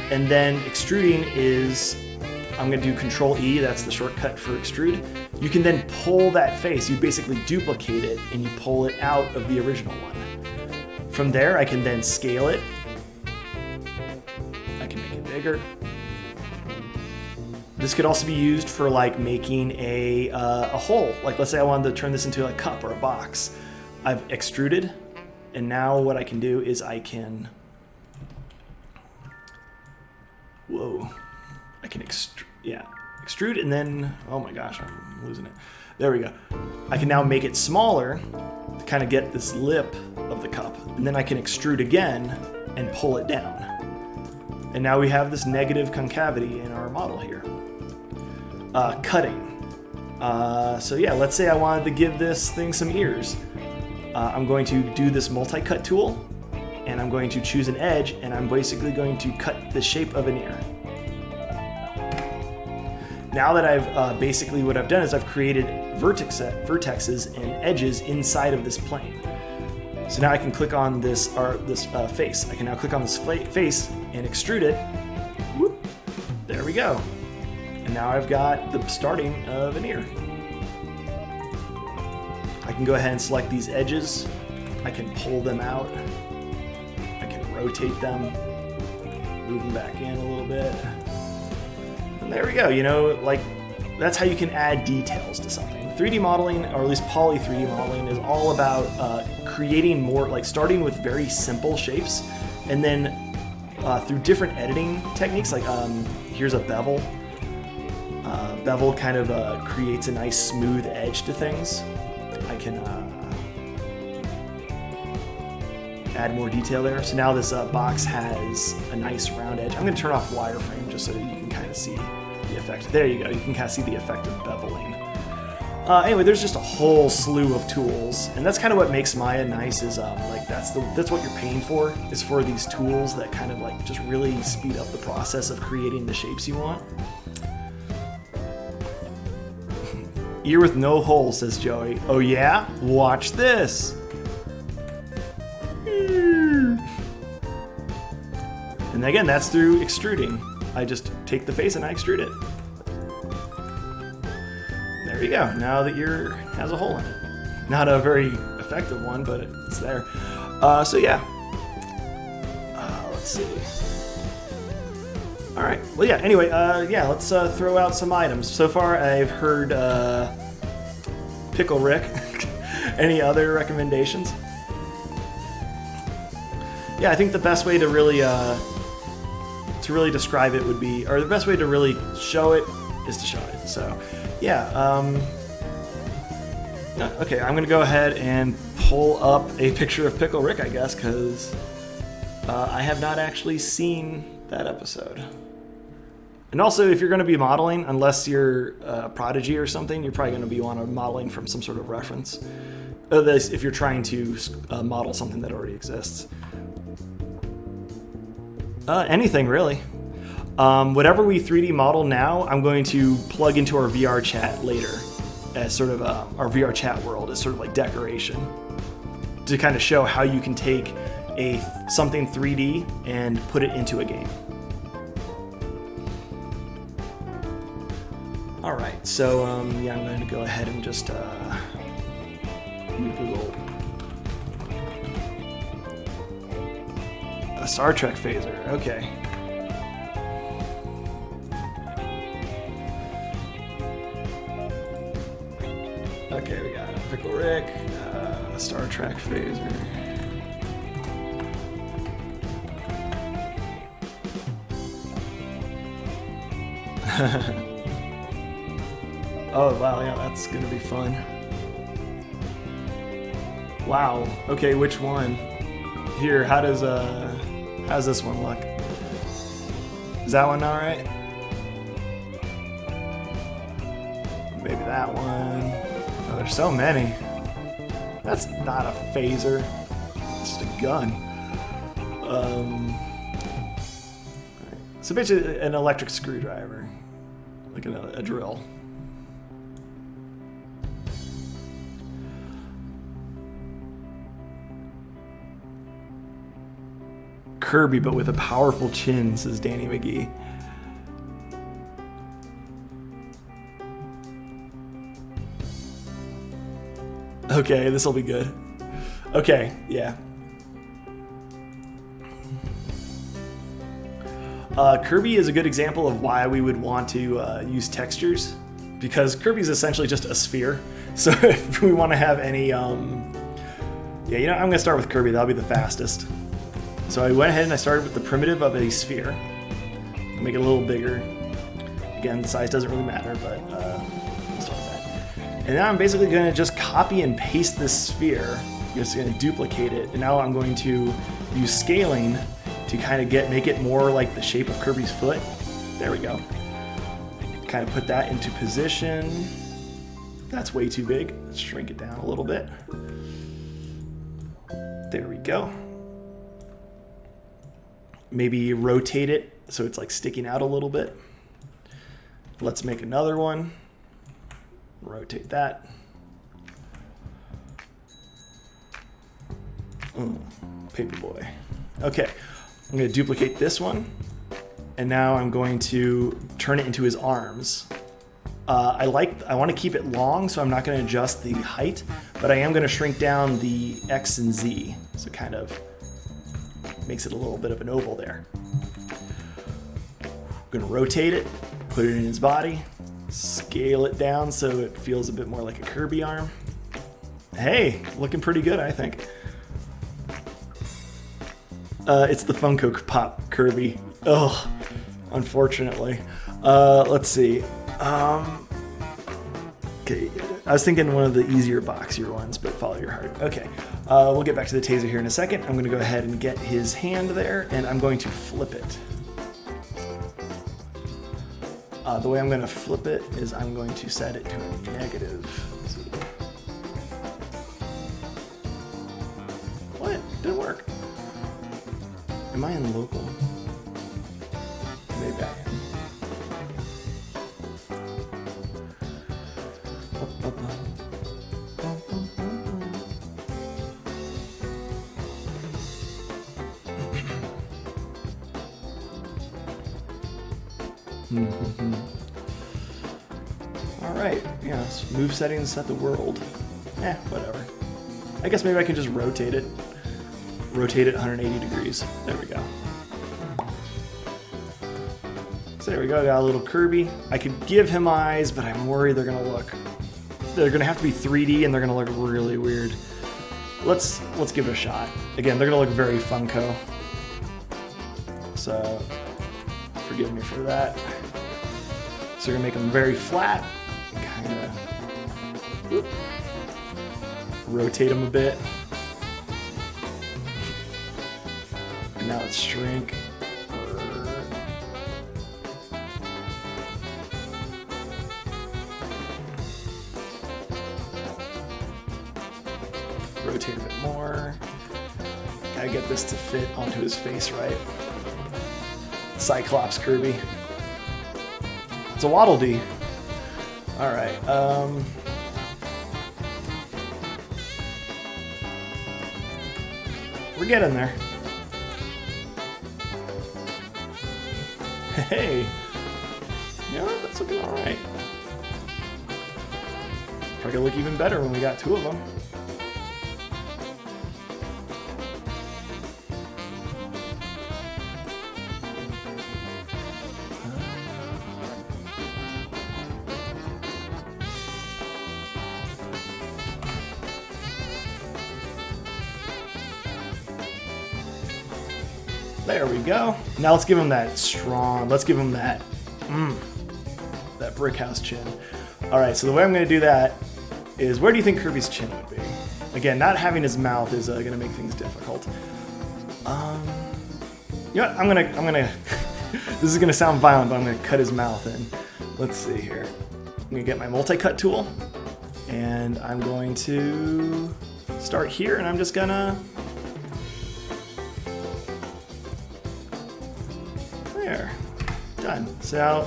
S1: and then extruding is, I'm going to do Control E, that's the shortcut for extrude. You can then pull that face, you basically duplicate it, and you pull it out of the original one. From there, I can then scale it. I can make it bigger. This could also be used for like making a hole. Like let's say I wanted to turn this into a cup or a box. I've extruded, And now what I can do is I can, I can extrude and then, oh my gosh, I'm losing it. There we go. I can now make it smaller to kind of get this lip of the cup. And then I can extrude again and pull it down. And now we have this negative concavity in our model here. Cutting. So yeah, let's say I wanted to give this thing some ears. I'm going to do this multi-cut tool, and I'm going to choose an edge, and I'm basically going to cut the shape of an ear. Now that I've basically what I've done is I've created vertexes and edges inside of this plane. So now I can click on this face. I can now click on this face and extrude it. Whoop. There we go. And now I've got the starting of an ear. I can go ahead and select these edges. I can pull them out. I can rotate them, move them back in a little bit. And there we go, you know, like that's how you can add details to something. 3D modeling, or at least poly 3D modeling, is all about creating more, like starting with very simple shapes, and then through different editing techniques, like here's a bevel. Bevel kind of creates a nice smooth edge to things. I can add more detail there. So now this box has a nice round edge. I'm going to turn off wireframe just so that you can kind of see the effect. There you go. You can kind of see the effect of beveling. Anyway, there's just a whole slew of tools, and that's kind of what makes Maya nice. Is like that's what you're paying for, is for these tools that kind of like just really speed up the process of creating the shapes you want. Ear with no hole, says Joey. Oh yeah? Watch this. And again, that's through extruding. I just take the face and I extrude it. There you go. Now the ear has a hole in it. Not a very effective one, but it's there. So yeah. Let's see. All right. Well, yeah. Anyway, yeah. Let's throw out some items. So far, I've heard Pickle Rick. Any other recommendations? Yeah, I think the best way to really describe it would be, or the best way to really show it is to show it. So, yeah. Okay, I'm gonna go ahead and pull up a picture of Pickle Rick, I guess, because I have not actually seen that episode. And also, if you're going to be modeling, unless you're a prodigy or something, you're probably going to be modeling from some sort of reference. If you're trying to model something that already exists. Anything, really. Whatever we 3D model now, I'm going to plug into our VR chat later as sort of our VR chat world as sort of like decoration to kind of show how you can take something 3D and put it into a game. All right, so yeah, I'm going to go ahead and just Google a Star Trek phaser. Okay. Okay, we got Pickle Rick, Star Trek phaser. Oh wow, yeah, that's gonna be fun. Wow. Okay, which one? Here, how's this one look? Is that one all right? Maybe that one. Oh, there's so many. That's not a phaser. It's just a gun. So basically, an electric screwdriver, like a drill. Kirby, but with a powerful chin, says Danny McGee. Okay, this will be good. Okay, yeah. Kirby is a good example of why we would want to use textures, because Kirby is essentially just a sphere. So if we want to have any Yeah, you know, I'm gonna start with Kirby, that'll be the fastest. So I went ahead and I started with the primitive of a sphere. Make it a little bigger. Again, the size doesn't really matter, but we'll start with that. And now I'm basically gonna just copy and paste this sphere. I'm just gonna duplicate it. And now I'm going to use scaling to kind of make it more like the shape of Kirby's foot. There we go. Kind of put that into position. That's way too big. Let's shrink it down a little bit. There we go. Maybe rotate it so it's like sticking out a little bit. Let's make another one. Rotate that. Paperboy. Okay, I'm going to duplicate this one. And now I'm going to turn it into his arms. I want to keep it long, so I'm not going to adjust the height, but I am going to shrink down the X and Z, so it kind of makes it a little bit of an oval there. I'm going to rotate it, put it in his body, scale it down so it feels a bit more like a Kirby arm. Hey, looking pretty good, I think. It's the Funko Pop Kirby. Oh, unfortunately. Let's see. Okay, I was thinking one of the easier, boxier ones, but follow your heart. Okay, we'll get back to the taser here in a second. I'm going to go ahead and get his hand there, and I'm going to flip it. The way I'm going to flip it is I'm going to set it to a negative. What? Didn't work. Am I in local? Maybe I am. Alright, yeah, so move settings, set the world. Whatever. I guess maybe I can just rotate it. Rotate it 180 degrees. There we go. So there we go, I got a little Kirby. I could give him eyes, but I'm worried they're gonna have to be 3D and they're gonna look really weird. Let's give it a shot. Again, they're gonna look very Funko. So forgive me for that. So we're gonna make them very flat and kind of rotate them a bit. And now let's shrink. Rotate a bit more. Gotta get this to fit onto his face, right? Cyclops Kirby. It's a Waddle Dee. Alright, we're getting there. Hey! You know what? That's looking alright. Probably gonna look even better when we got two of them. There we go. Now let's give him that strong, let's give him that, that brick house chin. All right, so the way I'm gonna do that is, where do you think Kirby's chin would be? Again, not having his mouth is gonna make things difficult. You know what, I'm gonna, this is gonna sound violent, but I'm gonna cut his mouth in. Let's see here. I'm gonna get my multi-cut tool, and I'm going to start here, and I'm just gonna, there, done. So now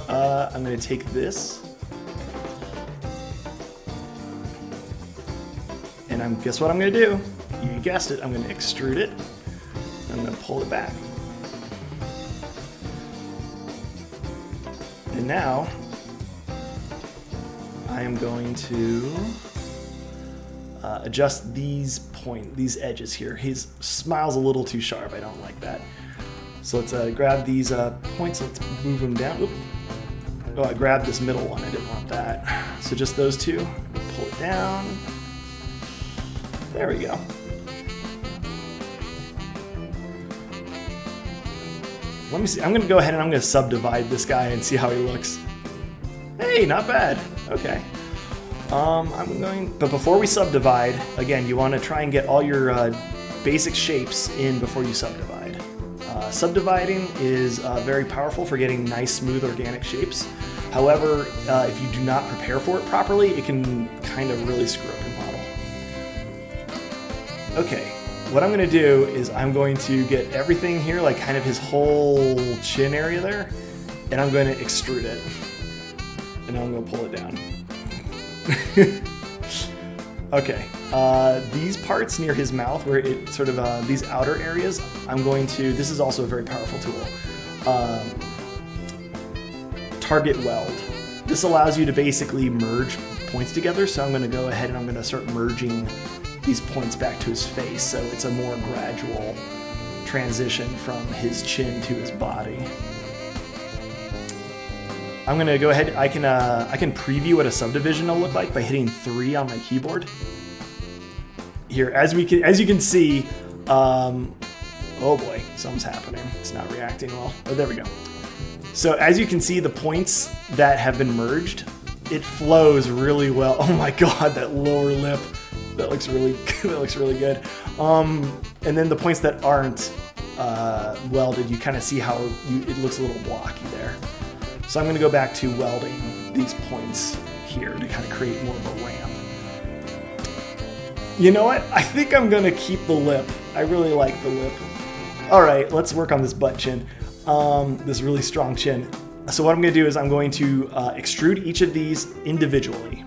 S1: I'm going to take this, and guess what I'm going to do? You guessed it, I'm going to extrude it. I'm going to pull it back. And now I am going to adjust these edges here. His smile's a little too sharp, I don't like that. So let's grab these points, let's move them down. Oop. Oh, I grabbed this middle one, I didn't want that. So just those two, pull it down. There we go. Let me see. I'm gonna go ahead and I'm gonna subdivide this guy and see how he looks. Hey, not bad. Okay. But before we subdivide, again, you want to try and get all your basic shapes in before you subdivide. Subdividing is very powerful for getting nice, smooth, organic shapes. However, if you do not prepare for it properly, it can kind of really screw up your model. Okay, what I'm going to do is I'm going to get everything here, like kind of his whole chin area there, and I'm going to extrude it. And I'm going to pull it down. Okay, these parts near his mouth, where it sort of, these outer areas, I'm going to, this is also a very powerful tool, target weld. This allows you to basically merge points together, so I'm going to go ahead and I'm going to start merging these points back to his face, so it's a more gradual transition from his chin to his body. I'm going to go ahead, I can preview what a subdivision will look like by hitting 3 on my keyboard. Here, as you can see, oh boy, something's happening. It's not reacting well. Oh, there we go. So as you can see, the points that have been merged, it flows really well. Oh my god, that lower lip, that looks really good. And then the points that aren't welded, you kind of see how it looks a little blocky there. So I'm going to go back to welding these points here to kind of create more of a ramp. You know what? I think I'm going to keep the lip. I really like the lip. All right, let's work on this butt chin, this really strong chin. So what I'm going to do is I'm going to extrude each of these individually.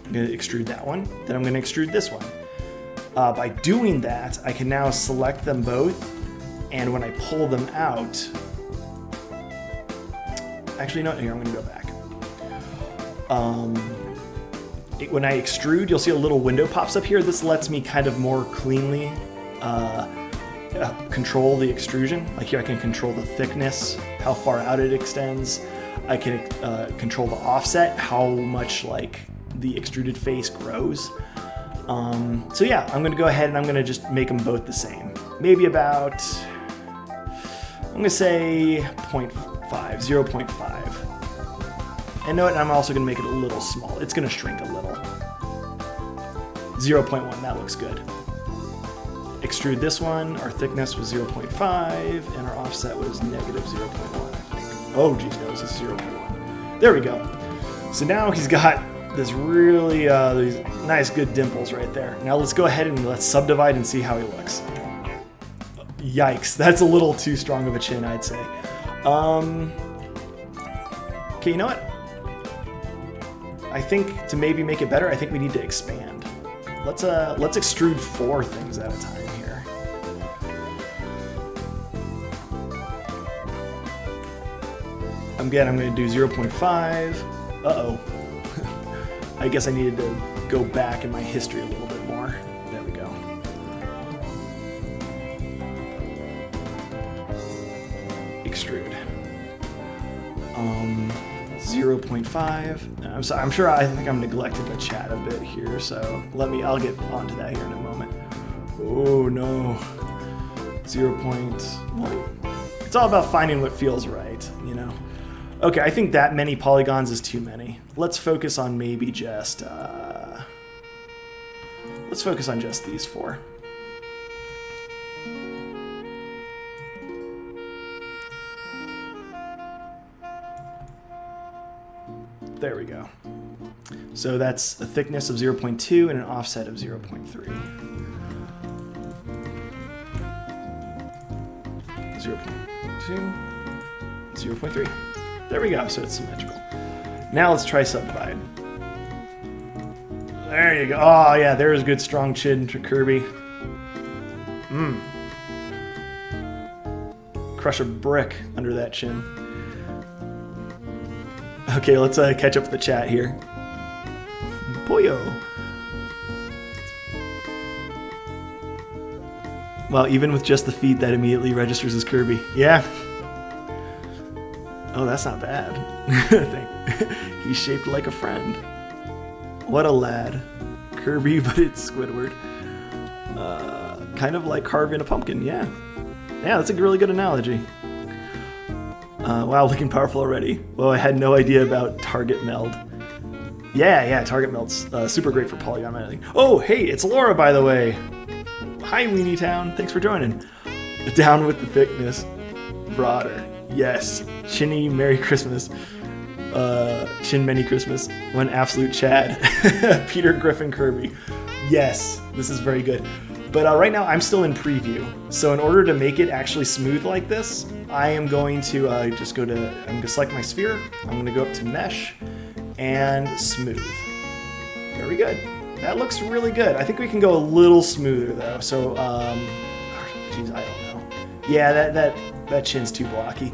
S1: I'm going to extrude that one, then I'm going to extrude this one. By doing that, I can now select them both, and when I pull them out, actually, no, here, I'm going to go back. When I extrude, you'll see a little window pops up here. This lets me kind of more cleanly control the extrusion. Like here, I can control the thickness, how far out it extends. I can control the offset, how much like the extruded face grows. So yeah, I'm going to go ahead and I'm going to just make them both the same. Maybe about, I'm going to say 0.5. And note, I'm also going to make it a little small. It's going to shrink a little. 0.1, that looks good. Extrude this one. Our thickness was 0.5, and our offset was negative 0.1, I think. Oh, geez, no, this is 0.1. There we go. So now he's got this really these nice, good dimples right there. Now let's go ahead and let's subdivide and see how he looks. Yikes, that's a little too strong of a chin, I'd say. Okay, you know what? I think to maybe make it better, I think we need to expand. Let's extrude 4 things at a time here. Again, I'm going to do 0.5. Uh-oh. I guess I needed to go back in my history a little bit more. There we go. Extrude. 0.5. I'm sorry, I'm sure I think I'm neglecting the chat a bit here, so I'll get onto that here in a moment. Oh no. 0.1. It's all about finding what feels right, you know. Okay, I think that many polygons is too many. Let's focus on maybe just let's focus on just these 4. There we go. So that's a thickness of 0.2 and an offset of 0.3. 0.2, 0.3. There we go, so it's symmetrical. Now let's try subdivide. There you go. Oh yeah, there's a good strong chin to Kirby. Crush a brick under that chin. Okay, let's catch up with the chat here. Boyo. Well, even with just the feet, that immediately registers as Kirby. Yeah. Oh, that's not bad. He's shaped like a friend. What a lad. Kirby, but it's Squidward. Kind of like carving a pumpkin, yeah. Yeah, that's a really good analogy. Wow, looking powerful already. Well, I had no idea about target meld. Yeah, target meld's super great for Polygon Modeling. Oh, hey, it's Laura, by the way. Hi, Weenie Town. Thanks for joining. Down with the thickness. Broader. Yes. Chinny, Merry Christmas. Chin Many Christmas. One absolute Chad. Peter Griffin Kirby. Yes, this is very good. But right now I'm still in preview. So in order to make it actually smooth like this, I am going to I'm going to select my sphere. I'm going to go up to Mesh and Smooth. Very good. That looks really good. I think we can go a little smoother though. So, geez, I don't know. Yeah, that chin's too blocky.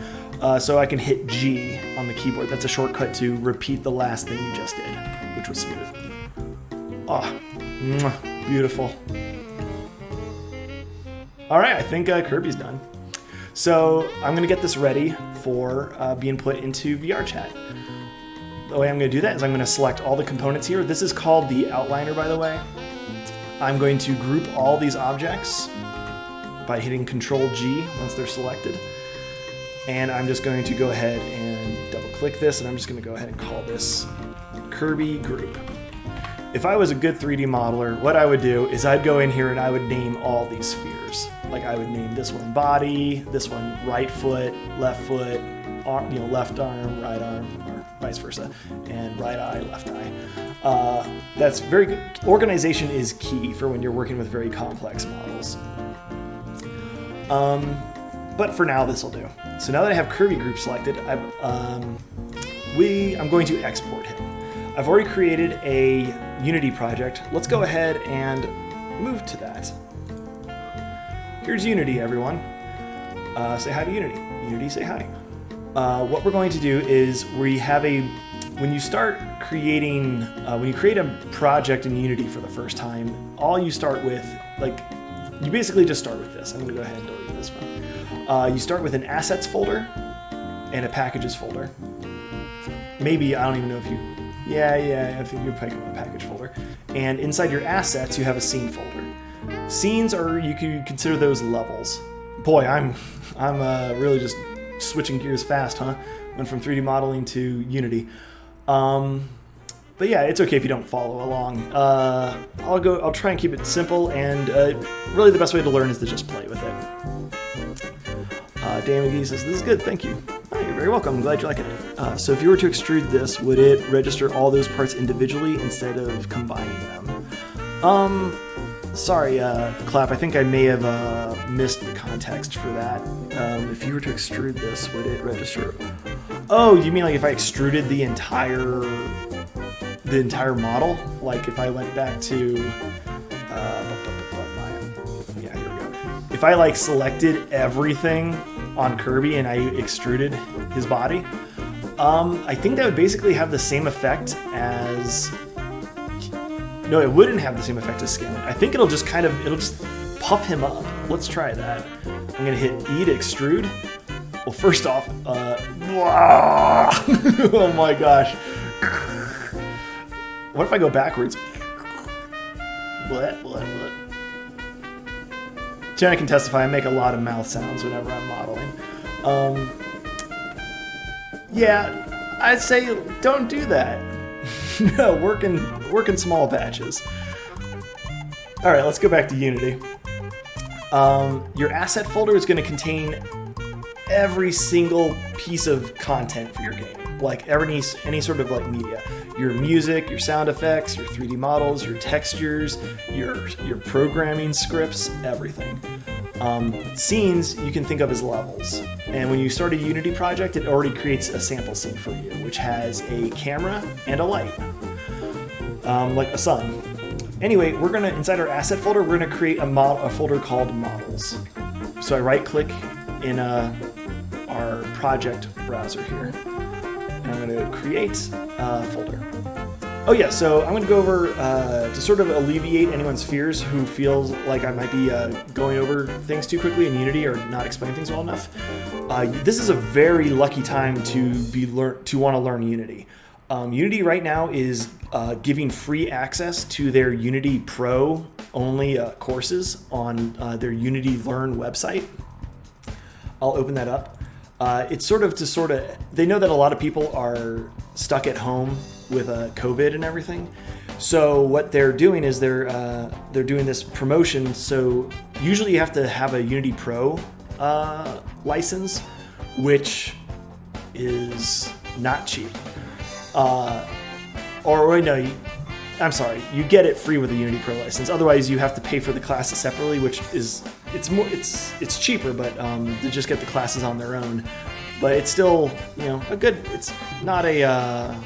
S1: So I can hit G on the keyboard. That's a shortcut to repeat the last thing you just did, which was smooth. Oh, beautiful. All right, I think Kirby's done. So I'm gonna get this ready for being put into VR chat. The way I'm gonna do that is I'm gonna select all the components here. This is called the outliner, by the way. I'm going to group all these objects by hitting Control G once they're selected. And I'm just going to go ahead and double click this, and I'm just gonna go ahead and call this Kirby Group. If I was a good 3D modeler, what I would do is I'd go in here and I would name all these spheres. Like I would name this one body, this one right foot, arm, left arm, right arm, or vice versa, and right eye, left eye. That's very good. Organization is key for when you're working with very complex models. But for now, this will do. So now that I have Kirby Group selected, I'm going to export him. I've already created a Unity project. Let's go ahead and move to that. Here's Unity, everyone. Say hi to Unity. Unity, say hi. What we're going to do is when you create a project in Unity for the first time, all you start with, you basically just start with this. I'm gonna go ahead and delete this one. You start with an assets folder and a packages folder. Maybe, I don't even know if you, I think you pick up a package folder. And inside your assets, you have a scene folder. Scenes you can consider those levels. Boy, I'm really just switching gears fast, huh? Went from 3D modeling to Unity. But yeah, it's okay if you don't follow along. I'll try and keep it simple, and really the best way to learn is to just play with it. Dan McGee says, this is good, thank you. Oh, you're very welcome, I'm glad you're liking it. So if you were to extrude this, would it register all those parts individually instead of combining them? Sorry, Clap, I think I may have missed the context for that. If you were to extrude this, would it register? Oh, you mean like if I extruded the entire model? Like if I went back to, yeah, here we go. If I selected everything on Kirby and I extruded his body, I think that would basically have the same effect as, no, it wouldn't have the same effect as scaling. I think it'll just puff him up. Let's try that. I'm gonna hit E to extrude. Well, first off, oh my gosh. What if I go backwards? Blah, blah, blah. Jenna can testify, I make a lot of mouth sounds whenever I'm modeling. Yeah, I'd say don't do that. No, work in small patches. All right, let's go back to Unity. Your asset folder is going to contain every single piece of content for your game, like any sort of media. Your music, your sound effects, your 3D models, your textures, your programming scripts, everything. Scenes you can think of as levels. And when you start a Unity project, it already creates a sample scene for you, which has a camera and a light, like a sun. Anyway, inside our asset folder, we're gonna create a folder called models. So I right-click in our project browser here, and I'm gonna create a folder. Oh yeah, so I'm gonna go over, to sort of alleviate anyone's fears who feels like I might be going over things too quickly in Unity or not explaining things well enough. This is a very lucky time to want to learn Unity. Unity right now is giving free access to their Unity Pro only courses on their Unity Learn website. I'll open that up. It's sort of they know that a lot of people are stuck at home with COVID and everything. So what they're doing is they're doing this promotion. So usually you have to have a Unity Pro license, which is not cheap. I'm sorry, you get it free with a Unity Pro license. Otherwise, you have to pay for the classes separately, which is it's cheaper, but to just get the classes on their own. But it's still it's not an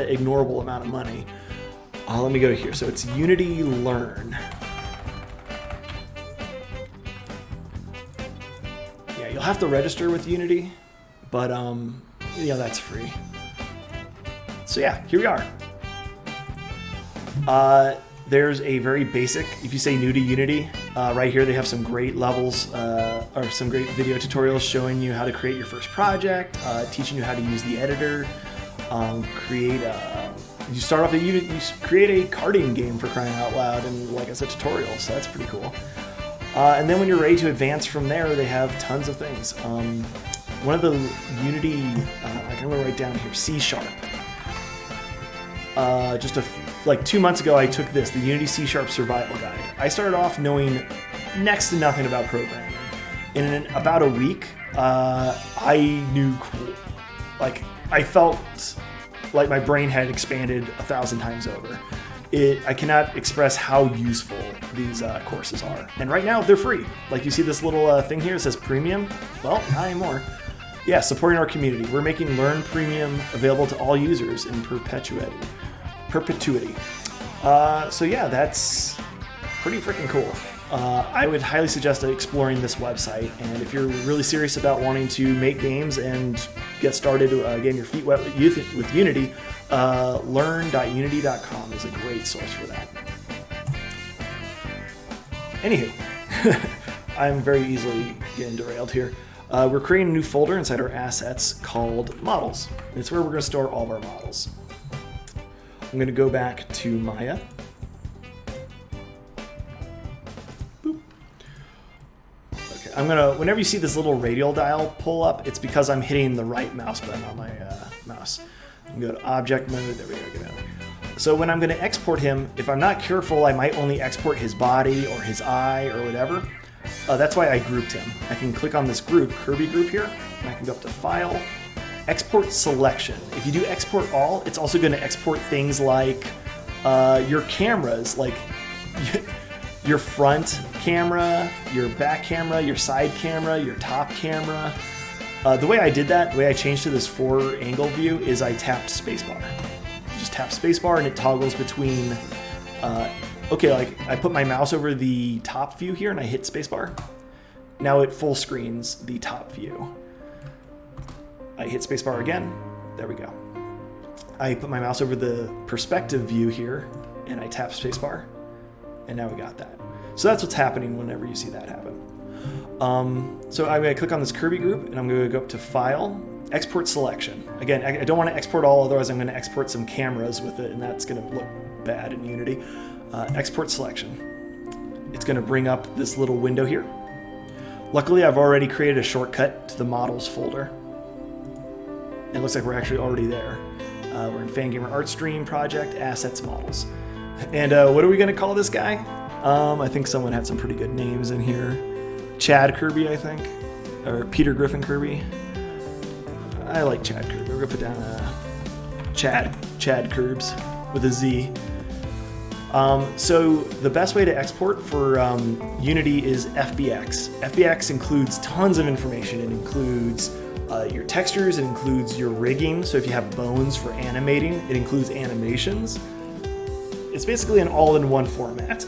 S1: ignorable amount of money. Let me go here. So it's Unity Learn. Yeah, you'll have to register with Unity, but that's free. So yeah, here we are. There's a very basic, if you say new to Unity, right here they have some great levels or some great video tutorials showing you how to create your first project, teaching you how to use the editor, you start off you create a karting game, for crying out loud, and like I said, tutorial, so that's pretty cool. And then when you're ready to advance from there, they have tons of things. One of the Unity, I'm gonna write down here, C#. Like 2 months ago, I took the Unity C# Survival Guide. I started off knowing next to nothing about programming. In about a week, I knew, I felt like my brain had expanded 1,000 times over. I cannot express how useful these courses are. And right now, they're free. Like you see this little thing here, it says Premium. Well, not anymore. Yeah, supporting our community. We're making Learn Premium available to all users in perpetuity. So yeah, that's pretty freaking cool. I would highly suggest exploring this website, and if you're really serious about wanting to make games and get started getting your feet wet with Unity, learn.unity.com is a great source for that. Anywho, I'm very easily getting derailed here. We're creating a new folder inside our assets called Models. It's where we're going to store all of our models. I'm going to go back to Maya. Boop. Okay, whenever you see this little radial dial pull up, it's because I'm hitting the right mouse button on my mouse. I'm going to go to Object Mode. There we go. Get out of there. So when I'm going to export him, if I'm not careful, I might only export his body or his eye or whatever. That's why I grouped him. I can click on this group, Kirby group here, and I can go up to File, Export Selection. If you do Export All, it's also going to export things like your cameras, like your front camera, your back camera, your side camera, your top camera. The way I did that, the way I changed to this 4-angle view is I tapped spacebar. Just tap spacebar and it toggles between like I put my mouse over the top view here and I hit spacebar. Now it full screens the top view. I hit spacebar again. There we go. I put my mouse over the perspective view here and I tap spacebar. And now we got that. So that's what's happening whenever you see that happen. So I'm going to click on this Kirby group and I'm going to go up to File, Export Selection. Again, I don't want to export all, otherwise I'm going to export some cameras with it and that's going to look bad in Unity. Export Selection. It's going to bring up this little window here. Luckily, I've already created a shortcut to the Models folder. It looks like we're actually already there. We're in Fangamer Art Stream Project, Assets, Models. And what are we going to call this guy? I think someone had some pretty good names in here. Chad Kirby, I think. Or Peter Griffin Kirby. I like Chad Kirby. We're going to put down Chad Curbs with a Z. So the best way to export for Unity is FBX. FBX includes tons of information. It includes your textures, it includes your rigging. So if you have bones for animating, it includes animations. It's basically an all-in-one format.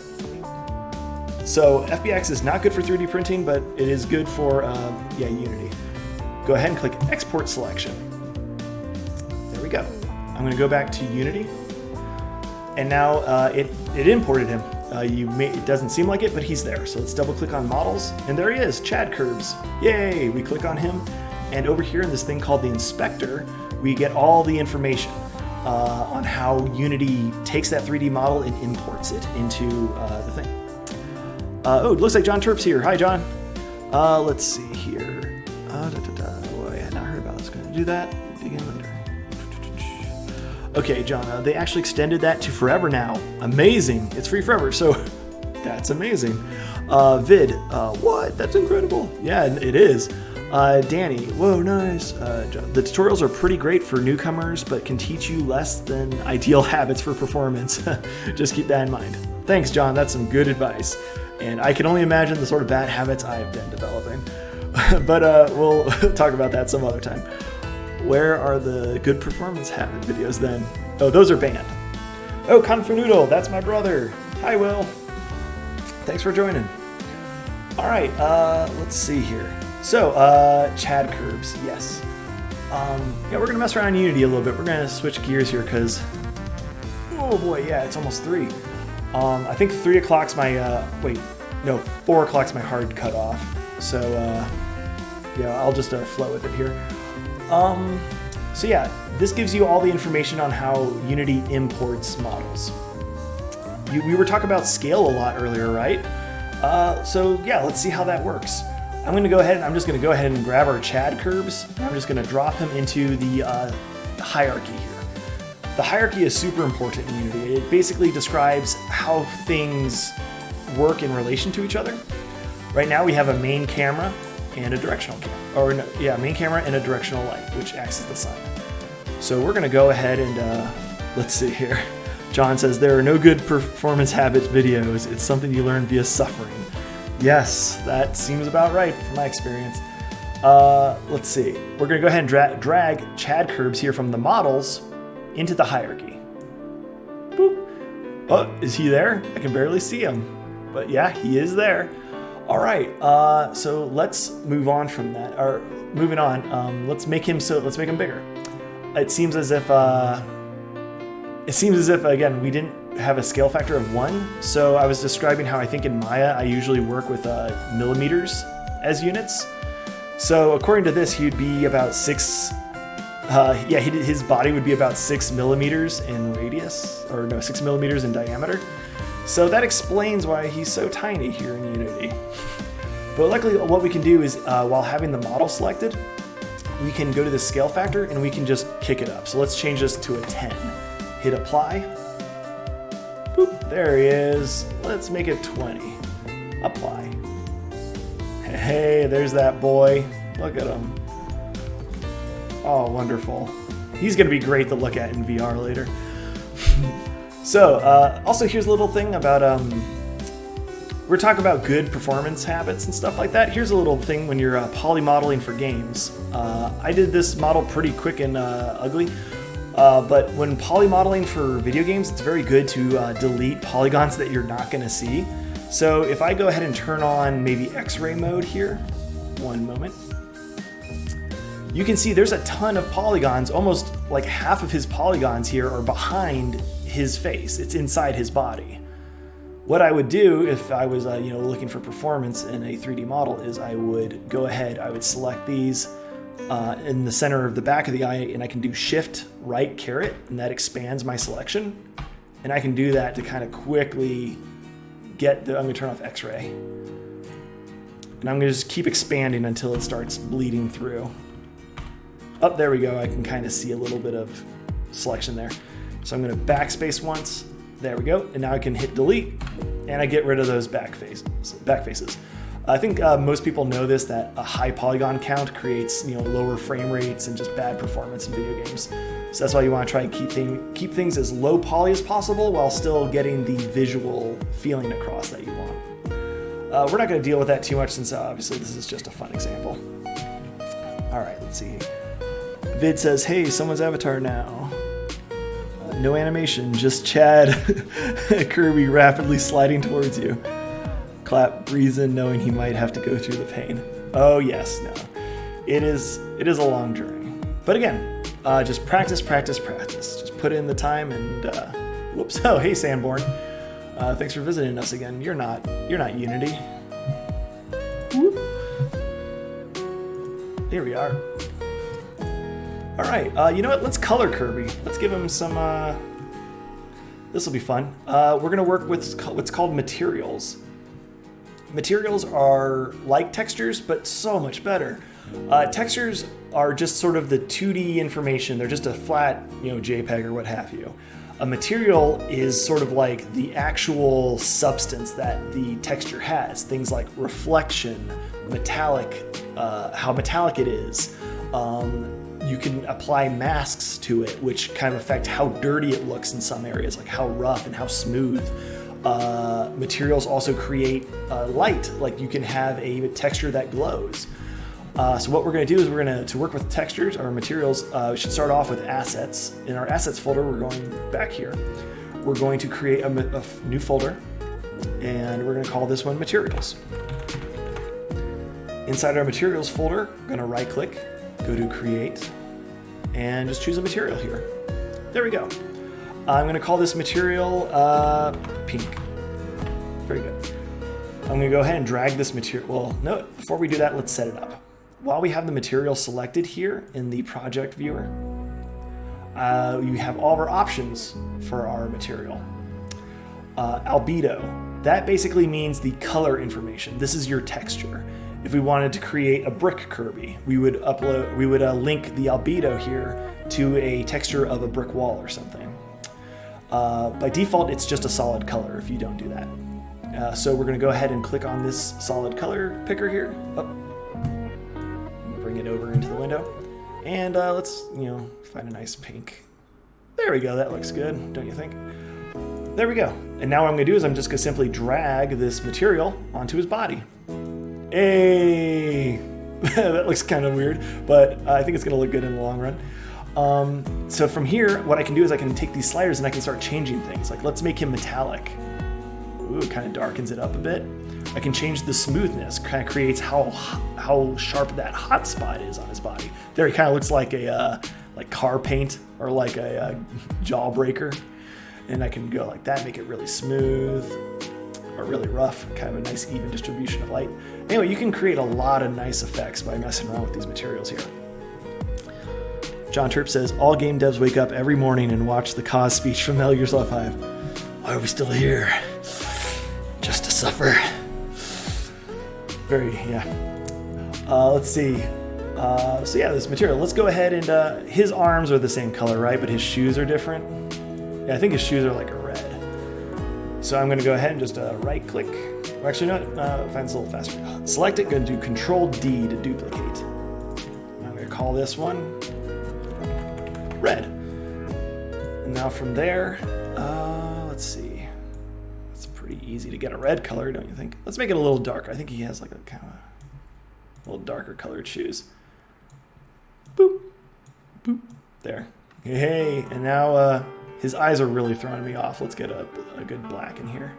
S1: So FBX is not good for 3D printing, but it is good for Unity. Go ahead and click Export Selection. There we go. I'm going to go back to Unity. And now it imported him. It doesn't seem like it, but he's there. So let's double click on Models, and there he is, Chad Curbs. Yay! We click on him, and over here in this thing called the Inspector, we get all the information on how Unity takes that 3D model and imports it into the thing. It looks like John Terp's here. Hi, John. Let's see here. do that? Begin later. Okay, John, they actually extended that to forever now. Amazing. It's free forever, so that's amazing. Vid, what? That's incredible. Yeah, it is. Danny, whoa, nice. The tutorials are pretty great for newcomers, but can teach you less than ideal habits for performance. Just keep that in mind. Thanks, John. That's some good advice. And I can only imagine the sort of bad habits I've been developing. But we'll talk about that some other time. Where are the good performance habit videos then? Oh, those are banned. Oh, Kung Fu Noodle, that's my brother. Hi, Will. Thanks for joining. All right, let's see here. So, Chad curves, yes. Yeah, we're gonna mess around in Unity a little bit. We're gonna switch gears here because, oh boy, yeah, it's almost 3. I think 3 o'clock's my, 4 o'clock's my hard cutoff. So, yeah, I'll just flow with it here. So yeah, this gives you all the information on how Unity imports models. We were talking about scale a lot earlier, right? So yeah, let's see how that works. I'm just gonna go ahead and grab our Chad curves, and I'm just gonna drop him into the hierarchy here. The hierarchy is super important in Unity. It basically describes how things work in relation to each other. Right now we have a main camera and a directional camera. Main camera and a directional light, which acts as the sun. So we're gonna go ahead and, let's see here. John says, there are no good performance habits videos. It's something you learn via suffering. Yes, that seems about right from my experience. Let's see. We're gonna go ahead and drag Chad curves here from the models into the hierarchy. Boop. Oh, is he there? I can barely see him. But yeah, he is there. All right, so let's move on from that. Or moving on, let's make him bigger. It seems as if again we didn't have a scale factor of 1. So I was describing how I think in Maya I usually work with millimeters as units. So according to this, he'd be about 6. His body would be about 6 millimeters in radius, or no, 6 millimeters in diameter. So that explains why he's so tiny here in Unity. But luckily what we can do is, while having the model selected, we can go to the scale factor and we can just kick it up. So let's change this to a 10. Hit apply. Boop, there he is. Let's make it 20. Apply. Hey, there's that boy. Look at him. Oh, wonderful. He's gonna be great to look at in VR later. So, also here's a little thing about, we're talking about good performance habits and stuff like that. Here's a little thing when you're poly modeling for games. I did this model pretty quick and ugly, but when poly modeling for video games, it's very good to delete polygons that you're not gonna see. So if I go ahead and turn on maybe X-ray mode here, one moment, you can see there's a ton of polygons. Almost like half of his polygons here are behind his face. It's inside his body. What I would do if I was looking for performance in a 3D model is I would go ahead, I would select these in the center of the back of the eye, and I can do Shift right caret, and that expands my selection. And I can do that to kind of quickly I'm gonna turn off X-ray. And I'm gonna just keep expanding until it starts bleeding through. Oh, there we go. I can kind of see a little bit of selection there. So I'm going to backspace once. There we go. And now I can hit delete, and I get rid of those back faces. I think most people know this, that a high polygon count creates lower frame rates and just bad performance in video games. So that's why you want to try and keep things as low poly as possible while still getting the visual feeling across that you want. We're not going to deal with that too much since obviously this is just a fun example. All right, let's see. Vid says, hey, someone's avatar now. No animation, just Chad Kirby rapidly sliding towards you. Clap, breathes in knowing he might have to go through the pain. Oh yes, no. It is a long journey. But again, just practice. Just put in the time and whoops. Oh, hey Sanborn. Thanks for visiting us again. You're not Unity. Whoop. Here we are. All right, you know what? Let's color Kirby. Let's give him some, this will be fun. We're gonna work with what's called materials. Materials are like textures, but so much better. Textures are just sort of the 2D information. They're just a flat, JPEG or what have you. A material is sort of like the actual substance that the texture has. Things like reflection, metallic, how metallic it is. You can apply masks to it, which kind of affect how dirty it looks in some areas, like how rough and how smooth. Materials also create light, like you can have a texture that glows. So what we're going to do is to work with textures or materials, we should start off with assets. In our assets folder, we're going back here. We're going to create a new folder, and we're going to call this one materials. Inside our materials folder, we're going to right click, go to create, and just choose a material here. There we go. I'm going to call this material pink. Very good. I'm going to go ahead and drag this material. Well, no, before we do that, let's set it up. While we have the material selected here in the project viewer, you have all of our options for our material. Albedo, that basically means the color information. This is your texture. If we wanted to create a brick Kirby, we would link the albedo here to a texture of a brick wall or something. By default, it's just a solid color if you don't do that. So we're going to go ahead and click on this solid color picker here. Bring it over into the window, and let's find a nice pink. There we go. That looks good, don't you think? There we go. And now what I'm going to do is I'm just going to simply drag this material onto his body. Hey, that looks kind of weird, but I think it's going to look good in the long run. So from here, what I can do is I can take these sliders and I can start changing things. Like let's make him metallic. Ooh, it kind of darkens it up a bit. I can change the smoothness, kind of creates how sharp that hot spot is on his body. There he kind of looks like a like car paint or like a jawbreaker. And I can go like that, make it really smooth or really rough, kind of a nice even distribution of light. Anyway, you can create a lot of nice effects by messing around with these materials here. John Terp says, all game devs wake up every morning and watch the cause speech from Metal Gear Solid 5. Why are we still here? Just to suffer. Let's see. So yeah, this material. Let's go ahead and his arms are the same color, right? But his shoes are different. Yeah, I think his shoes are like a red. So I'm going to go ahead and just right click. Actually, no, find this a little faster. Select it. Going to do Control D to duplicate. I'm going to call this one red. And now from there, let's see. Pretty easy to get a red color, don't you think? Let's make it a little darker. I think he has like a kind of a little darker colored shoes. Boop, boop, there. Hey, and now his eyes are really throwing me off. Let's get a good black in here.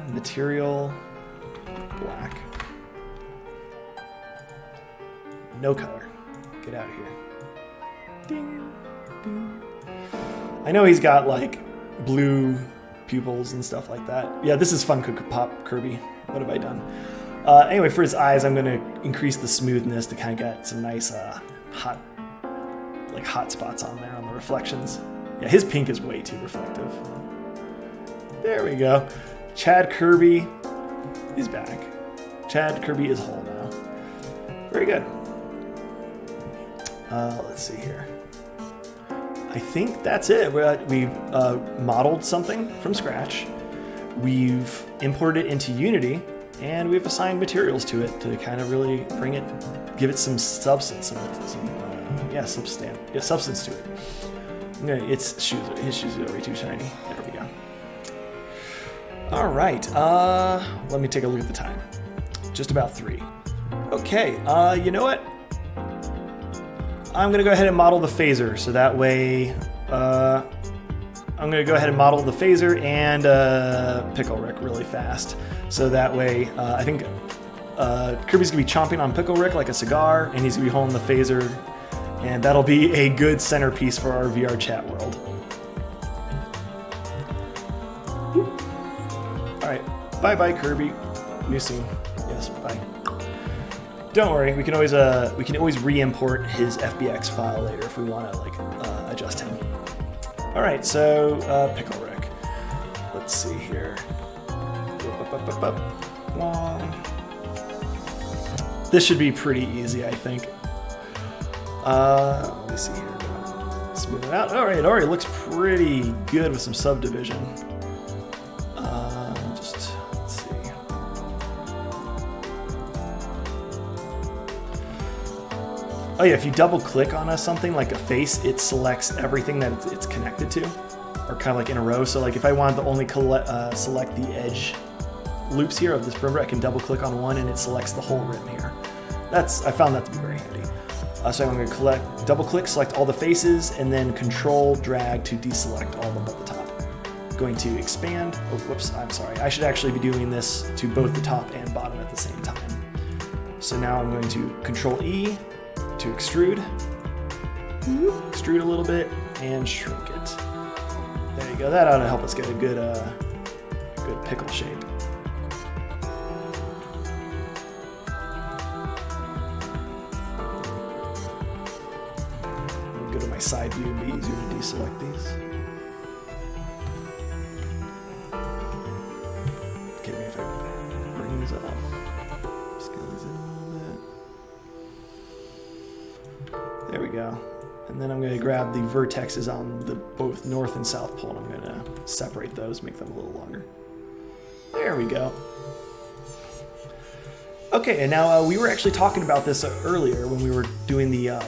S1: Material, black. No color. Get out of here. Ding, ding. I know he's got like blue pupils and stuff like that. Yeah, this is Funko Pop Kirby. What have I done? Anyway, for his eyes, I'm going to increase the smoothness to kind of get some nice hot spots on there on the reflections. Yeah, his pink is way too reflective. There we go. Chad Kirby is back. Chad Kirby is whole now. Very good. Let's see here. I think that's it. We've modeled something from scratch. We've imported it into Unity, and we've assigned materials to it to kind of really give it some substance, substance to it. His shoes are way too shiny. There we go. All right, let me take a look at the time. Just about 3. Okay, you know what? I'm gonna go ahead and model the phaser, so that way, I'm gonna go ahead and model the phaser and Pickle Rick really fast. So that way, I think Kirby's gonna be chomping on Pickle Rick like a cigar, and he's gonna be holding the phaser, and that'll be a good centerpiece for our VR chat world. All right, bye-bye Kirby. See you soon. Yes, bye. Don't worry, we can always re-import his FBX file later if we want to adjust him. All right, so Pickle Rick. Let's see here. This should be pretty easy, I think. Let me see here. Smooth it out. All right, it already looks pretty good with some subdivision. Just let's see. Oh yeah, if you double click on something like a face, it selects everything that it's connected to, or kind of like in a row. So like if I wanted to only select the edge loops here of this perimeter, I can double click on one and it selects the whole rim here. I found that to be very handy. So I'm going to double click, select all the faces, and then control drag to deselect all of them but the top. Going to expand. Oh, whoops, I'm sorry. I should actually be doing this to both the top and bottom at the same time. So now I'm going to control E to extrude. Extrude a little bit and shrink it. There you go. That ought to help us get a good pickle shape. Go to my side view and be easier to deselect these. Okay, maybe if I bring these up. Scale these in a little bit. There we go. And then I'm going to grab the vertexes on the both north and south pole, and I'm going to separate those, make them a little longer. There we go. Okay, and now we were actually talking about this earlier when we were doing the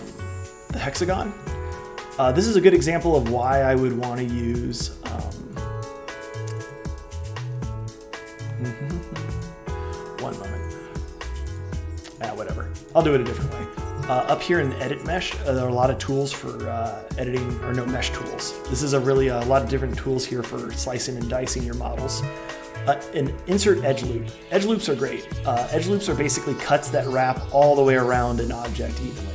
S1: hexagon. This is a good example of why I would want to use one moment. Whatever. I'll do it a different way. Up here in Edit Mesh, there are a lot of tools for editing, or no, mesh tools. This is a lot of different tools here for slicing and dicing your models. And insert edge loop. Edge loops are great. Edge loops are basically cuts that wrap all the way around an object evenly.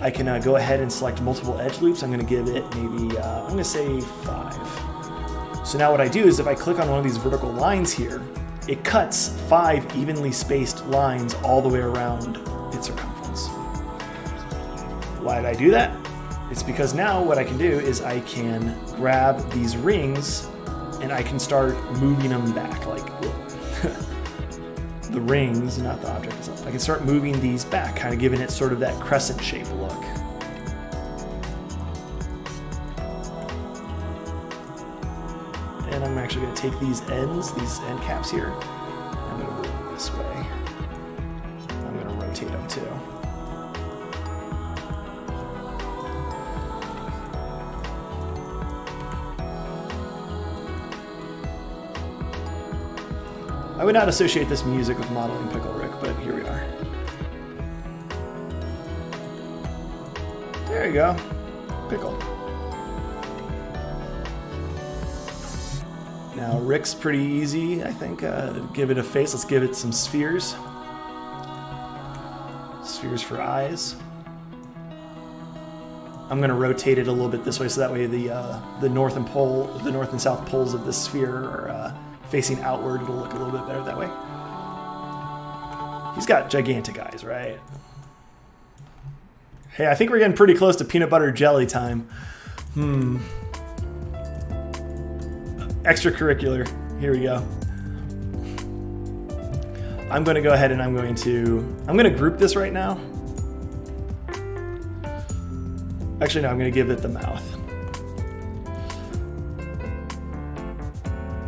S1: I can go ahead and select multiple edge loops. I'm going to give it maybe, I'm going to say 5. So now what I do is if I click on one of these vertical lines here, it cuts 5 evenly spaced lines all the way around its circumference. Why did I do that? It's because now what I can do is I can grab these rings and I can start moving them back, like the rings, not the object itself. I can start moving these back, kind of giving it sort of that crescent shape look. And I'm actually going to take these end caps here. I'm going to move them this way. I'm going to rotate them too. I would not associate this music with modeling Pickle Rick, but here we are. There you go. Pickle. Now Rick's pretty easy, I think. Give it a face. Let's give it some spheres. Spheres for eyes. I'm going to rotate it a little bit this way, so that way the north and south poles of the sphere are facing outward. It'll look a little bit better that way. He's got gigantic eyes, right? Hey, I think we're getting pretty close to peanut butter jelly time. Extracurricular. Here we go. I'm going to go ahead and I'm going to group this right now. Actually, no, I'm going to give it the mouth.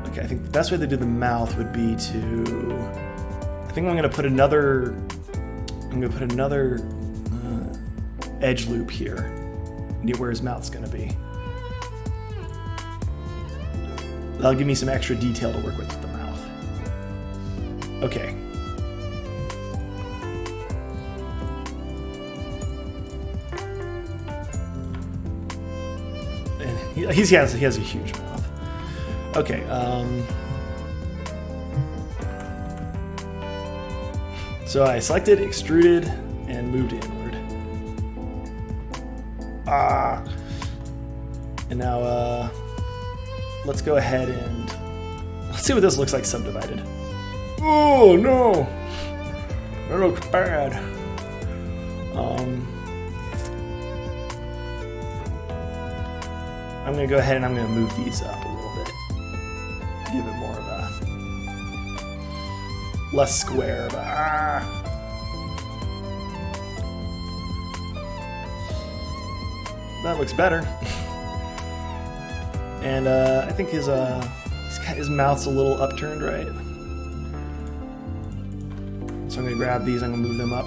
S1: Okay, I think the best way to do the mouth would be to, I think I'm going to put another edge loop here near where his mouth's going to be. That'll give me some extra detail to work with the mouth. Okay. And he has a huge mouth. Okay. So I selected, extruded, and moved inward. And now let's go ahead and let's see what this looks like subdivided. Oh no, that looks bad. I'm gonna go ahead and I'm gonna move these up a little bit, give it more of a less square of a. that looks better. And I think his mouth's a little upturned, right? So I'm gonna grab these, I'm gonna move them up.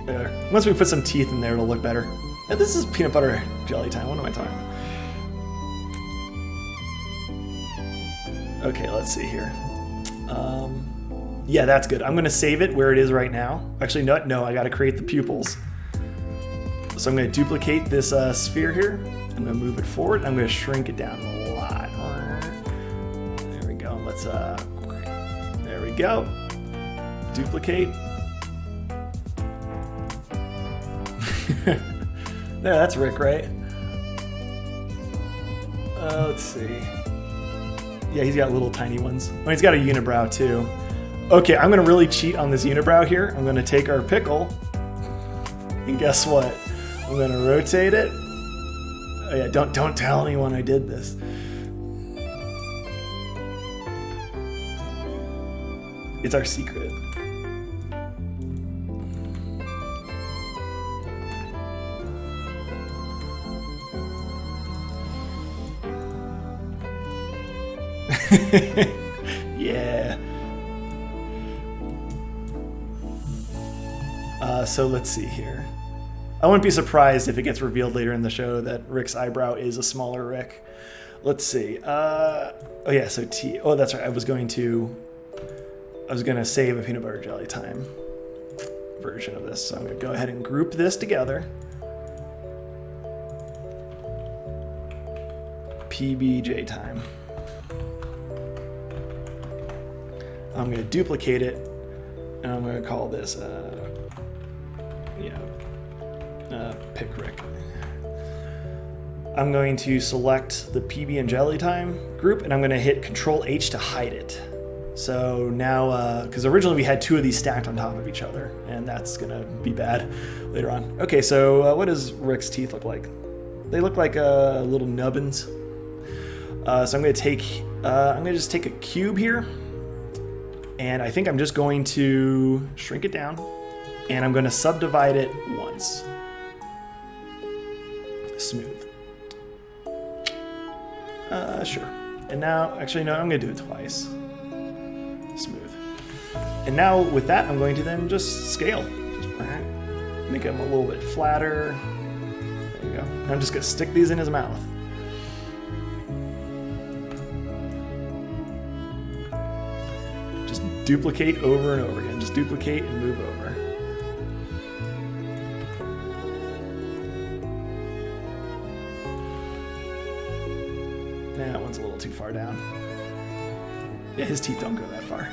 S1: There. Once we put some teeth in there, it'll look better. And this is peanut butter jelly time. What am I talking about? Okay, let's see here. Yeah, that's good. I'm gonna save it where it is right now. Actually, no, I gotta create the pupils. So I'm gonna duplicate this sphere here. I'm gonna move it forward. I'm gonna shrink it down a lot. There we go. Let's, there we go. Duplicate. There, that's Rick, right? Let's see. Yeah, he's got little tiny ones. Oh, he's got a unibrow too. Okay, I'm gonna really cheat on this unibrow here. I'm gonna take our pickle, and guess what? I'm gonna rotate it. Oh yeah, don't tell anyone I did this. It's our secret. Yeah. So let's see here. I wouldn't be surprised if it gets revealed later in the show that Rick's eyebrow is a smaller Rick. Let's see. Oh yeah, so T. Oh, that's right. I was gonna save a peanut butter jelly time version of this. So I'm gonna go ahead and group this together. PBJ time. I'm going to duplicate it, and I'm going to call this, pick Rick. I'm going to select the PB and Jelly Time group, and I'm going to hit Control H to hide it. So now, because originally we had two of these stacked on top of each other, and that's going to be bad later on. Okay, so what does Rick's teeth look like? They look like little nubbins. So I'm going to just take a cube here. And I think I'm just going to shrink it down, and I'm going to subdivide it once. Smooth. Sure. And now, actually, no, I'm going to do it twice. Smooth. And now with that, I'm going to then just scale. Just make them a little bit flatter. There you go. And I'm just going to stick these in his mouth. Duplicate over and over again. Just duplicate and move over. That one's a little too far down. Yeah, his teeth don't go that far.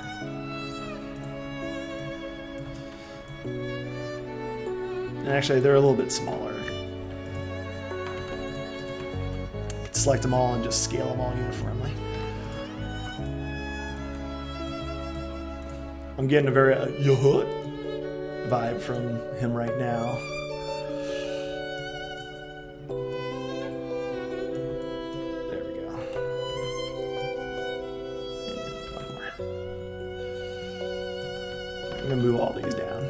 S1: And actually, they're a little bit smaller. You can select them all and just scale them all uniformly. I'm getting a very vibe from him right now. There we go. And one more. I'm gonna move all these down.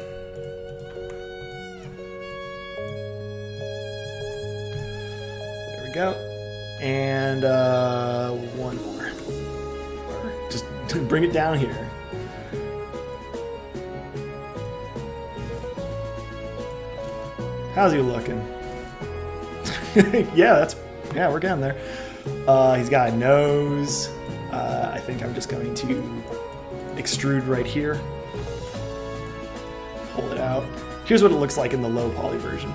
S1: There we go. And one more. Or just bring it down here. How's he looking? Yeah, we're getting there. He's got a nose. I think I'm just going to extrude right here. Pull it out. Here's what it looks like in the low poly version.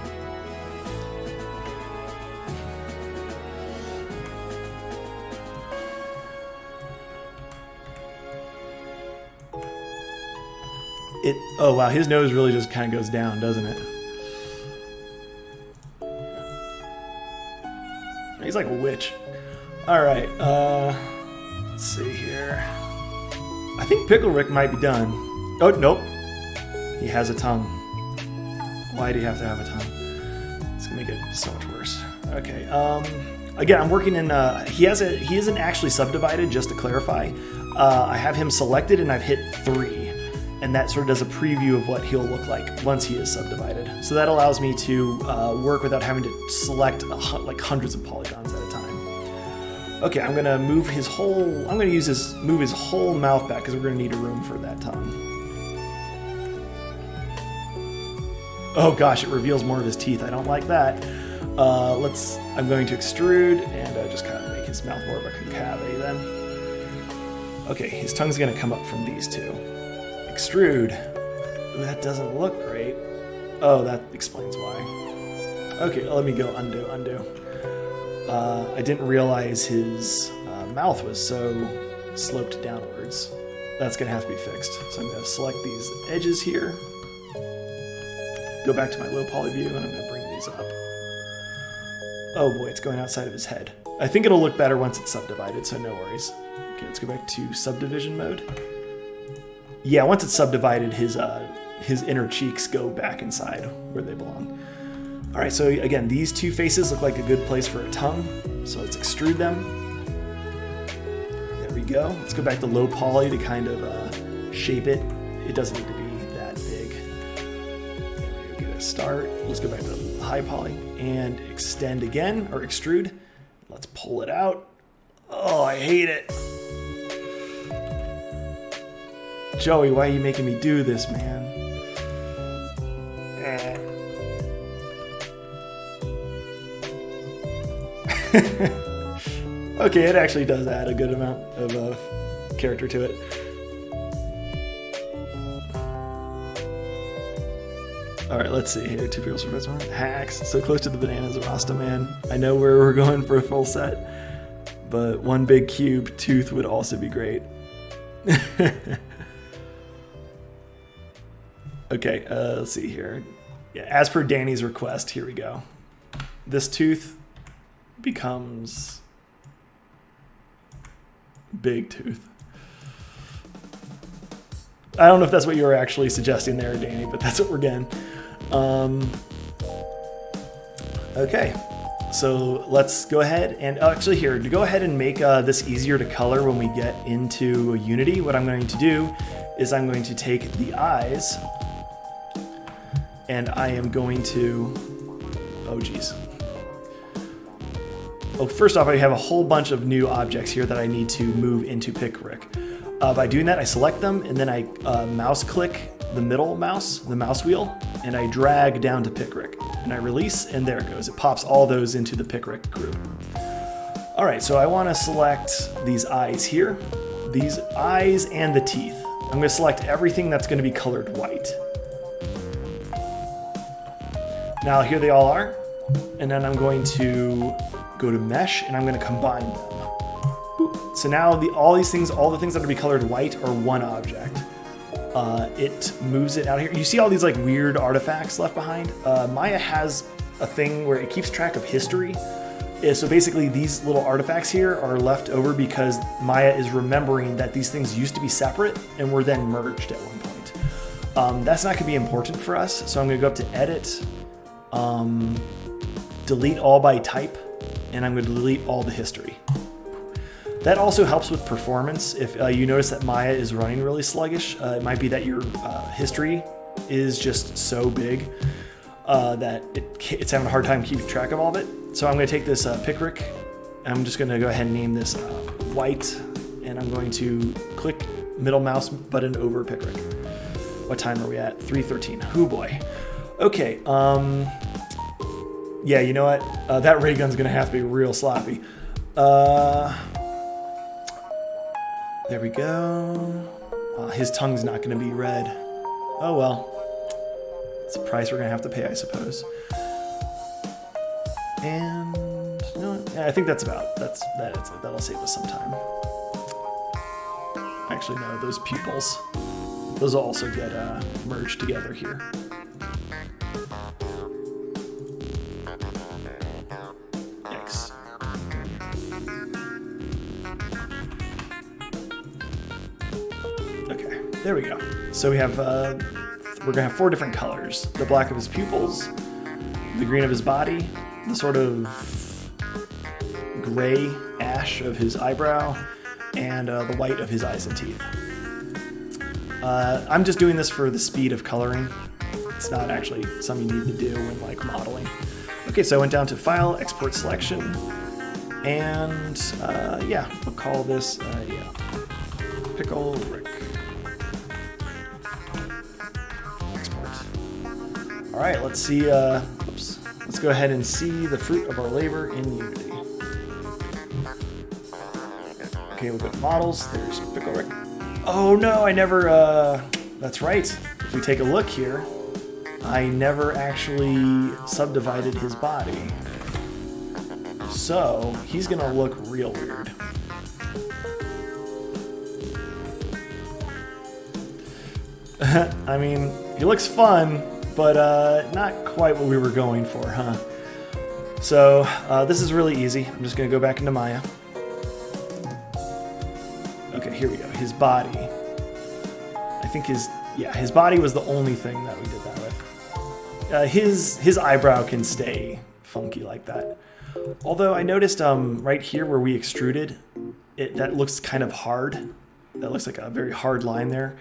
S1: Oh wow, his nose really just kind of goes down, doesn't it? He's like a witch. All right, let's see here. I think Pickle Rick might be done. Oh, nope. He has a tongue. Why do you have to have a tongue? It's gonna make it so much worse. Okay, again, I'm working in, he isn't actually subdivided, just to clarify. I have him selected and I've hit 3. And that sort of does a preview of what he'll look like once he is subdivided. So that allows me to work without having to select like hundreds of polygons at a time. Okay, I'm gonna move his whole, move his whole mouth back because we're gonna need a room for that tongue. Oh gosh, it reveals more of his teeth. I don't like that. I'm going to extrude and just kind of make his mouth more of a concavity then. Okay, his tongue's gonna come up from these two. Extrude. Ooh, that doesn't look great. Oh, that explains why. Okay, let me go undo. I didn't realize his mouth was so sloped downwards. That's gonna have to be fixed. So I'm gonna select these edges here. Go back to my low poly view and I'm gonna bring these up. Oh boy, it's going outside of his head. I think it'll look better once it's subdivided, so no worries. Okay, let's go back to subdivision mode. Yeah, once it's subdivided, his inner cheeks go back inside where they belong. All right, so again, these two faces look like a good place for a tongue. So let's extrude them. There we go. Let's go back to low poly to kind of shape it. It doesn't need to be that big. There we go, get a start. Let's go back to high poly and extend again, or extrude. Let's pull it out. Oh, I hate it. Joey, why are you making me do this, man? Okay, it actually does add a good amount of character to it. Alright, let's see here. 2 Pupils for best one. Hacks. So close to the bananas of Rasta Man. I know where we're going for a full set, but one big cube tooth would also be great. Okay, let's see here. Yeah, as per Danny's request, here we go. This tooth becomes big tooth. I don't know if that's what you were actually suggesting there, Danny, but that's what we're getting. Okay, so let's go ahead and actually here, to go ahead and make this easier to color when we get into Unity, what I'm going to do is I'm going to take the eyes and I am going to, oh geez. Oh, first off, I have a whole bunch of new objects here that I need to move into Pickrick. By doing that, I select them and then I mouse click the middle mouse, the mouse wheel, and I drag down to Pickrick. And I release, and there it goes. It pops all those into the Pickrick group. All right, so I want to select these eyes here, these eyes and the teeth. I'm going to select everything that's going to be colored white. Now here they all are, and then I'm going to go to mesh and I'm going to combine them. Boop. So now all the things that are to be colored white are one object. It moves it out here. You see all these like weird artifacts left behind? Maya has a thing where it keeps track of history. So basically these little artifacts here are left over because Maya is remembering that these things used to be separate and were then merged at one point. That's not going to be important for us, so I'm going to go up to edit, delete all by type, and I'm going to delete all the history. That also helps with performance. If you notice that Maya is running really sluggish, it might be that your history is just so big that it's having a hard time keeping track of all of it. So I'm going to take this Pickrick, and I'm just going to go ahead and name this white, and I'm going to click middle mouse button over Pickrick. What time are we at? 3:13. Oh boy. Okay. Yeah, you know what? That ray gun's going to have to be real sloppy. There we go. His tongue's not going to be red. Oh well. It's a price we're going to have to pay, I suppose. And no, yeah, I think that's it. That'll save us some time. Actually, no, those pupils. Those will also get merged together here. Yikes. Okay, there we go. So we have, we're gonna have 4 different colors. The black of his pupils, the green of his body, the sort of gray ash of his eyebrow, and the white of his eyes and teeth. I'm just doing this for the speed of coloring. It's not actually something you need to do when like modeling. Okay, so I went down to File, Export Selection, and yeah, we'll call this Pickle Rick. Export. All right, let's see. Let's go ahead and see the fruit of our labor in Unity. Okay, we'll go to Models. There's Pickle Rick. Oh no, I never. That's right. If we take a look here, I never actually subdivided his body. So he's gonna look real weird. I mean, he looks fun, but not quite what we were going for, huh? So this is really easy. I'm just gonna go back into Maya. Okay, here we go. His body. I think his body was the only thing that we did that with. His eyebrow can stay funky like that. Although I noticed right here where we extruded, that looks kind of hard. That looks like a very hard line there.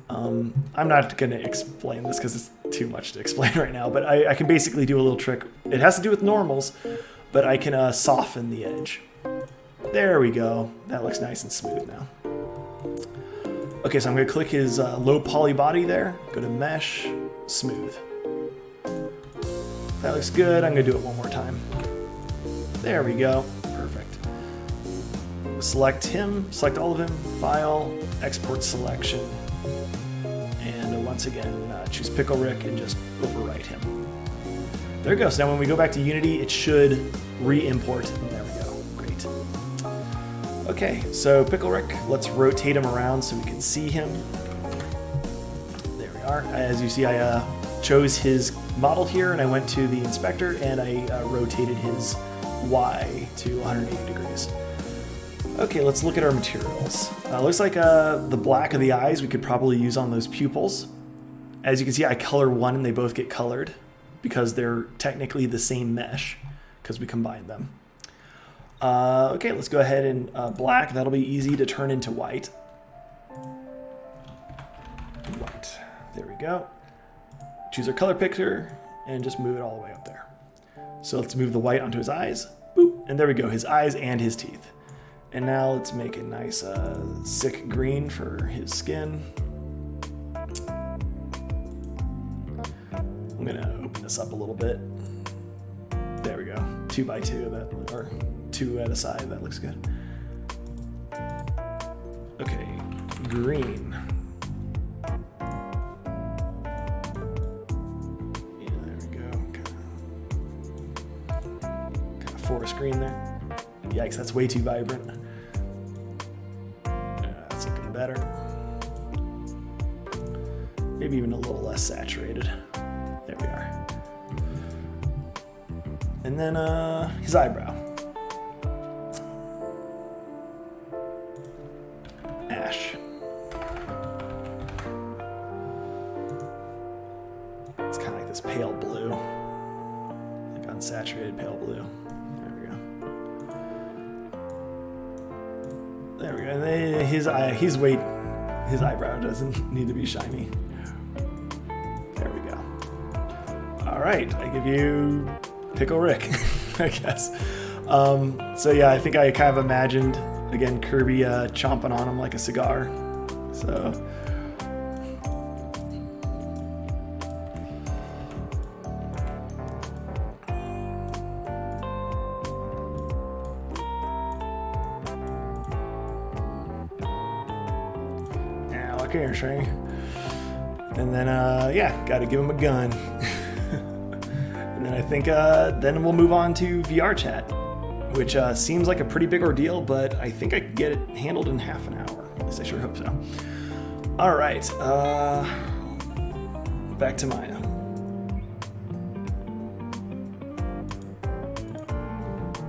S1: I'm not going to explain this because it's too much to explain right now, but I can basically do a little trick. It has to do with normals, but I can soften the edge. There we go. That looks nice and smooth now. Okay, so I'm going to click his low poly body there, go to Mesh, Smooth. That looks good. I'm going to do it one more time. There we go. Perfect. Select him, select all of him, File, Export Selection, and once again, choose Pickle Rick and just overwrite him. There it goes. Now when we go back to Unity, it should re-import. There we go. Great. Okay, so Pickle Rick, let's rotate him around so we can see him. There we are. As you see, I chose his model here, and I went to the inspector, and I rotated his Y to 180 degrees. Okay, let's look at our materials. Looks like the black of the eyes we could probably use on those pupils. As you can see, I color one and they both get colored because they're technically the same mesh because we combined them. Okay, let's go ahead and black. That'll be easy to turn into white. White. There we go. Choose our color picker and just move it all the way up there. So let's move the white onto his eyes. Boop, and there we go, his eyes and his teeth. And now let's make a nice sick green for his skin. I'm gonna open this up a little bit. There we go, 2x2, or 2 at a side, that looks good. Okay, green. Yeah, there we go, kind of forest green there. Yikes, that's way too vibrant. That's looking better. Maybe even a little less saturated. There we are. And then his eyebrow. Ash. It's kind of like this pale blue. Like unsaturated pale blue. There we go. And his eyebrow doesn't need to be shiny. There we go. All right, I give you Pickle Rick, I guess. So yeah, I think I kind of imagined again Kirby chomping on him like a cigar. So. Here, Shrink. And then, yeah, gotta give him a gun. And then I think, then we'll move on to VR chat, which seems like a pretty big ordeal, but I think I can get it handled in half an hour. At least I sure hope so. All right, back to Maya.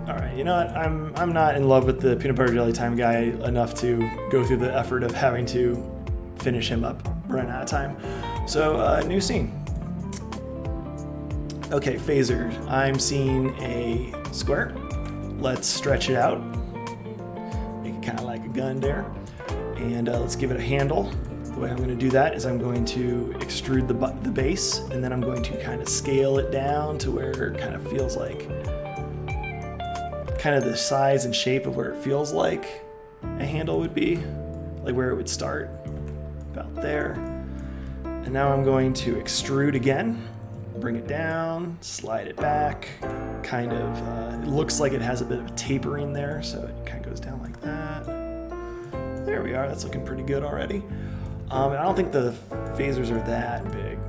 S1: All right, you know what? I'm not in love with the peanut butter jelly time guy enough to go through the effort of having to finish him up, run out of time. So, new scene. Okay, phaser. I'm seeing a square. Let's stretch it out. Make it kind of like a gun there. And let's give it a handle. The way I'm going to do that is I'm going to extrude the base, and then I'm going to kind of scale it down to where it kind of feels like, kind of the size and shape of where it feels like a handle would be, like where it would start, about there. And now I'm going to extrude again, bring it down, slide it back, kind of, it looks like it has a bit of a tapering there, so it kind of goes down like that. There we are, that's looking pretty good already. I don't think the phasers are that big,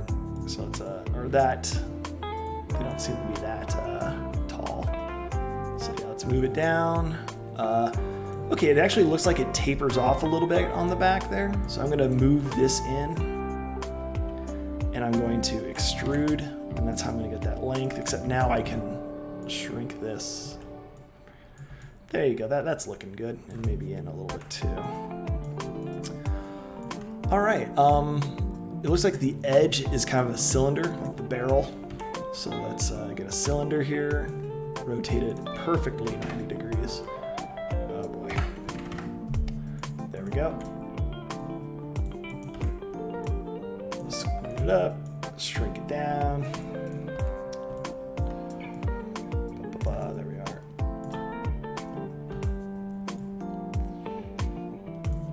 S1: so it's, or that, they don't seem to be that tall. So yeah, let's move it down. Okay, it actually looks like it tapers off a little bit on the back there, so I'm gonna move this in, and I'm going to extrude, and that's how I'm gonna get that length, except now I can shrink this. There you go, that's looking good, and maybe in a little bit too. All right, it looks like the edge is kind of a cylinder, like the barrel. So let's get a cylinder here, rotate it perfectly 90 degrees. Oh boy. There we go. Squeeze it up, shrink it down. There we are.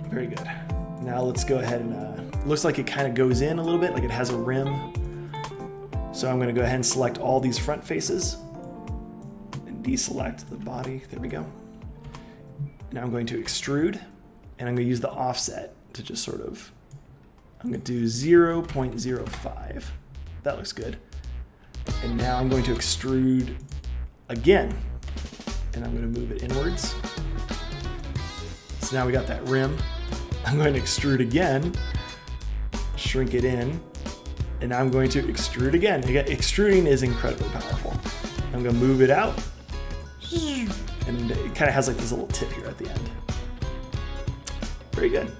S1: Very good. Now let's go ahead and, looks like it kind of goes in a little bit, like it has a rim. So I'm gonna go ahead and select all these front faces and deselect the body, there we go. Now I'm going to extrude, and I'm gonna use the offset to just sort of, I'm gonna do 0.05. That looks good. And now I'm going to extrude again, and I'm gonna move it inwards. So now we got that rim. I'm going to extrude again, shrink it in, and now I'm going to extrude again. Again, extruding is incredibly powerful. I'm going to move it out, and it kind of has like this little tip here at the end. Very good.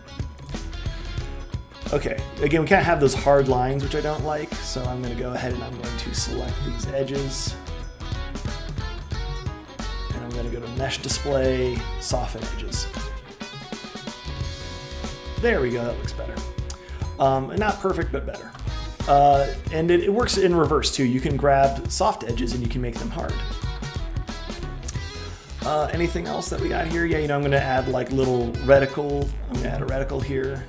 S1: Okay, again, we can't have those hard lines, which I don't like, so I'm going to go ahead and I'm going to select these edges. And I'm going to go to Mesh Display, Soften Edges. There we go, that looks better. Not perfect, but better. And it works in reverse too. You can grab soft edges and you can make them hard. Anything else that we got here? Yeah, you know, I'm gonna add like little reticle. I'm gonna add a reticle here.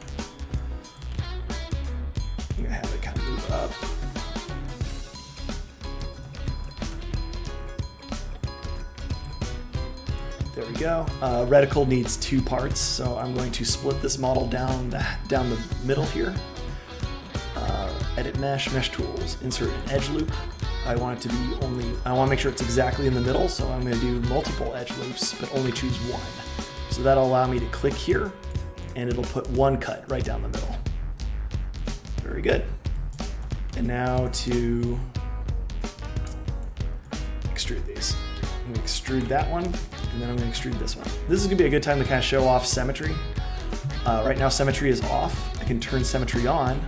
S1: I'm gonna have it kind of move up. There we go. Reticle needs two parts, so I'm going to split this model down the middle here. Edit mesh, mesh tools, insert an edge loop. I want it to be I want to make sure it's exactly in the middle, so I'm going to do multiple edge loops, but only choose one. So that'll allow me to click here, and it'll put one cut right down the middle. Very good. And now to extrude these. I'm going to extrude that one, and then I'm going to extrude this one. This is going to be a good time to kind of show off symmetry. Right now symmetry is off. I can turn symmetry on.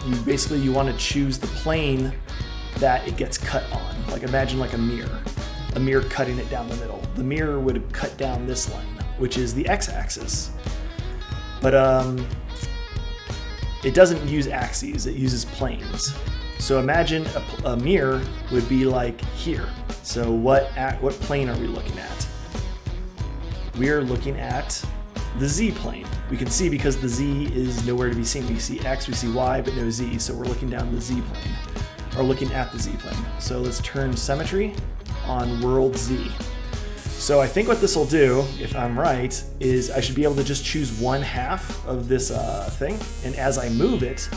S1: You want to choose the plane that it gets cut on. Like imagine like a mirror cutting it down the middle. The mirror would cut down this line, which is the x-axis. But it doesn't use axes, it uses planes. So imagine a mirror would be like here. So what plane are we looking at? We are looking at the Z plane. We can see because the Z is nowhere to be seen. We see X, we see Y, but no Z. So we're looking down the Z plane, or looking at the Z plane. So let's turn symmetry on world Z. So I think what this will do, if I'm right, is I should be able to just choose one half of this thing. And as I move it,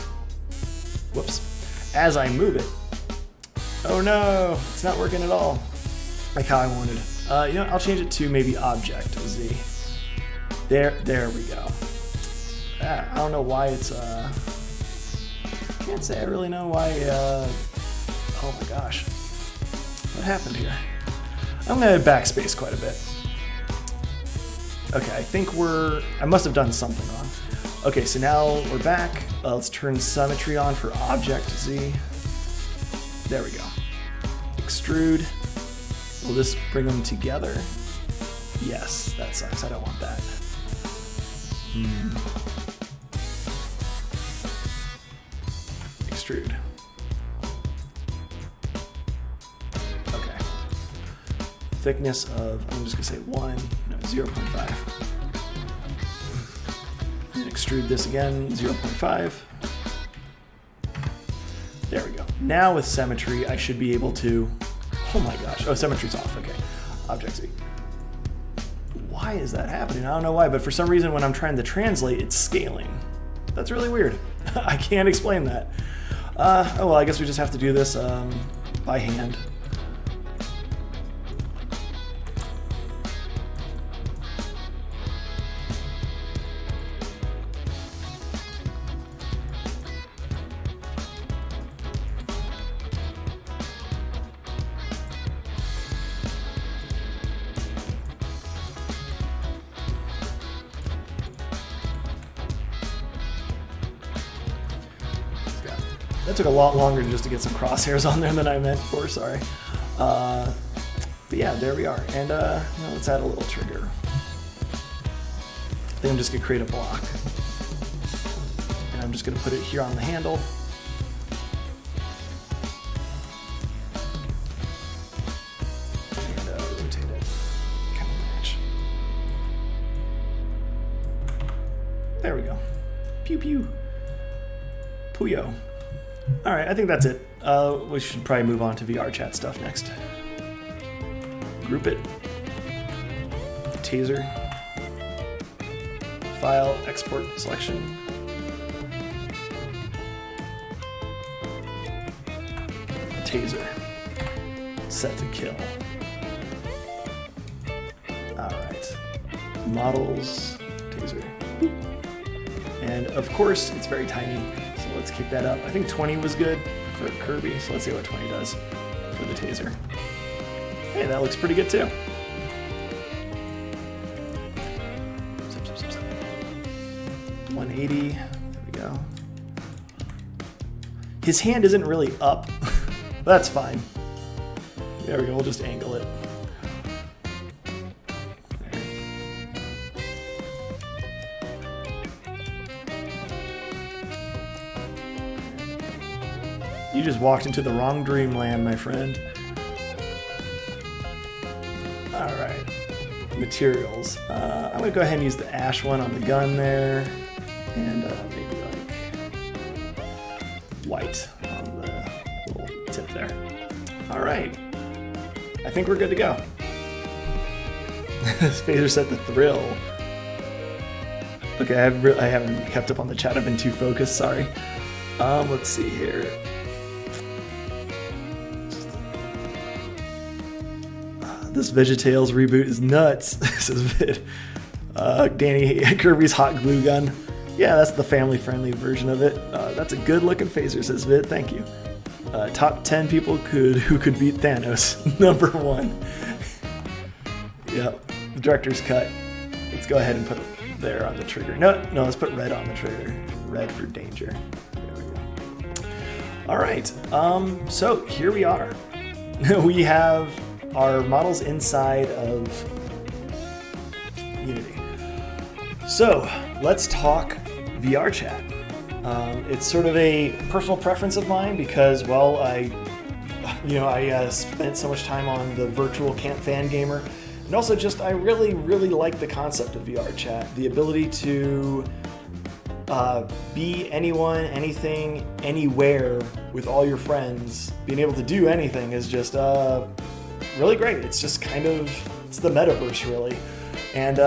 S1: as I move it, oh no, it's not working at all, like how I wanted. You know what, I'll change it to maybe object Z. There we go. I don't know why it's, can't say I really know why, oh my gosh. What happened here? I'm gonna backspace quite a bit. Okay, I think I must have done something wrong. Okay, so now we're back. Let's turn symmetry on for object Z. There we go. Extrude. Will this bring them together? Yes, that sucks, I don't want that. Extrude. Okay. Thickness of, I'm just gonna say 0.5. And extrude this again, 0.5. There we go. Now with Symmetry, I should be able to, oh my gosh, oh, Symmetry's off, okay. Object Z. Why is that happening? I don't know why, but for some reason when I'm trying to translate, it's scaling. That's really weird. I can't explain that. Oh well, I guess we just have to do this by hand. That took a lot longer just to get some crosshairs on there than I meant for, sorry. But yeah, there we are. And now let's add a little trigger. I think I'm just gonna create a block. And I'm just gonna put it here on the handle. And rotate it, kind of match. There we go. Pew pew. Puyo. All right, I think that's it. We should probably move on to VR chat stuff next. Group it. Taser. File, export selection. Taser. Set to kill. All right. Models. Taser. And of course, it's very tiny. So let's kick that up. I think 20 was good for Kirby, so let's see what 20 does for the taser. Hey, that looks pretty good too. 180, there we go. His hand isn't really up. That's fine. There we go, we'll just angle it. You just walked into the wrong dreamland, my friend. All right, materials. I'm gonna go ahead and use the ash one on the gun there, and maybe like white on the little tip there. All right, I think we're good to go. This phaser set the thrill. Okay, I haven't kept up on the chat. I've been too focused. Sorry. Let's see here. This VeggieTales reboot is nuts. This is Vid. Danny Kirby's hot glue gun. Yeah, that's the family-friendly version of it. That's a good-looking phaser, says Vid. Thank you. Top 10 people who could beat Thanos. Number 1. Yep. The director's cut. Let's go ahead and put it there on the trigger. No, let's put red on the trigger. Red for danger. There we go. All right. So here we are. We have our models inside of Unity. So let's talk VR chat. It's sort of a personal preference of mine because, well, I spent so much time on the virtual Camp Fangamer, and also just I really like the concept of VR chat. The ability to be anyone, anything, anywhere with all your friends. Being able to do anything is just really great. It's just it's the metaverse really. And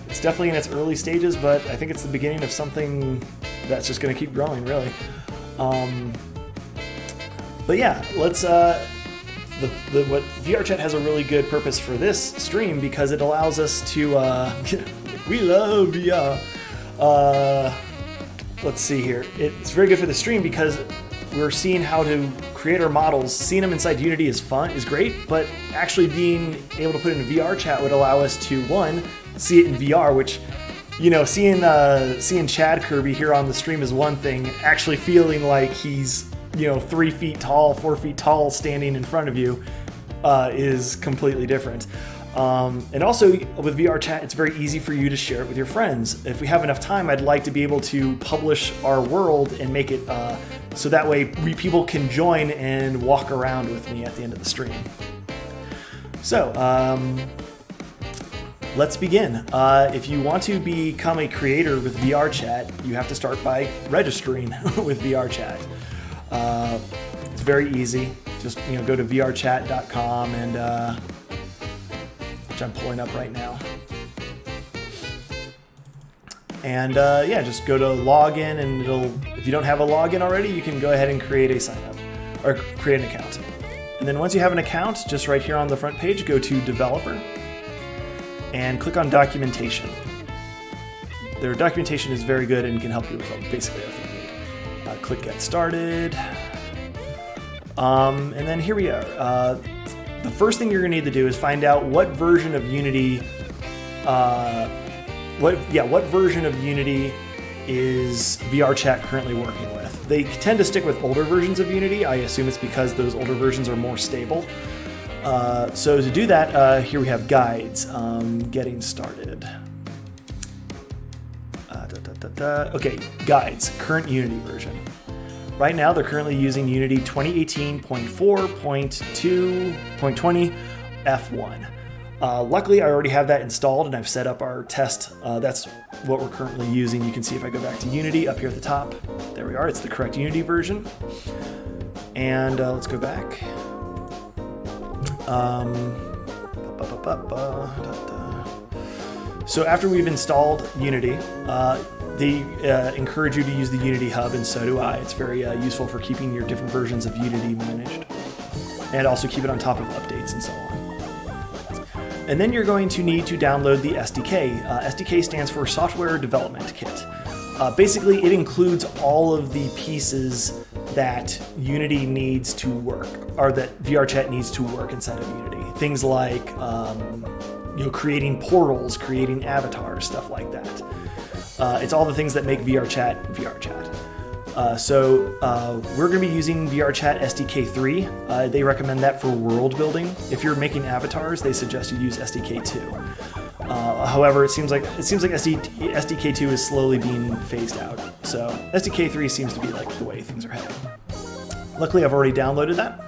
S1: it's definitely in its early stages, but I think it's the beginning of something that's just going to keep growing really. But yeah, let's, what VR chat has a really good purpose for this stream because it allows us to, we love VR. Let's see here. It's very good for the stream because we're seeing how to create our models. Seeing them inside Unity is great, but actually being able to put it in a VR chat would allow us to, one, see it in VR, which, seeing Chad Kirby here on the stream is one thing. Actually feeling like he's, 3 feet tall, 4 feet tall, standing in front of you is completely different. And also with VR Chat, it's very easy for you to share it with your friends. If we have enough time, I'd like to be able to publish our world and make it so that way people can join and walk around with me at the end of the stream. So let's begin. If you want to become a creator with VR Chat, you have to start by registering with VR Chat. It's very easy. Just go to vrchat.com and which I'm pulling up right now. And yeah, just go to login, and if you don't have a login already, you can go ahead and create a sign up or create an account. And then once you have an account, just right here on the front page, go to Developer and click on Documentation. Their documentation is very good and can help you with basically everything you need. Click Get Started. And then here we are. The first thing you're going to need to do is find out what version of Unity, what version of Unity is VR Chat currently working with. They tend to stick with older versions of Unity. I assume it's because those older versions are more stable. So to do that, here we have guides. Getting started. Okay, guides. Current Unity version. Right now, they're currently using Unity 2018.4.2.20 F1. Luckily, I already have that installed and I've set up our test. That's what we're currently using. You can see if I go back to Unity up here at the top. There we are. It's the correct Unity version. And let's go back. So after we've installed Unity, they encourage you to use the Unity Hub, and so do I. It's very useful for keeping your different versions of Unity managed, and also keep it on top of updates and so on. And then you're going to need to download the SDK. SDK stands for Software Development Kit. Basically, it includes all of the pieces that Unity needs to work, or that VR Chat needs to work inside of Unity. Things like creating portals, creating avatars, stuff like that. It's all the things that make VR Chat. So we're going to be using VR Chat SDK 3. They recommend that for world building. If you're making avatars, they suggest you use SDK 2. However, it seems like SDK 2 is slowly being phased out. So SDK 3 seems to be like the way things are heading. Luckily, I've already downloaded that.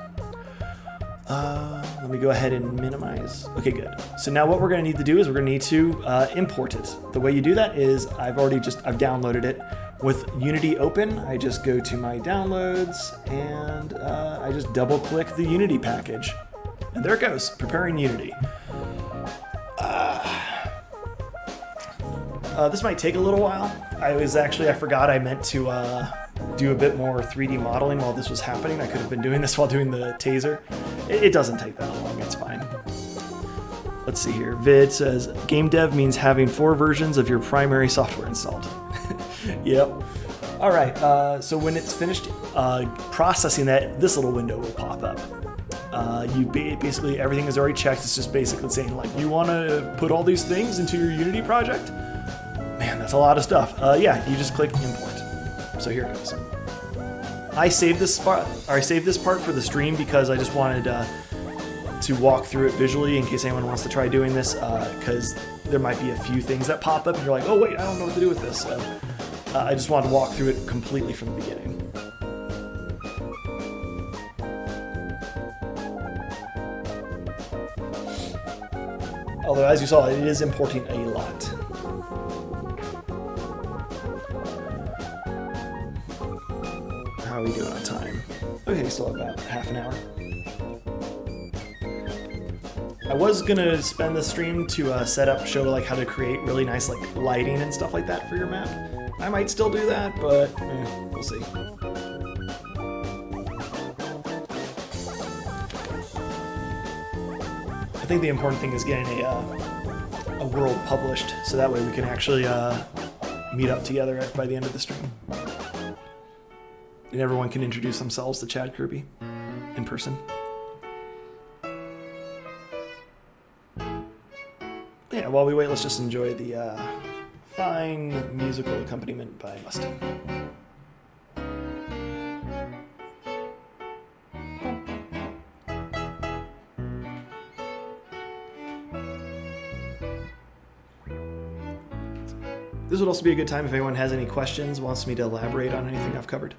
S1: Let me go ahead and minimize. Okay, good. So now what we're going to need to do is we're going to need to import it. The way you do that is I've downloaded it. With Unity open, I just go to my downloads and I just double click the Unity package. And there it goes, preparing Unity. This might take a little while. I forgot I meant to do a bit more 3D modeling while this was happening. I could have been doing this while doing the taser. It doesn't take that long, it's fine. Let's see here. Vid says, game dev means having 4 versions of your primary software installed. Yep. All right, so when it's finished processing that, this little window will pop up. Basically, everything is already checked. It's just basically saying, like, you want to put all these things into your Unity project? Man, that's a lot of stuff. Yeah, you just click import. So here it goes. I saved this part for the stream because I just wanted to walk through it visually in case anyone wants to try doing this, because there might be a few things that pop up and you're like, oh wait, I don't know what to do with this. So I just wanted to walk through it completely from the beginning. Although, as you saw, it is importing a lot. How are we doing on time? Okay, still about half an hour. I was gonna spend the stream to show like how to create really nice like lighting and stuff like that for your map. I might still do that, but we'll see. I think the important thing is getting a world published, so that way we can actually meet up together by the end of the stream. And everyone can introduce themselves to Chad Kirby in person. Yeah, while we wait, let's just enjoy the fine musical accompaniment by Mustang. would also be a good time if anyone has any questions, wants me to elaborate on anything I've covered.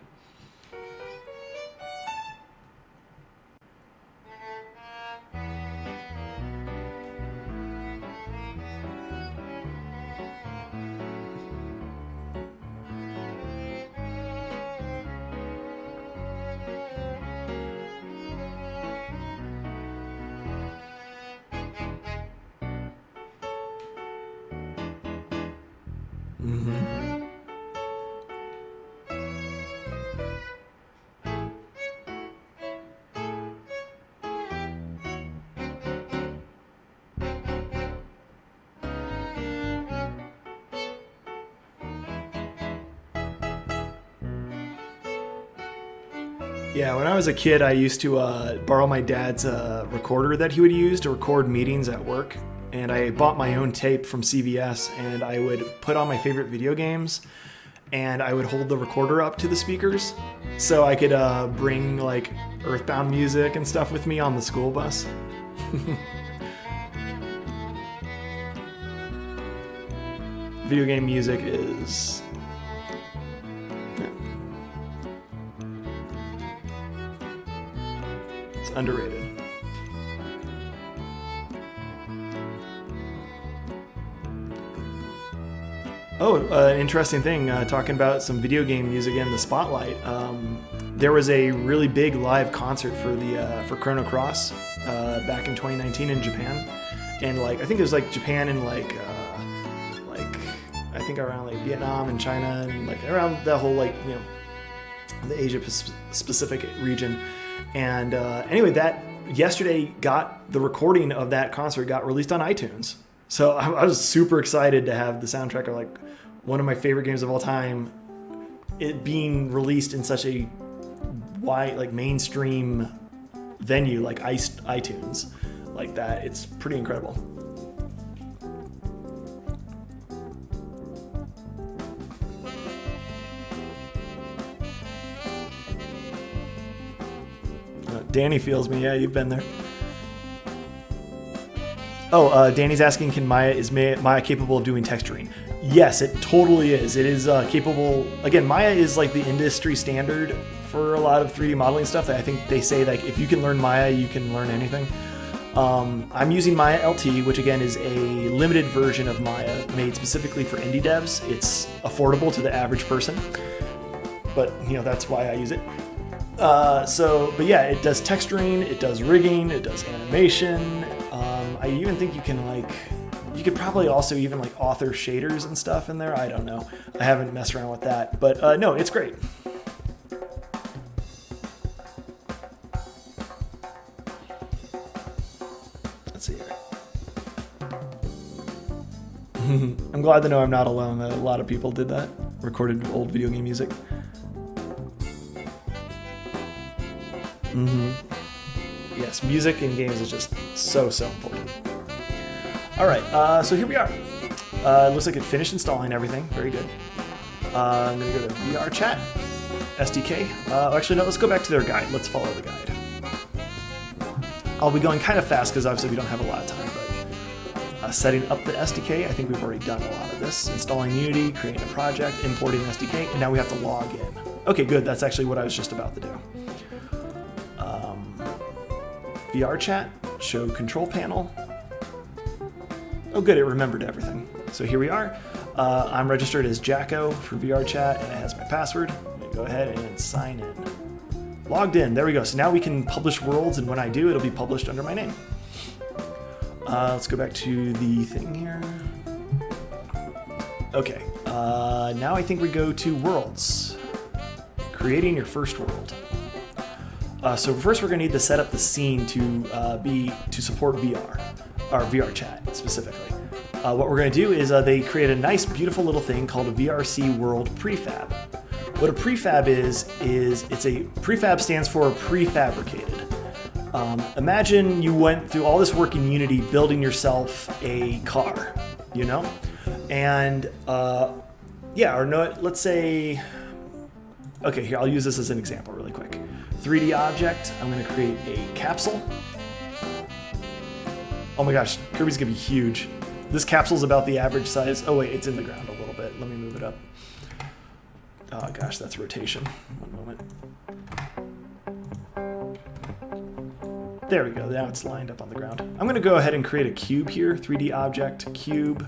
S1: Yeah, when I was a kid, I used to borrow my dad's recorder that he would use to record meetings at work. And I bought my own tape from CVS, and I would put on my favorite video games, and I would hold the recorder up to the speakers so I could bring like Earthbound music and stuff with me on the school bus. Video game music is... it's underrated. Oh, an interesting thing, talking about some video game music in the spotlight. There was a really big live concert for Chrono Cross back in 2019 in Japan, and like I think it was like Japan and like I think around like Vietnam and China and like around that whole like the Asia Pacific region. And anyway, that yesterday got the recording of that concert got released on iTunes. So I was super excited to have the soundtrack of like one of my favorite games of all time, it being released in such a wide, like mainstream venue like iTunes, like that. It's pretty incredible. Danny feels me. Yeah, you've been there. Oh, Danny's asking, is Maya capable of doing texturing? Yes, it totally is. It is capable. Again, Maya is like the industry standard for a lot of 3D modeling stuff. I think they say like if you can learn Maya, you can learn anything. I'm using Maya LT, which again is a limited version of Maya made specifically for indie devs. It's affordable to the average person, but that's why I use it. But yeah, it does texturing, it does rigging, it does animation. I even think you could probably also even like author shaders and stuff in there. I don't know. I haven't messed around with that, but no, it's great. Let's see here. I'm glad to know I'm not alone. A lot of people did that, recorded old video game music. Yes, music in games is just so important. All right, so here we are. Looks like it finished installing everything. Very good. I'm going to go to VR Chat, SDK. Actually, no, let's go back to their guide. Let's follow the guide. I'll be going kind of fast because obviously we don't have a lot of time, but setting up the SDK, I think we've already done a lot of this. Installing Unity, creating a project, importing the SDK, and now we have to log in. Okay, good. That's actually what I was just about to do. VR Chat, show control panel. Oh good, it remembered everything. So here we are. I'm registered as Jacko for VR Chat and it has my password. I'm gonna go ahead and sign in. Logged in, there we go. So now we can publish worlds, and when I do, it'll be published under my name. Let's go back to the thing here. Okay, now I think we go to worlds. Creating your first world. So first we're going to need to set up the scene to support VR, or VR Chat specifically. What we're going to do is they create a nice, beautiful little thing called a VRC World Prefab. What a prefab is it's a prefab stands for prefabricated. Imagine you went through all this work in Unity building yourself a car, and let's say, okay, here I'll use this as an example really quick. 3D object, I'm going to create a capsule. Oh my gosh, Kirby's going to be huge. This capsule's about the average size. Oh wait, it's in the ground a little bit. Let me up. Oh gosh, that's rotation. One moment. There we go, now it's lined up on the ground. I'm gonna go ahead and create a cube here, 3D object, cube.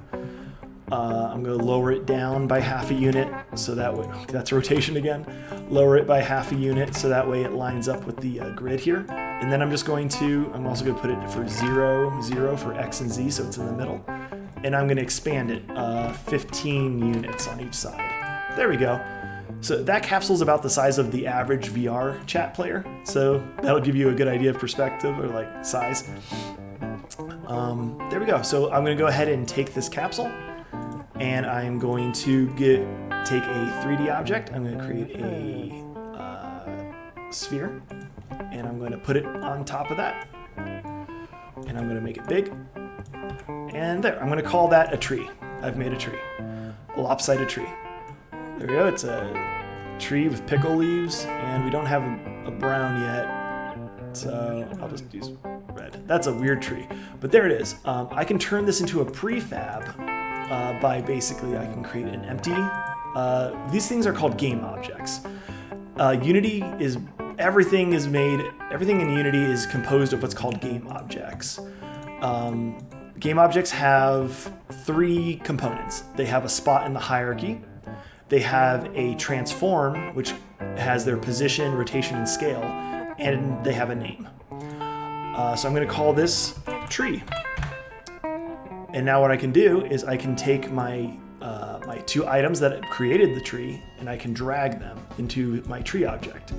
S1: I'm gonna lower it down by half a unit, so that way, that's rotation again. Lower it by half a unit, so that way it lines up with the grid here. And then I'm also gonna put it for 0, 0 for X and Z, so it's in the middle. And I'm gonna expand it 15 units on each side. There we go. So that capsule's about the size of the average VR chat player. So that'll give you a good idea of perspective or like size. There we go. So I'm gonna go ahead and take this capsule and I'm going to take a 3D object. I'm gonna create a sphere and I'm gonna put it on top of that. And I'm gonna make it big. And there, I'm gonna call that a tree. I've made a tree, a lopsided tree. There we go, it's a tree with pickle leaves, and we don't have a brown yet, so I'll just use red. That's a weird tree, but there it is. I can turn this into a prefab by basically, I can create an empty. These things are called game objects. Unity is, everything in Unity is composed of what's called game objects. Game objects have 3 components. They have a spot in the hierarchy. They have a transform, which has their position, rotation, and scale, and they have a name. So I'm going to call this tree. And now what I can do is I can take my 2 items that created the tree, and I can drag them into my tree object.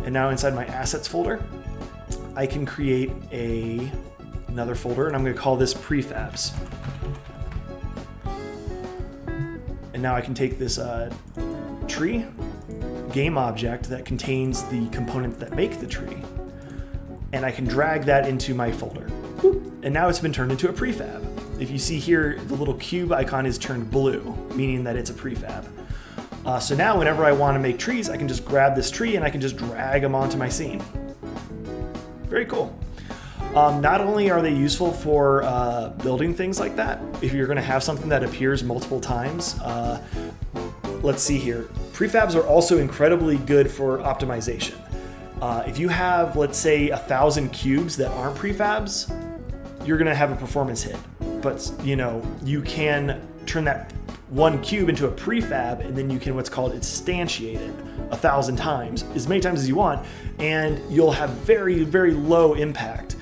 S1: And now inside my assets folder, I can create another folder, and I'm going to call this prefabs. And now I can take this tree game object that contains the components that make the tree, and I can drag that into my folder. And now it's been turned into a prefab. If you see here, the little cube icon is turned blue, meaning that it's a prefab. So now whenever I want to make trees, I can just grab this tree and I can just drag them onto my scene. Very cool. Not only are they useful for building things like that, if you're going to have something that appears multiple times, let's see here. Prefabs are also incredibly good for optimization. If you have, let's say, 1,000 cubes that aren't prefabs, you're going to have a performance hit. But you can turn that one cube into a prefab, and then you can what's called instantiate it 1,000 times, as many times as you want, and you'll have very, very low impact.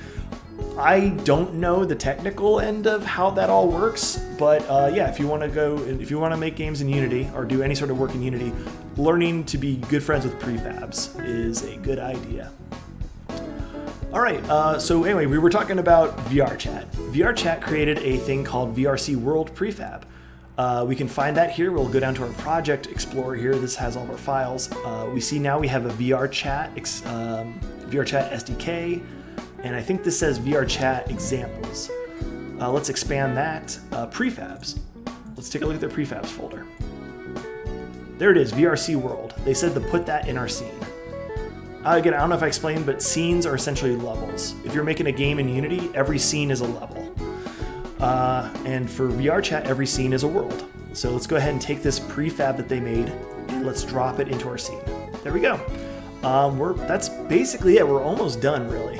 S1: I don't know the technical end of how that all works, but yeah, if you want to make games in Unity or do any sort of work in Unity, learning to be good friends with prefabs is a good idea. All right, so anyway, we were talking about VRChat. VRChat created a thing called VRC World Prefab. We can find that here. We'll go down to our project explorer here. This has all of our files. We see now we have a VRChat SDK. And I think this says VRChat examples. Let's expand that. Prefabs. Let's take a look at their prefabs folder. There it is, VRC World. They said to put that in our scene. Again, I don't know if I explained, but scenes are essentially levels. If you're making a game in Unity, every scene is a level. And for VRChat, every scene is a world. So let's go ahead and take this prefab that they made and let's drop it into our scene. There we go. That's basically it. We're almost done, really.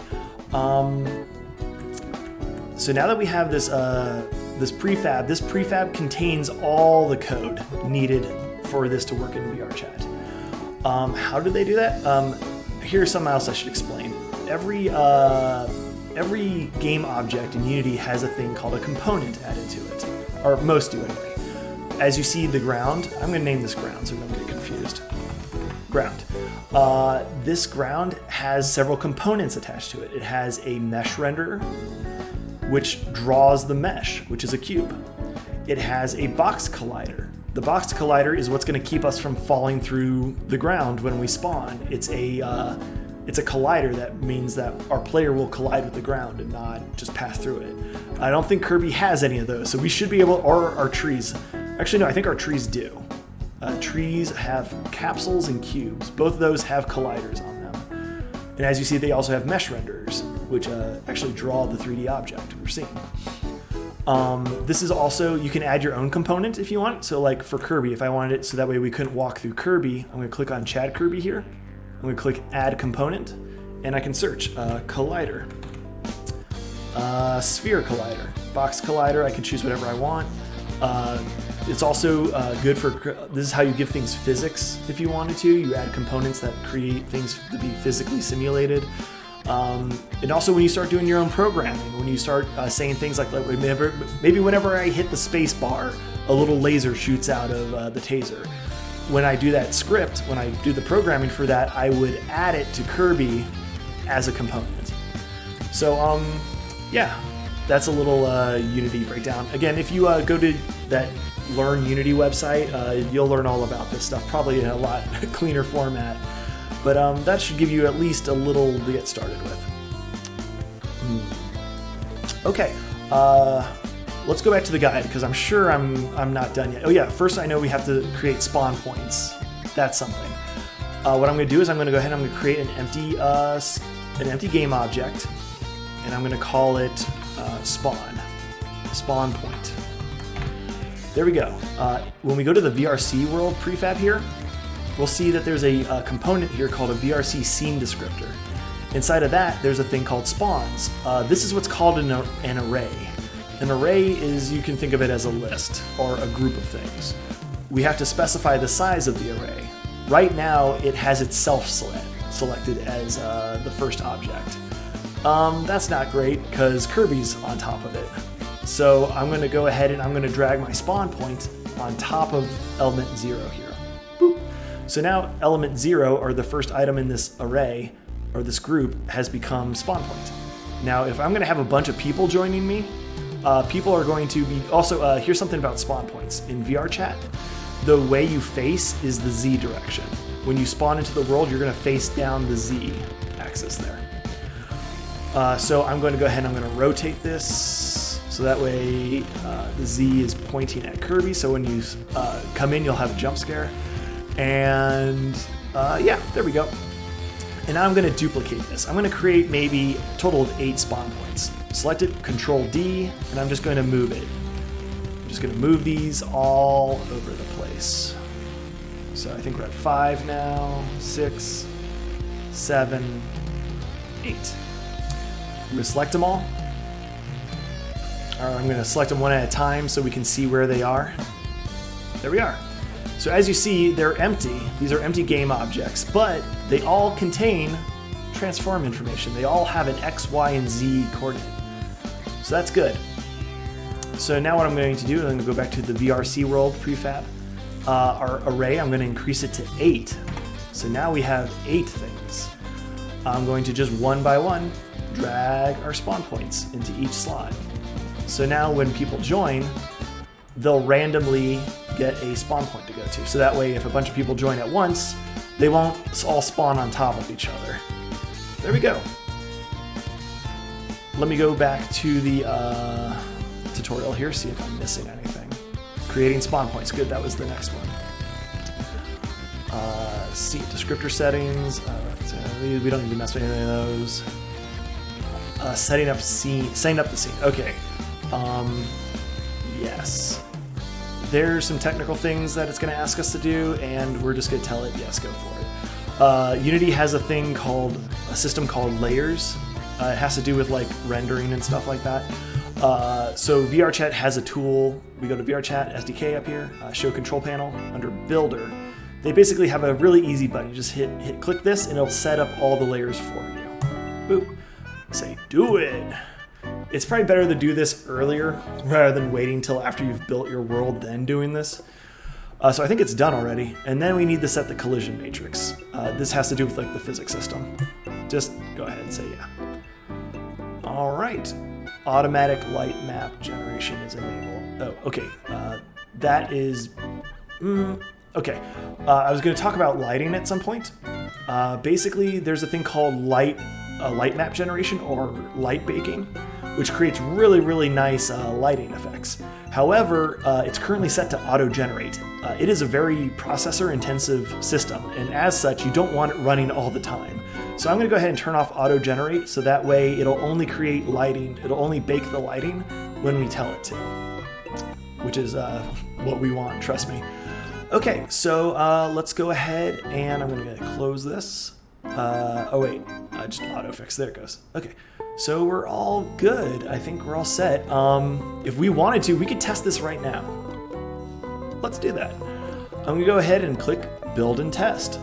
S1: So now that we have this prefab contains all the code needed for this to work in VRChat. How do they do that? Here's something else I should explain. Every game object in Unity has a thing called a component added to it, or most do anyway. As you see the ground, I'm going to name this ground so we don't get confused. Ground. This ground has several components attached to it. It has a mesh renderer, which draws the mesh, which is a cube. It has a box collider. The box collider is what's going to keep us from falling through the ground when we spawn. It's a collider that means that our player will collide with the ground and not just pass through it. I don't think Kirby has any of those, so we should be able, or our trees. Actually, no, I think our trees do. Trees have capsules and cubes. Both of those have colliders on them. And as you see, they also have mesh renderers, which actually draw the 3D object we're seeing. This is also, you can add your own component if you want. So like for Kirby, if I wanted it so that way we couldn't walk through Kirby, I'm gonna click on Chad Kirby here. I'm gonna click Add Component, and I can search Collider, Sphere Collider, Box Collider. I can choose whatever I want. It's also good for, this is how you give things physics if you wanted to. You add components that create things to be physically simulated. And also when you start doing your own programming, when you start saying things like maybe whenever I hit the space bar, a little laser shoots out of the taser. When I do that script, when I do the programming for that, I would add it to Kirby as a component. So yeah, that's a little Unity breakdown. Again, if you go to that Learn Unity website, you'll learn all about this stuff, probably in a lot cleaner format. But that should give you at least a little to get started with. Okay, let's go back to the guide because I'm sure I'm not done yet. Oh yeah, first I know we have to create spawn points. That's something. What I'm going to do is I'm going to go ahead and I'm going to create an empty game object, and I'm going to call it spawn point. There we go. When we go to the VRC world prefab here, we'll see that there's a component here called a VRC scene descriptor. Inside of that, there's a thing called spawns. This is what's called an array. An array is, you can think of it as a list or a group of things. We have to specify the size of the array. Right now, it has itself selected as the first object. That's not great because Kirby's on top of it. So I'm going to go ahead and I'm going to drag my spawn point on top of element 0 here. Boop. So now element 0, or the first item in this array, or this group, has become spawn point. Now if I'm going to have a bunch of people joining me, people are going to be, also here's something about spawn points. In VR chat, the way you face is the Z direction. When you spawn into the world, you're going to face down the Z axis there. So I'm going to go ahead and I'm going to rotate this so that way the Z is pointing at Kirby, so when you come in, you'll have a jump scare. And yeah, there we go. And now I'm going to duplicate this. I'm going to create maybe a total of 8 spawn points. Select it, Control D, and I'm just going to move it. I'm just going to move these all over the place. So I think we're at 5 now, 6, 7, 8. I'm going to select them all. Or I'm going to select them one at a time so we can see where they are. There we are. So as you see, they're empty. These are empty game objects, but they all contain transform information. They all have an X, Y, and Z coordinate. So that's good. So now what I'm going to do is I'm going to go back to the VRC world prefab. Our array, I'm going to increase it to 8. So now we have 8 things. I'm going to just one by one drag our spawn points into each slot. So now when people join, they'll randomly get a spawn point to go to. So that way if a bunch of people join at once, they won't all spawn on top of each other. There we go. Let me go back to the tutorial here, see if I'm missing anything. Creating spawn points, good, that was the next one. See, descriptor settings, we don't need to mess with any of those. Setting up the scene, okay. Yes. There's some technical things that it's going to ask us to do, and we're just going to tell it, yes, go for it. Unity has a system called layers. It has to do with like rendering and stuff like that. So VRChat has a tool. We go to VRChat SDK up here, show control panel under builder. They basically have a really easy button. You just click this and it'll set up all the layers for you. Boop. Say, do it. It's probably better to do this earlier rather than waiting till after you've built your world then doing this. So I think it's done already. And then we need to set the collision matrix. This has to do with like the physics system. Just go ahead and say yeah. All right. Automatic light map generation is enabled. Oh, okay. That is... okay. I was going to talk about lighting at some point. Basically, there's a thing called light map generation or light baking, which creates really, really nice lighting effects. However, it's currently set to auto-generate. It is a very processor-intensive system, and as such, you don't want it running all the time. So I'm going to go ahead and turn off auto-generate, so that way it'll only create lighting, it'll only bake the lighting when we tell it to, which is what we want, trust me. Okay, so let's go ahead and I'm gonna close this. Oh wait, just autofix, there it goes. Okay, so we're all good. I think we're all set. If we wanted to, we could test this right now. Let's do that. I'm gonna go ahead and click build and test.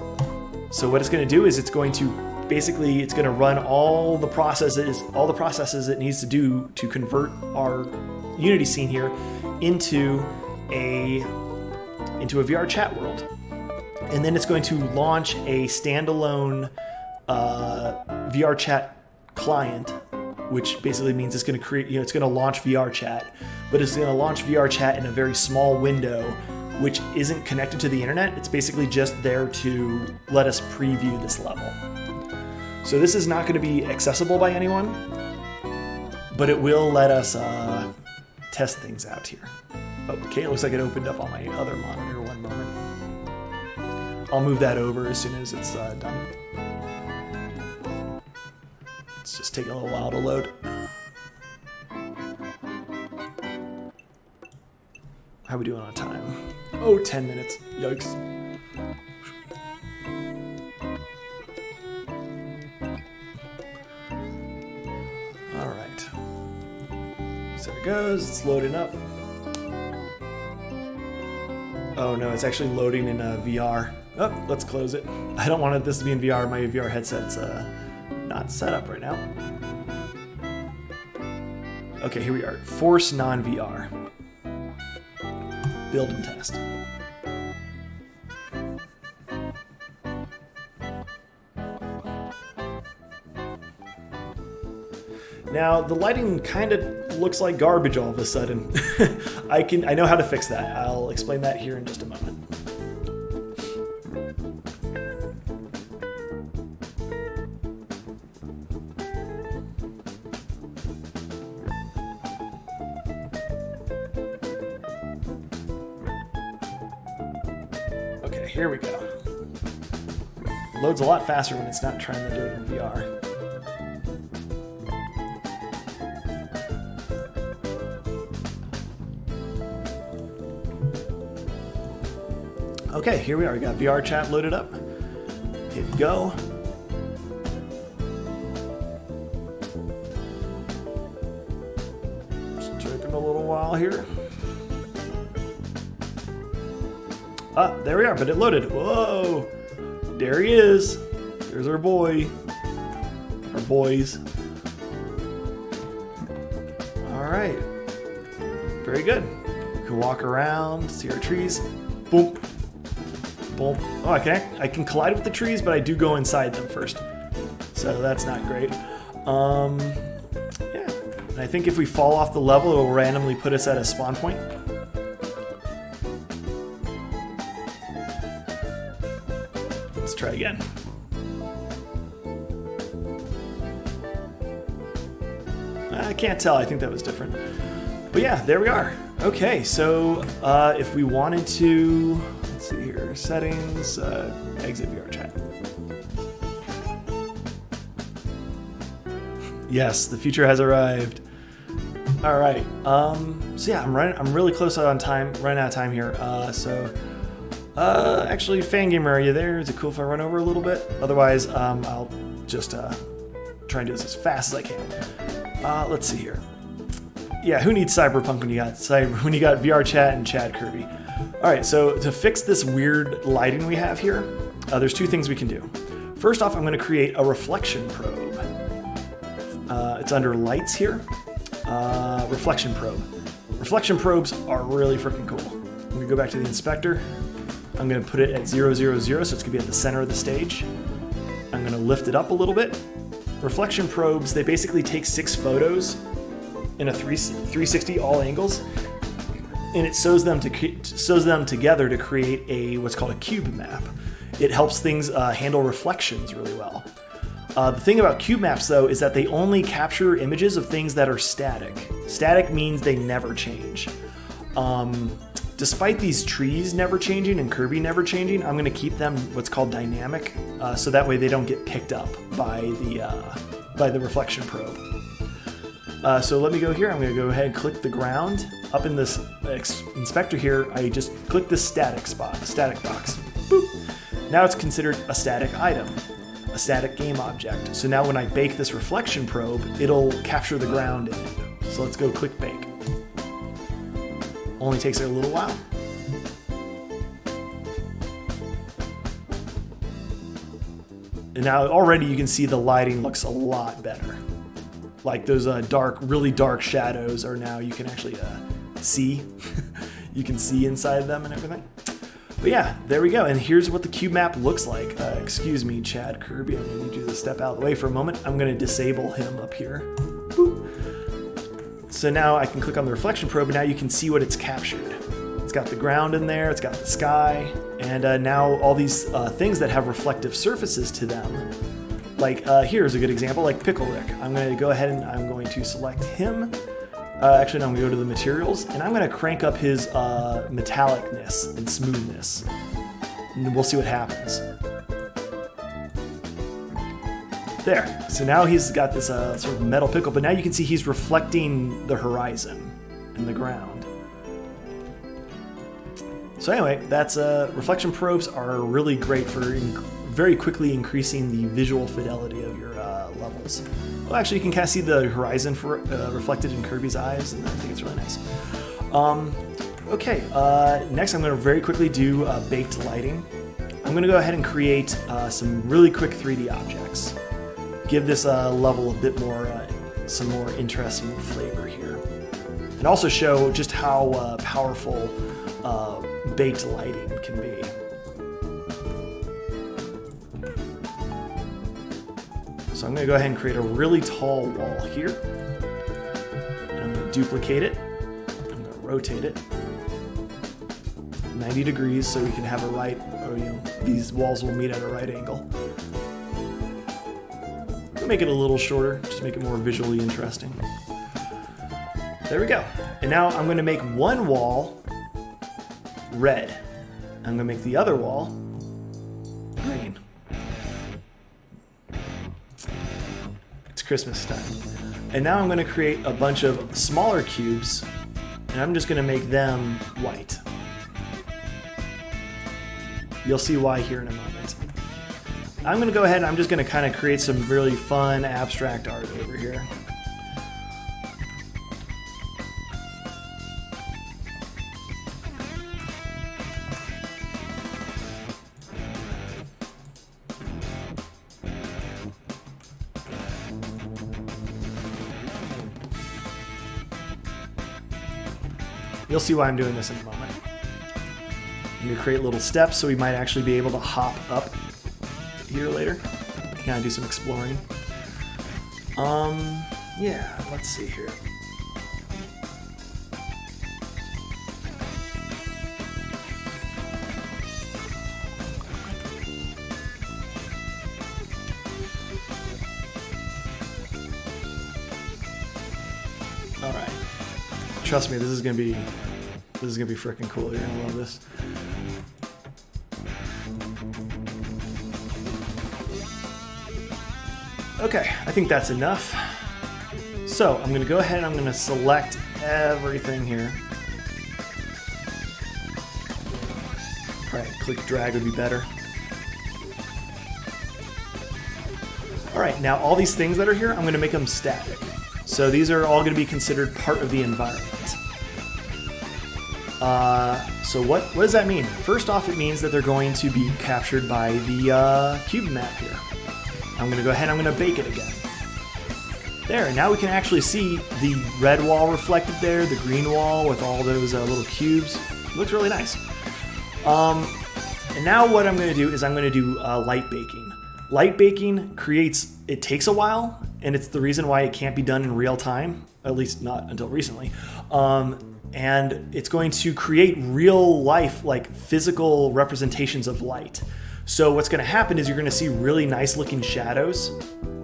S1: So what it's gonna do is it's going to basically, it's gonna run all the processes it needs to do to convert our Unity scene here into a VR chat world. And then it's going to launch a standalone VR chat client, which basically means it's going to create, it's going to launch VR chat, but it's going to launch VR chat in a very small window, which isn't connected to the internet. It's basically just there to let us preview this level. So this is not going to be accessible by anyone, but it will let us test things out here. Okay, it looks like it opened up on my other monitor. One moment. I'll move that over as soon as it's done. It's just taking a little while to load. How are we doing on time? Oh, 10 minutes. Yikes. All right. So there it goes. It's loading up. Oh no, it's actually loading in VR. Oh, let's close it. I don't want this to be in VR. My VR headset's not set up right now. Okay, here we are. Force non-VR. Build and test. Now, the lighting kind of looks like garbage all of a sudden. I know how to fix that. I'll explain that here in just a moment. Okay, here we go. Loads a lot faster when it's not trying to do it in VR. Okay, here we are. We got VR chat loaded up. Hit go. It's taking a little while here. Ah, there we are, but it loaded. Whoa! There he is. There's our boy. Our boys. All right. Very good. We can walk around, see our trees. Boom. Boom. Oh, I can collide with the trees, but I do go inside them first. So that's not great. Yeah. And I think if we fall off the level, it will randomly put us at a spawn point. Let's try again. I can't tell. I think that was different. But yeah, there we are. Okay, so if we wanted to, let's see here, settings, exit VR chat. Yes, the future has arrived. All right. So yeah, I'm really close on time. Running out of time here. Actually, Fangamer, are you there? Is it cool if I run over a little bit? Otherwise, I'll just try and do this as fast as I can. Let's see here. Yeah, who needs Cyberpunk when you got VR chat and Chad Kirby? All right, so to fix this weird lighting we have here, there's two things we can do. First off, I'm going to create a reflection probe. It's under lights here. Reflection probe. Reflection probes are really freaking cool. I'm going to go back to the inspector. I'm going to put it at 0, 0, 0, so it's going to be at the center of the stage. I'm going to lift it up a little bit. Reflection probes, they basically take 6 photos in a 360 all angles, and it sews them together to create what's called a cube map. It helps things handle reflections really well. The thing about cube maps, though, is that they only capture images of things that are static. Static means they never change. Despite these trees never changing and Kirby never changing, I'm going to keep them what's called dynamic, so that way they don't get picked up by the reflection probe. So let me go here. I'm going to go ahead and click the ground. Up in this inspector here, I just click this static box. Boop. Now it's considered a static item, a static game object. So now when I bake this reflection probe, it'll capture the ground in it. So let's go click bake. Only takes a little while. And now already you can see the lighting looks a lot better. Like those really dark shadows are now, you can actually see. You can see inside them and everything. But yeah, there we go. And here's what the cube map looks like. Excuse me, Chad Kirby. I'm gonna need you to step out of the way for a moment. I'm gonna disable him up here. Boop. So now I can click on the reflection probe and now you can see what it's captured. It's got the ground in there, it's got the sky, and now all these things that have reflective surfaces to them. Like here's a good example, like Pickle Rick. I'm gonna go ahead and I'm going to select him. Actually, no, I'm gonna go to the materials and I'm gonna crank up his metallicness and smoothness. And we'll see what happens. There, so now he's got this sort of metal pickle, but now you can see he's reflecting the horizon and the ground. So anyway, that's reflection probes are really great for very quickly increasing the visual fidelity of your levels. Well, actually, you can kind of see the horizon for, reflected in Kirby's eyes, and I think it's really nice. Okay, next I'm going to very quickly do baked lighting. I'm going to go ahead and create some really quick 3D objects. Give this level a bit more, some more interesting flavor here. And also show just how powerful baked lighting can be. So I'm going to go ahead and create a really tall wall here. And I'm going to duplicate it. I'm going to rotate it 90 degrees so we can have a right, or these walls will meet at a right angle. I'll make it a little shorter, just make it more visually interesting. There we go. And now I'm going to make one wall red. I'm going to make the other wall green. It's Christmas time. And now I'm going to create a bunch of smaller cubes, and I'm just going to make them white. You'll see why here in a moment. I'm going to go ahead and I'm just going to kind of create some really fun abstract art over here. You'll see why I'm doing this in a moment. I'm going to create little steps so we might actually be able to hop up here later. Kind of do some exploring. Yeah, let's see here. All right. Trust me, this is gonna be freaking cool. You're gonna love this. Okay, I think that's enough. So I'm gonna go ahead and I'm gonna select everything here. Right, click drag would be better. All right, now all these things that are here, I'm gonna make them static. So these are all gonna be considered part of the environment. So what does that mean? First off, it means that they're going to be captured by the cube map here. I'm going to go ahead and I'm going to bake it again. There, now we can actually see the red wall reflected there, the green wall with all those little cubes. It looks really nice. And now what I'm going to do is I'm going to do light baking. Light baking it takes a while, and it's the reason why it can't be done in real time, at least not until recently. And it's going to create real life, like physical representations of light. So what's going to happen is you're going to see really nice looking shadows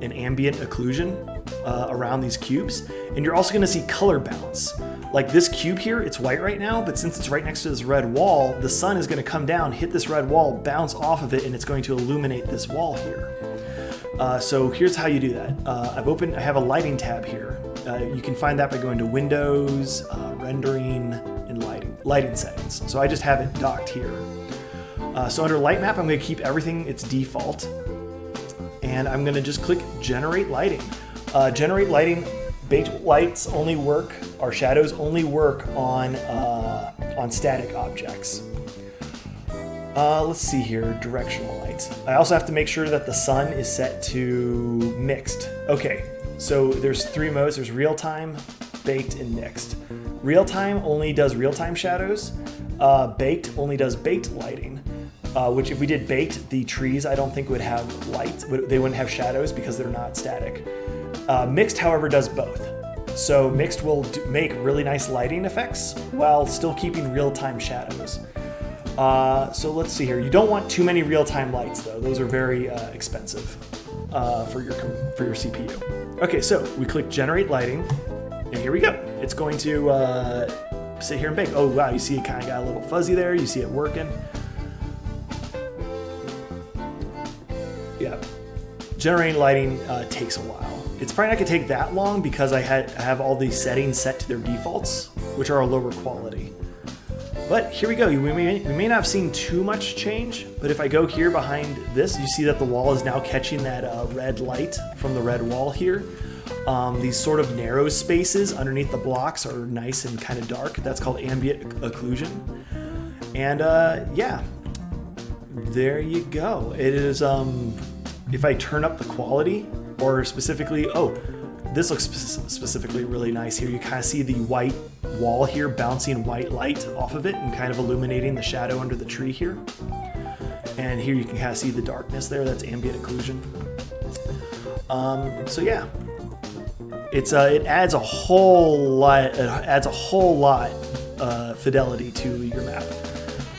S1: and ambient occlusion around these cubes. And you're also going to see color bounce. Like this cube here, it's white right now, but since it's right next to this red wall, the sun is going to come down, hit this red wall, bounce off of it, and it's going to illuminate this wall here. So here's how you do that. I have a lighting tab here. You can find that by going to Windows, Rendering, and Lighting Settings. So I just have it docked here. So under Light Map, I'm going to keep everything its default. And I'm going to just click Generate Lighting. Generate Lighting, baked lights only work, or shadows only work on static objects. Let's see here, directional lights. I also have to make sure that the sun is set to mixed. Okay, so there's 3 modes. There's real time, baked, and mixed. Real time only does real time shadows. Baked only does baked lighting, which if we did baked, the trees I don't think would have light. They wouldn't have shadows because they're not static. Mixed, however, does both. So mixed will make really nice lighting effects while still keeping real time shadows. So let's see here. You don't want too many real-time lights though. Those are very expensive for your CPU. Okay, so we click Generate Lighting, and here we go. It's going to sit here and bake. Oh wow, you see it kind of got a little fuzzy there. You see it working. Yeah, generating lighting takes a while. It's probably not gonna take that long because I have all these settings set to their defaults, which are a lower quality. But here we go. We may not have seen too much change, but if I go here behind this, you see that the wall is now catching that red light from the red wall here. These sort of narrow spaces underneath the blocks are nice and kind of dark. That's called ambient occlusion. And yeah, there you go. It is, if I turn up the quality, or specifically, oh, this looks specifically really nice here. You kind of see the white wall here bouncing white light off of it and kind of illuminating the shadow under the tree here. And here you can kind of see the darkness there. That's ambient occlusion. So yeah, it adds a whole lot. It adds a whole lot fidelity to your map.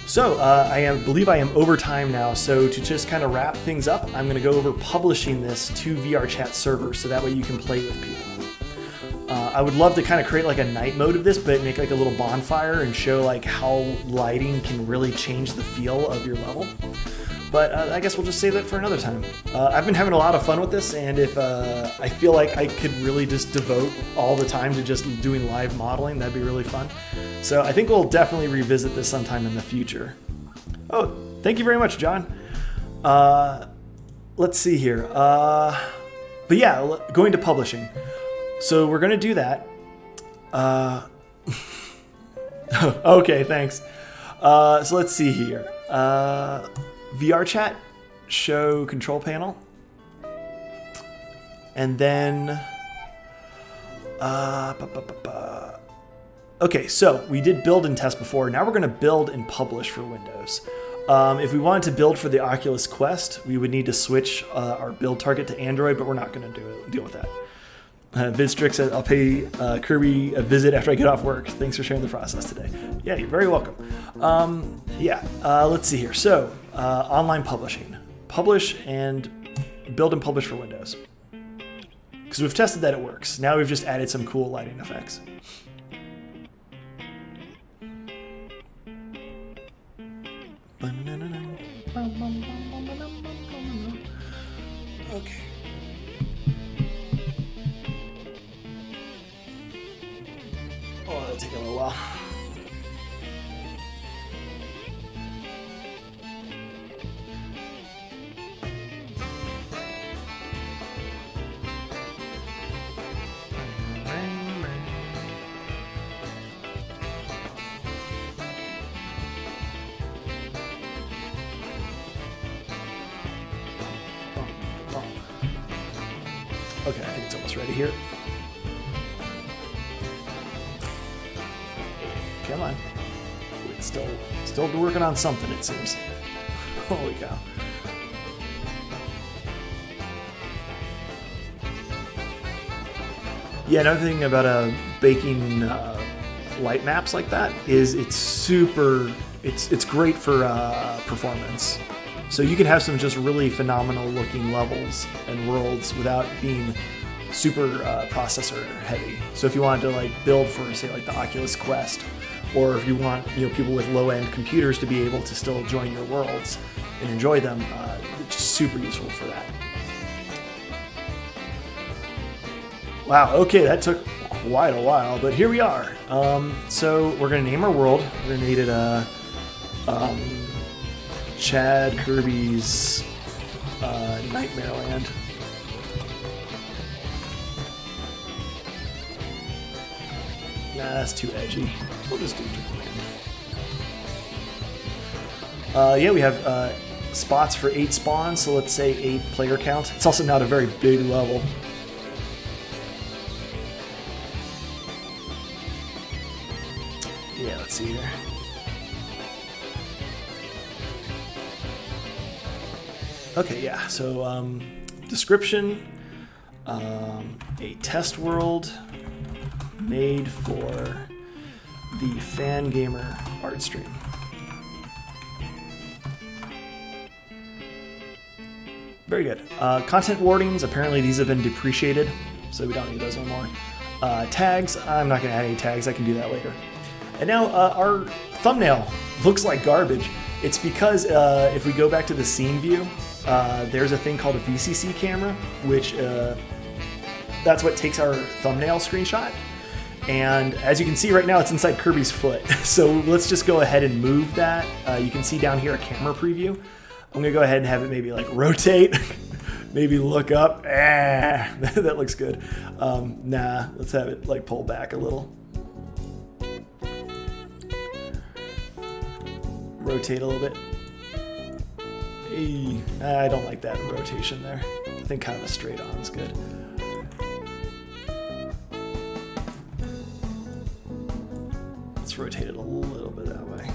S1: So I believe I am over time now. So to just kind of wrap things up, I'm going to go over publishing this to VRChat servers so that way you can play with people. I would love to kind of create like a night mode of this, but make like a little bonfire and show like how lighting can really change the feel of your level. But I guess we'll just save that for another time. I've been having a lot of fun with this, and if I feel like I could really just devote all the time to just doing live modeling, that'd be really fun. So I think we'll definitely revisit this sometime in the future. Oh, thank you very much, John. Let's see here. But yeah, going to publishing. So we're going to do that. Okay, thanks. So let's see here. VRChat, show control panel. And then... Okay, so we did build and test before. Now we're going to build and publish for Windows. If we wanted to build for the Oculus Quest, we would need to switch our build target to Android, but we're not going to deal with that. Vidstrix said, I'll pay Kirby a visit after I get off work. Thanks for sharing the process today. Yeah, you're very welcome. Let's see here. So, online publishing. Publish and build and publish for Windows. Because we've tested that it works. Now we've just added some cool lighting effects. Okay. Oh, that'll take a little while. Okay, I think it's almost ready here. Come on. It's still working on something, it seems. Holy cow. Yeah, another thing about baking light maps like that is it's great for performance. So you can have some just really phenomenal looking levels and worlds without being super processor heavy. So if you wanted to like build for, say, like the Oculus Quest, or if you want people with low-end computers to be able to still join your worlds and enjoy them, it's just super useful for that. Wow, okay, that took quite a while, but here we are. So we're gonna name our world. We're gonna name it Chad Kirby's Nightmare Land. Nah, that's too edgy. We'll just do Dreamland. Yeah, we have spots for 8 spawns, so let's say 8 player count. It's also not a very big level. Yeah, let's see here. Okay, yeah, so description, a test world made for the Fangamer art stream. Very good. Content wardings, apparently these have been depreciated, so we don't need those anymore. Tags, I'm not going to add any tags, I can do that later. And now our thumbnail looks like garbage. It's because if we go back to the scene view, there's a thing called a VCC camera, which that's what takes our thumbnail screenshot. And as you can see right now, it's inside Kirby's foot. So let's just go ahead and move that. You can see down here a camera preview. I'm gonna go ahead and have it maybe like rotate, maybe look up. That looks good. Nah, let's have it like pull back a little. Rotate a little bit. Hey, I don't like that rotation there. I think kind of a straight on is good. Let's rotate it a little bit that way.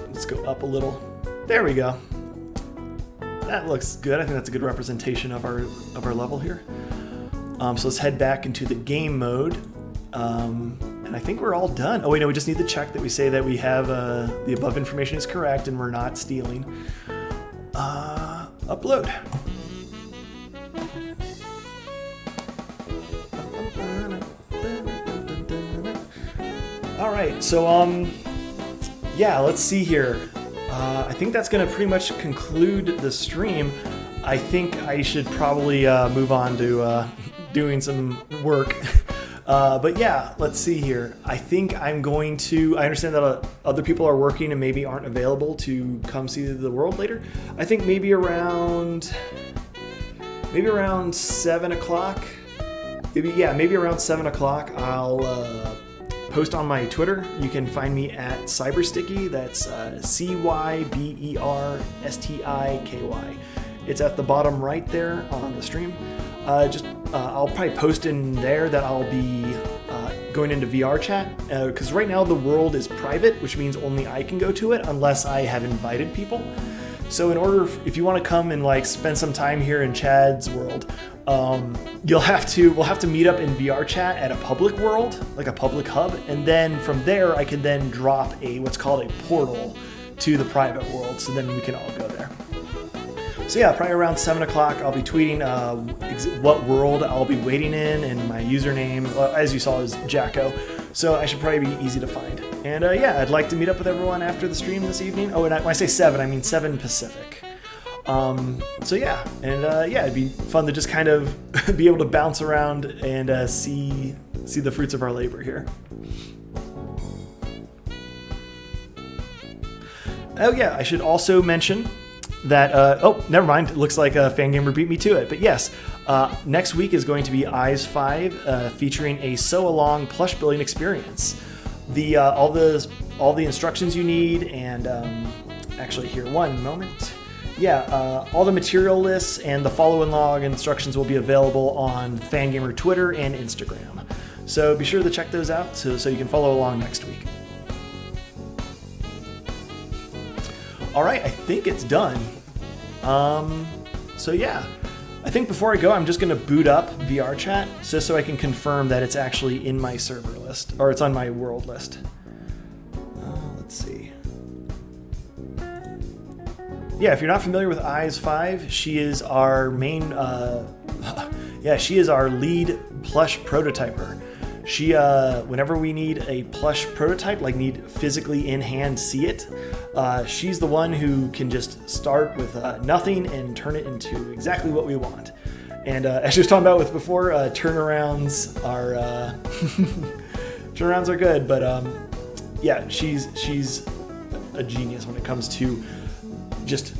S1: Let's go up a little. There we go. That looks good. I think that's a good representation of our level here. So let's head back into the game mode. And I think we're all done. Oh wait, no, we just need to check that we say that we have the above information is correct and we're not stealing. Upload. All right, so yeah, let's see here. I think that's gonna pretty much conclude the stream. I think I should probably move on to doing some work. But yeah, let's see here. I think I'm going to, I understand that other people are working and maybe aren't available to come see the world later. I think maybe around 7 o'clock. Maybe around 7 o'clock I'll post on my Twitter. You can find me at Cybersticky. That's CYBERSTIKY. It's at the bottom right there on the stream. I'll probably post in there that I'll be going into VR chat, because right now the world is private, which means only I can go to it unless I have invited people. So if you want to come and like spend some time here in Chad's world, we'll have to meet up in VR chat at a public world, like a public hub, and then from there I can then drop what's called a portal to the private world, so then we can all go there. So yeah, probably around 7 o'clock I'll be tweeting what world I'll be waiting in, and my username, as you saw, is Jacko. So I should probably be easy to find. And yeah, I'd like to meet up with everyone after the stream this evening. Oh, and when I say 7, I mean 7 Pacific. So yeah, and yeah, it'd be fun to just kind of be able to bounce around and see the fruits of our labor here. Oh yeah, I should also mention that, oh, never mind. It looks like Fangamer beat me to it. But yes, next week is going to be Eyes 5, featuring a sew-along plush building experience. All the instructions you need, and actually here, one moment. Yeah, all the material lists and the follow-along instructions will be available on Fangamer Twitter and Instagram. So be sure to check those out so you can follow along next week. All right, I think it's done. So yeah, I think before I go, I'm just gonna boot up VR chat just so I can confirm that it's actually in my server list, or it's on my world list. Let's see. Yeah, if you're not familiar with Eyes 5, she is our main, she is our lead plush prototyper. She, whenever we need a plush prototype, like need physically in hand see it, she's the one who can just start with nothing and turn it into exactly what we want. And as she was talking about with before, turnarounds are turnarounds are good, but yeah, she's a genius when it comes to just.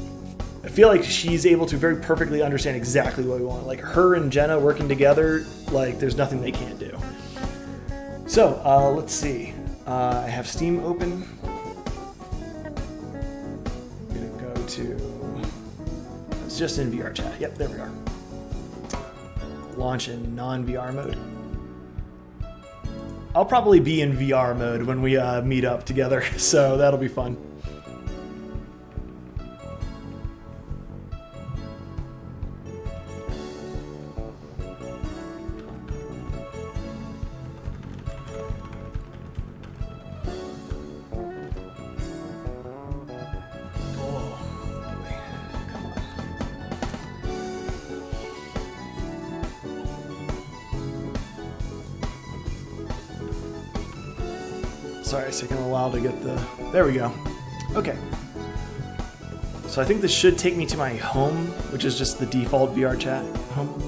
S1: I feel like she's able to very perfectly understand exactly what we want. Like her and Jenna working together, like there's nothing they can't do. So let's see. I have Steam open. I'm gonna go to. It's just in VR chat. Yep, there we are. Launch in non-VR mode. I'll probably be in VR mode when we meet up together, so that'll be fun. Sorry, it's taking a while to get the... There we go. Okay. So I think this should take me to my home, which is just the default VR chat home.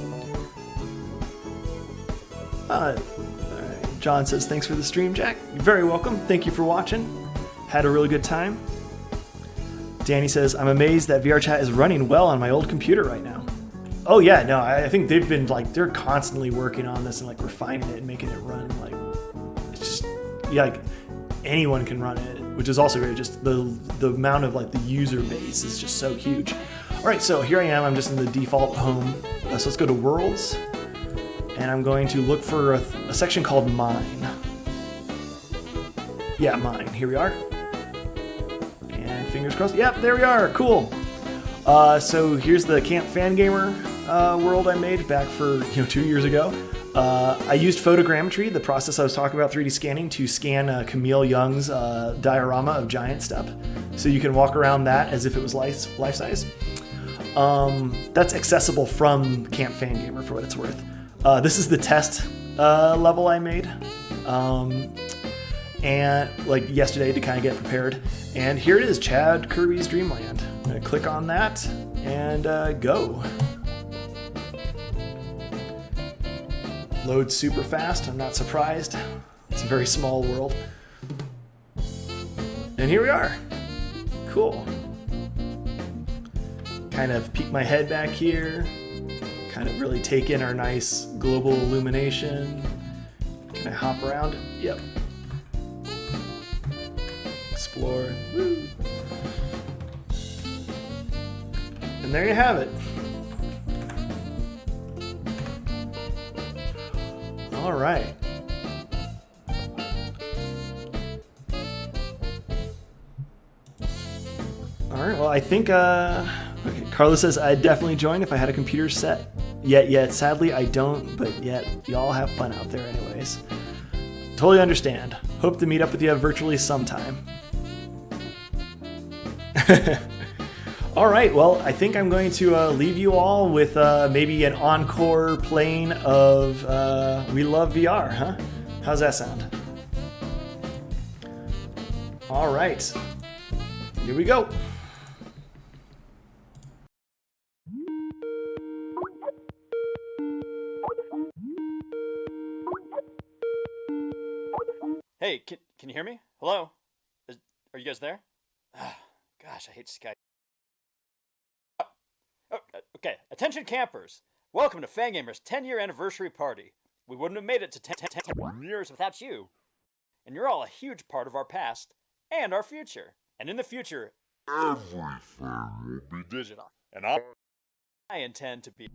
S1: John says, thanks for the stream, Jack. You're very welcome. Thank you for watching. Had a really good time. Danny says, I'm amazed that VR chat is running well on my old computer right now. Oh yeah, no, I think they've been like, they're constantly working on this and like refining it and making it run like, it's just, yeah, like anyone can run it, which is also very just the amount of like the user base is just so huge. All right, so here I am, I'm just in the default home. So let's go to worlds and I'm going to look for a section called mine. Yeah, mine, here we are. And fingers crossed, yep, there we are, cool. So here's the Camp Fangamer world I made back for 2 years ago. I used Photogrammetry, the process I was talking about, 3D scanning, to scan Camille Young's diorama of Giant Step. So you can walk around that as if it was life-size. That's accessible from Camp Fangamer for what it's worth. This is the test level I made. And like yesterday to kind of get prepared. And here it is, Chad Kirby's Dreamland. I'm gonna click on that and go. Loads super fast, I'm not surprised. It's a very small world. And here we are. Cool. Kind of peek my head back here. Kind of really take in our nice global illumination. Can I hop around? Yep. Explore. Woo. And there you have it. All right. All right, well, I think, okay, Carlos says, I'd definitely join if I had a computer set. Yet, sadly, I don't, but yet, y'all have fun out there anyways. Totally understand. Hope to meet up with you virtually sometime. All right, well, I think I'm going to leave you all with maybe an encore playing of We Love VR, huh? How's that sound? All right, here we go.
S2: Hey, can you hear me? Hello? Are you guys there? Gosh, I hate Skype. Okay, attention campers. Welcome to Fangamer's 10-year anniversary party. We wouldn't have made it to 10 years without you. And you're all a huge part of our past and our future. And in the future, everything will be digital. And I intend to be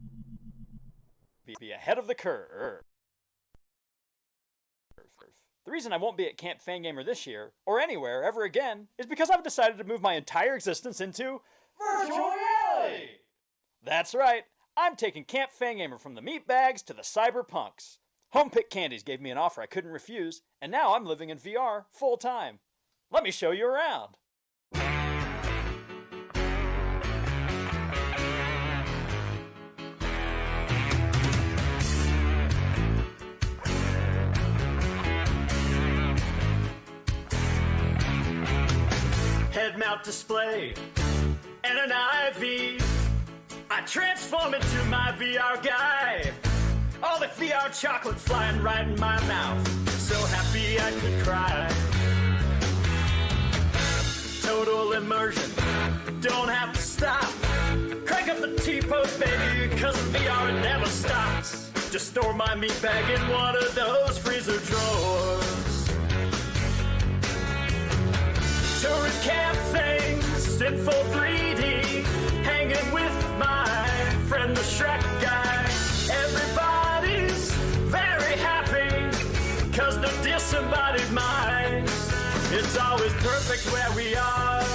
S2: ahead of the curve. The reason I won't be at Camp Fangamer this year, or anywhere ever again, is because I've decided to move my entire existence into virtual reality! That's right, I'm taking Camp Fangamer from the meatbags to the cyberpunks. Home Pick Candies gave me an offer I couldn't refuse, and now I'm living in VR full time. Let me show you around. Head mount display and an IV. I transform into my VR guy. All the VR chocolate flying right in my mouth. So happy I could cry. Total immersion, don't have to stop. Crank up the T-pose, baby, cause in VR it never stops. Just store my meat bag in one of those freezer drawers. To recap things in full 3D, hanging with my friend the Shrek guy. Everybody's very happy, cause no disembodied mind. It's always perfect where we are.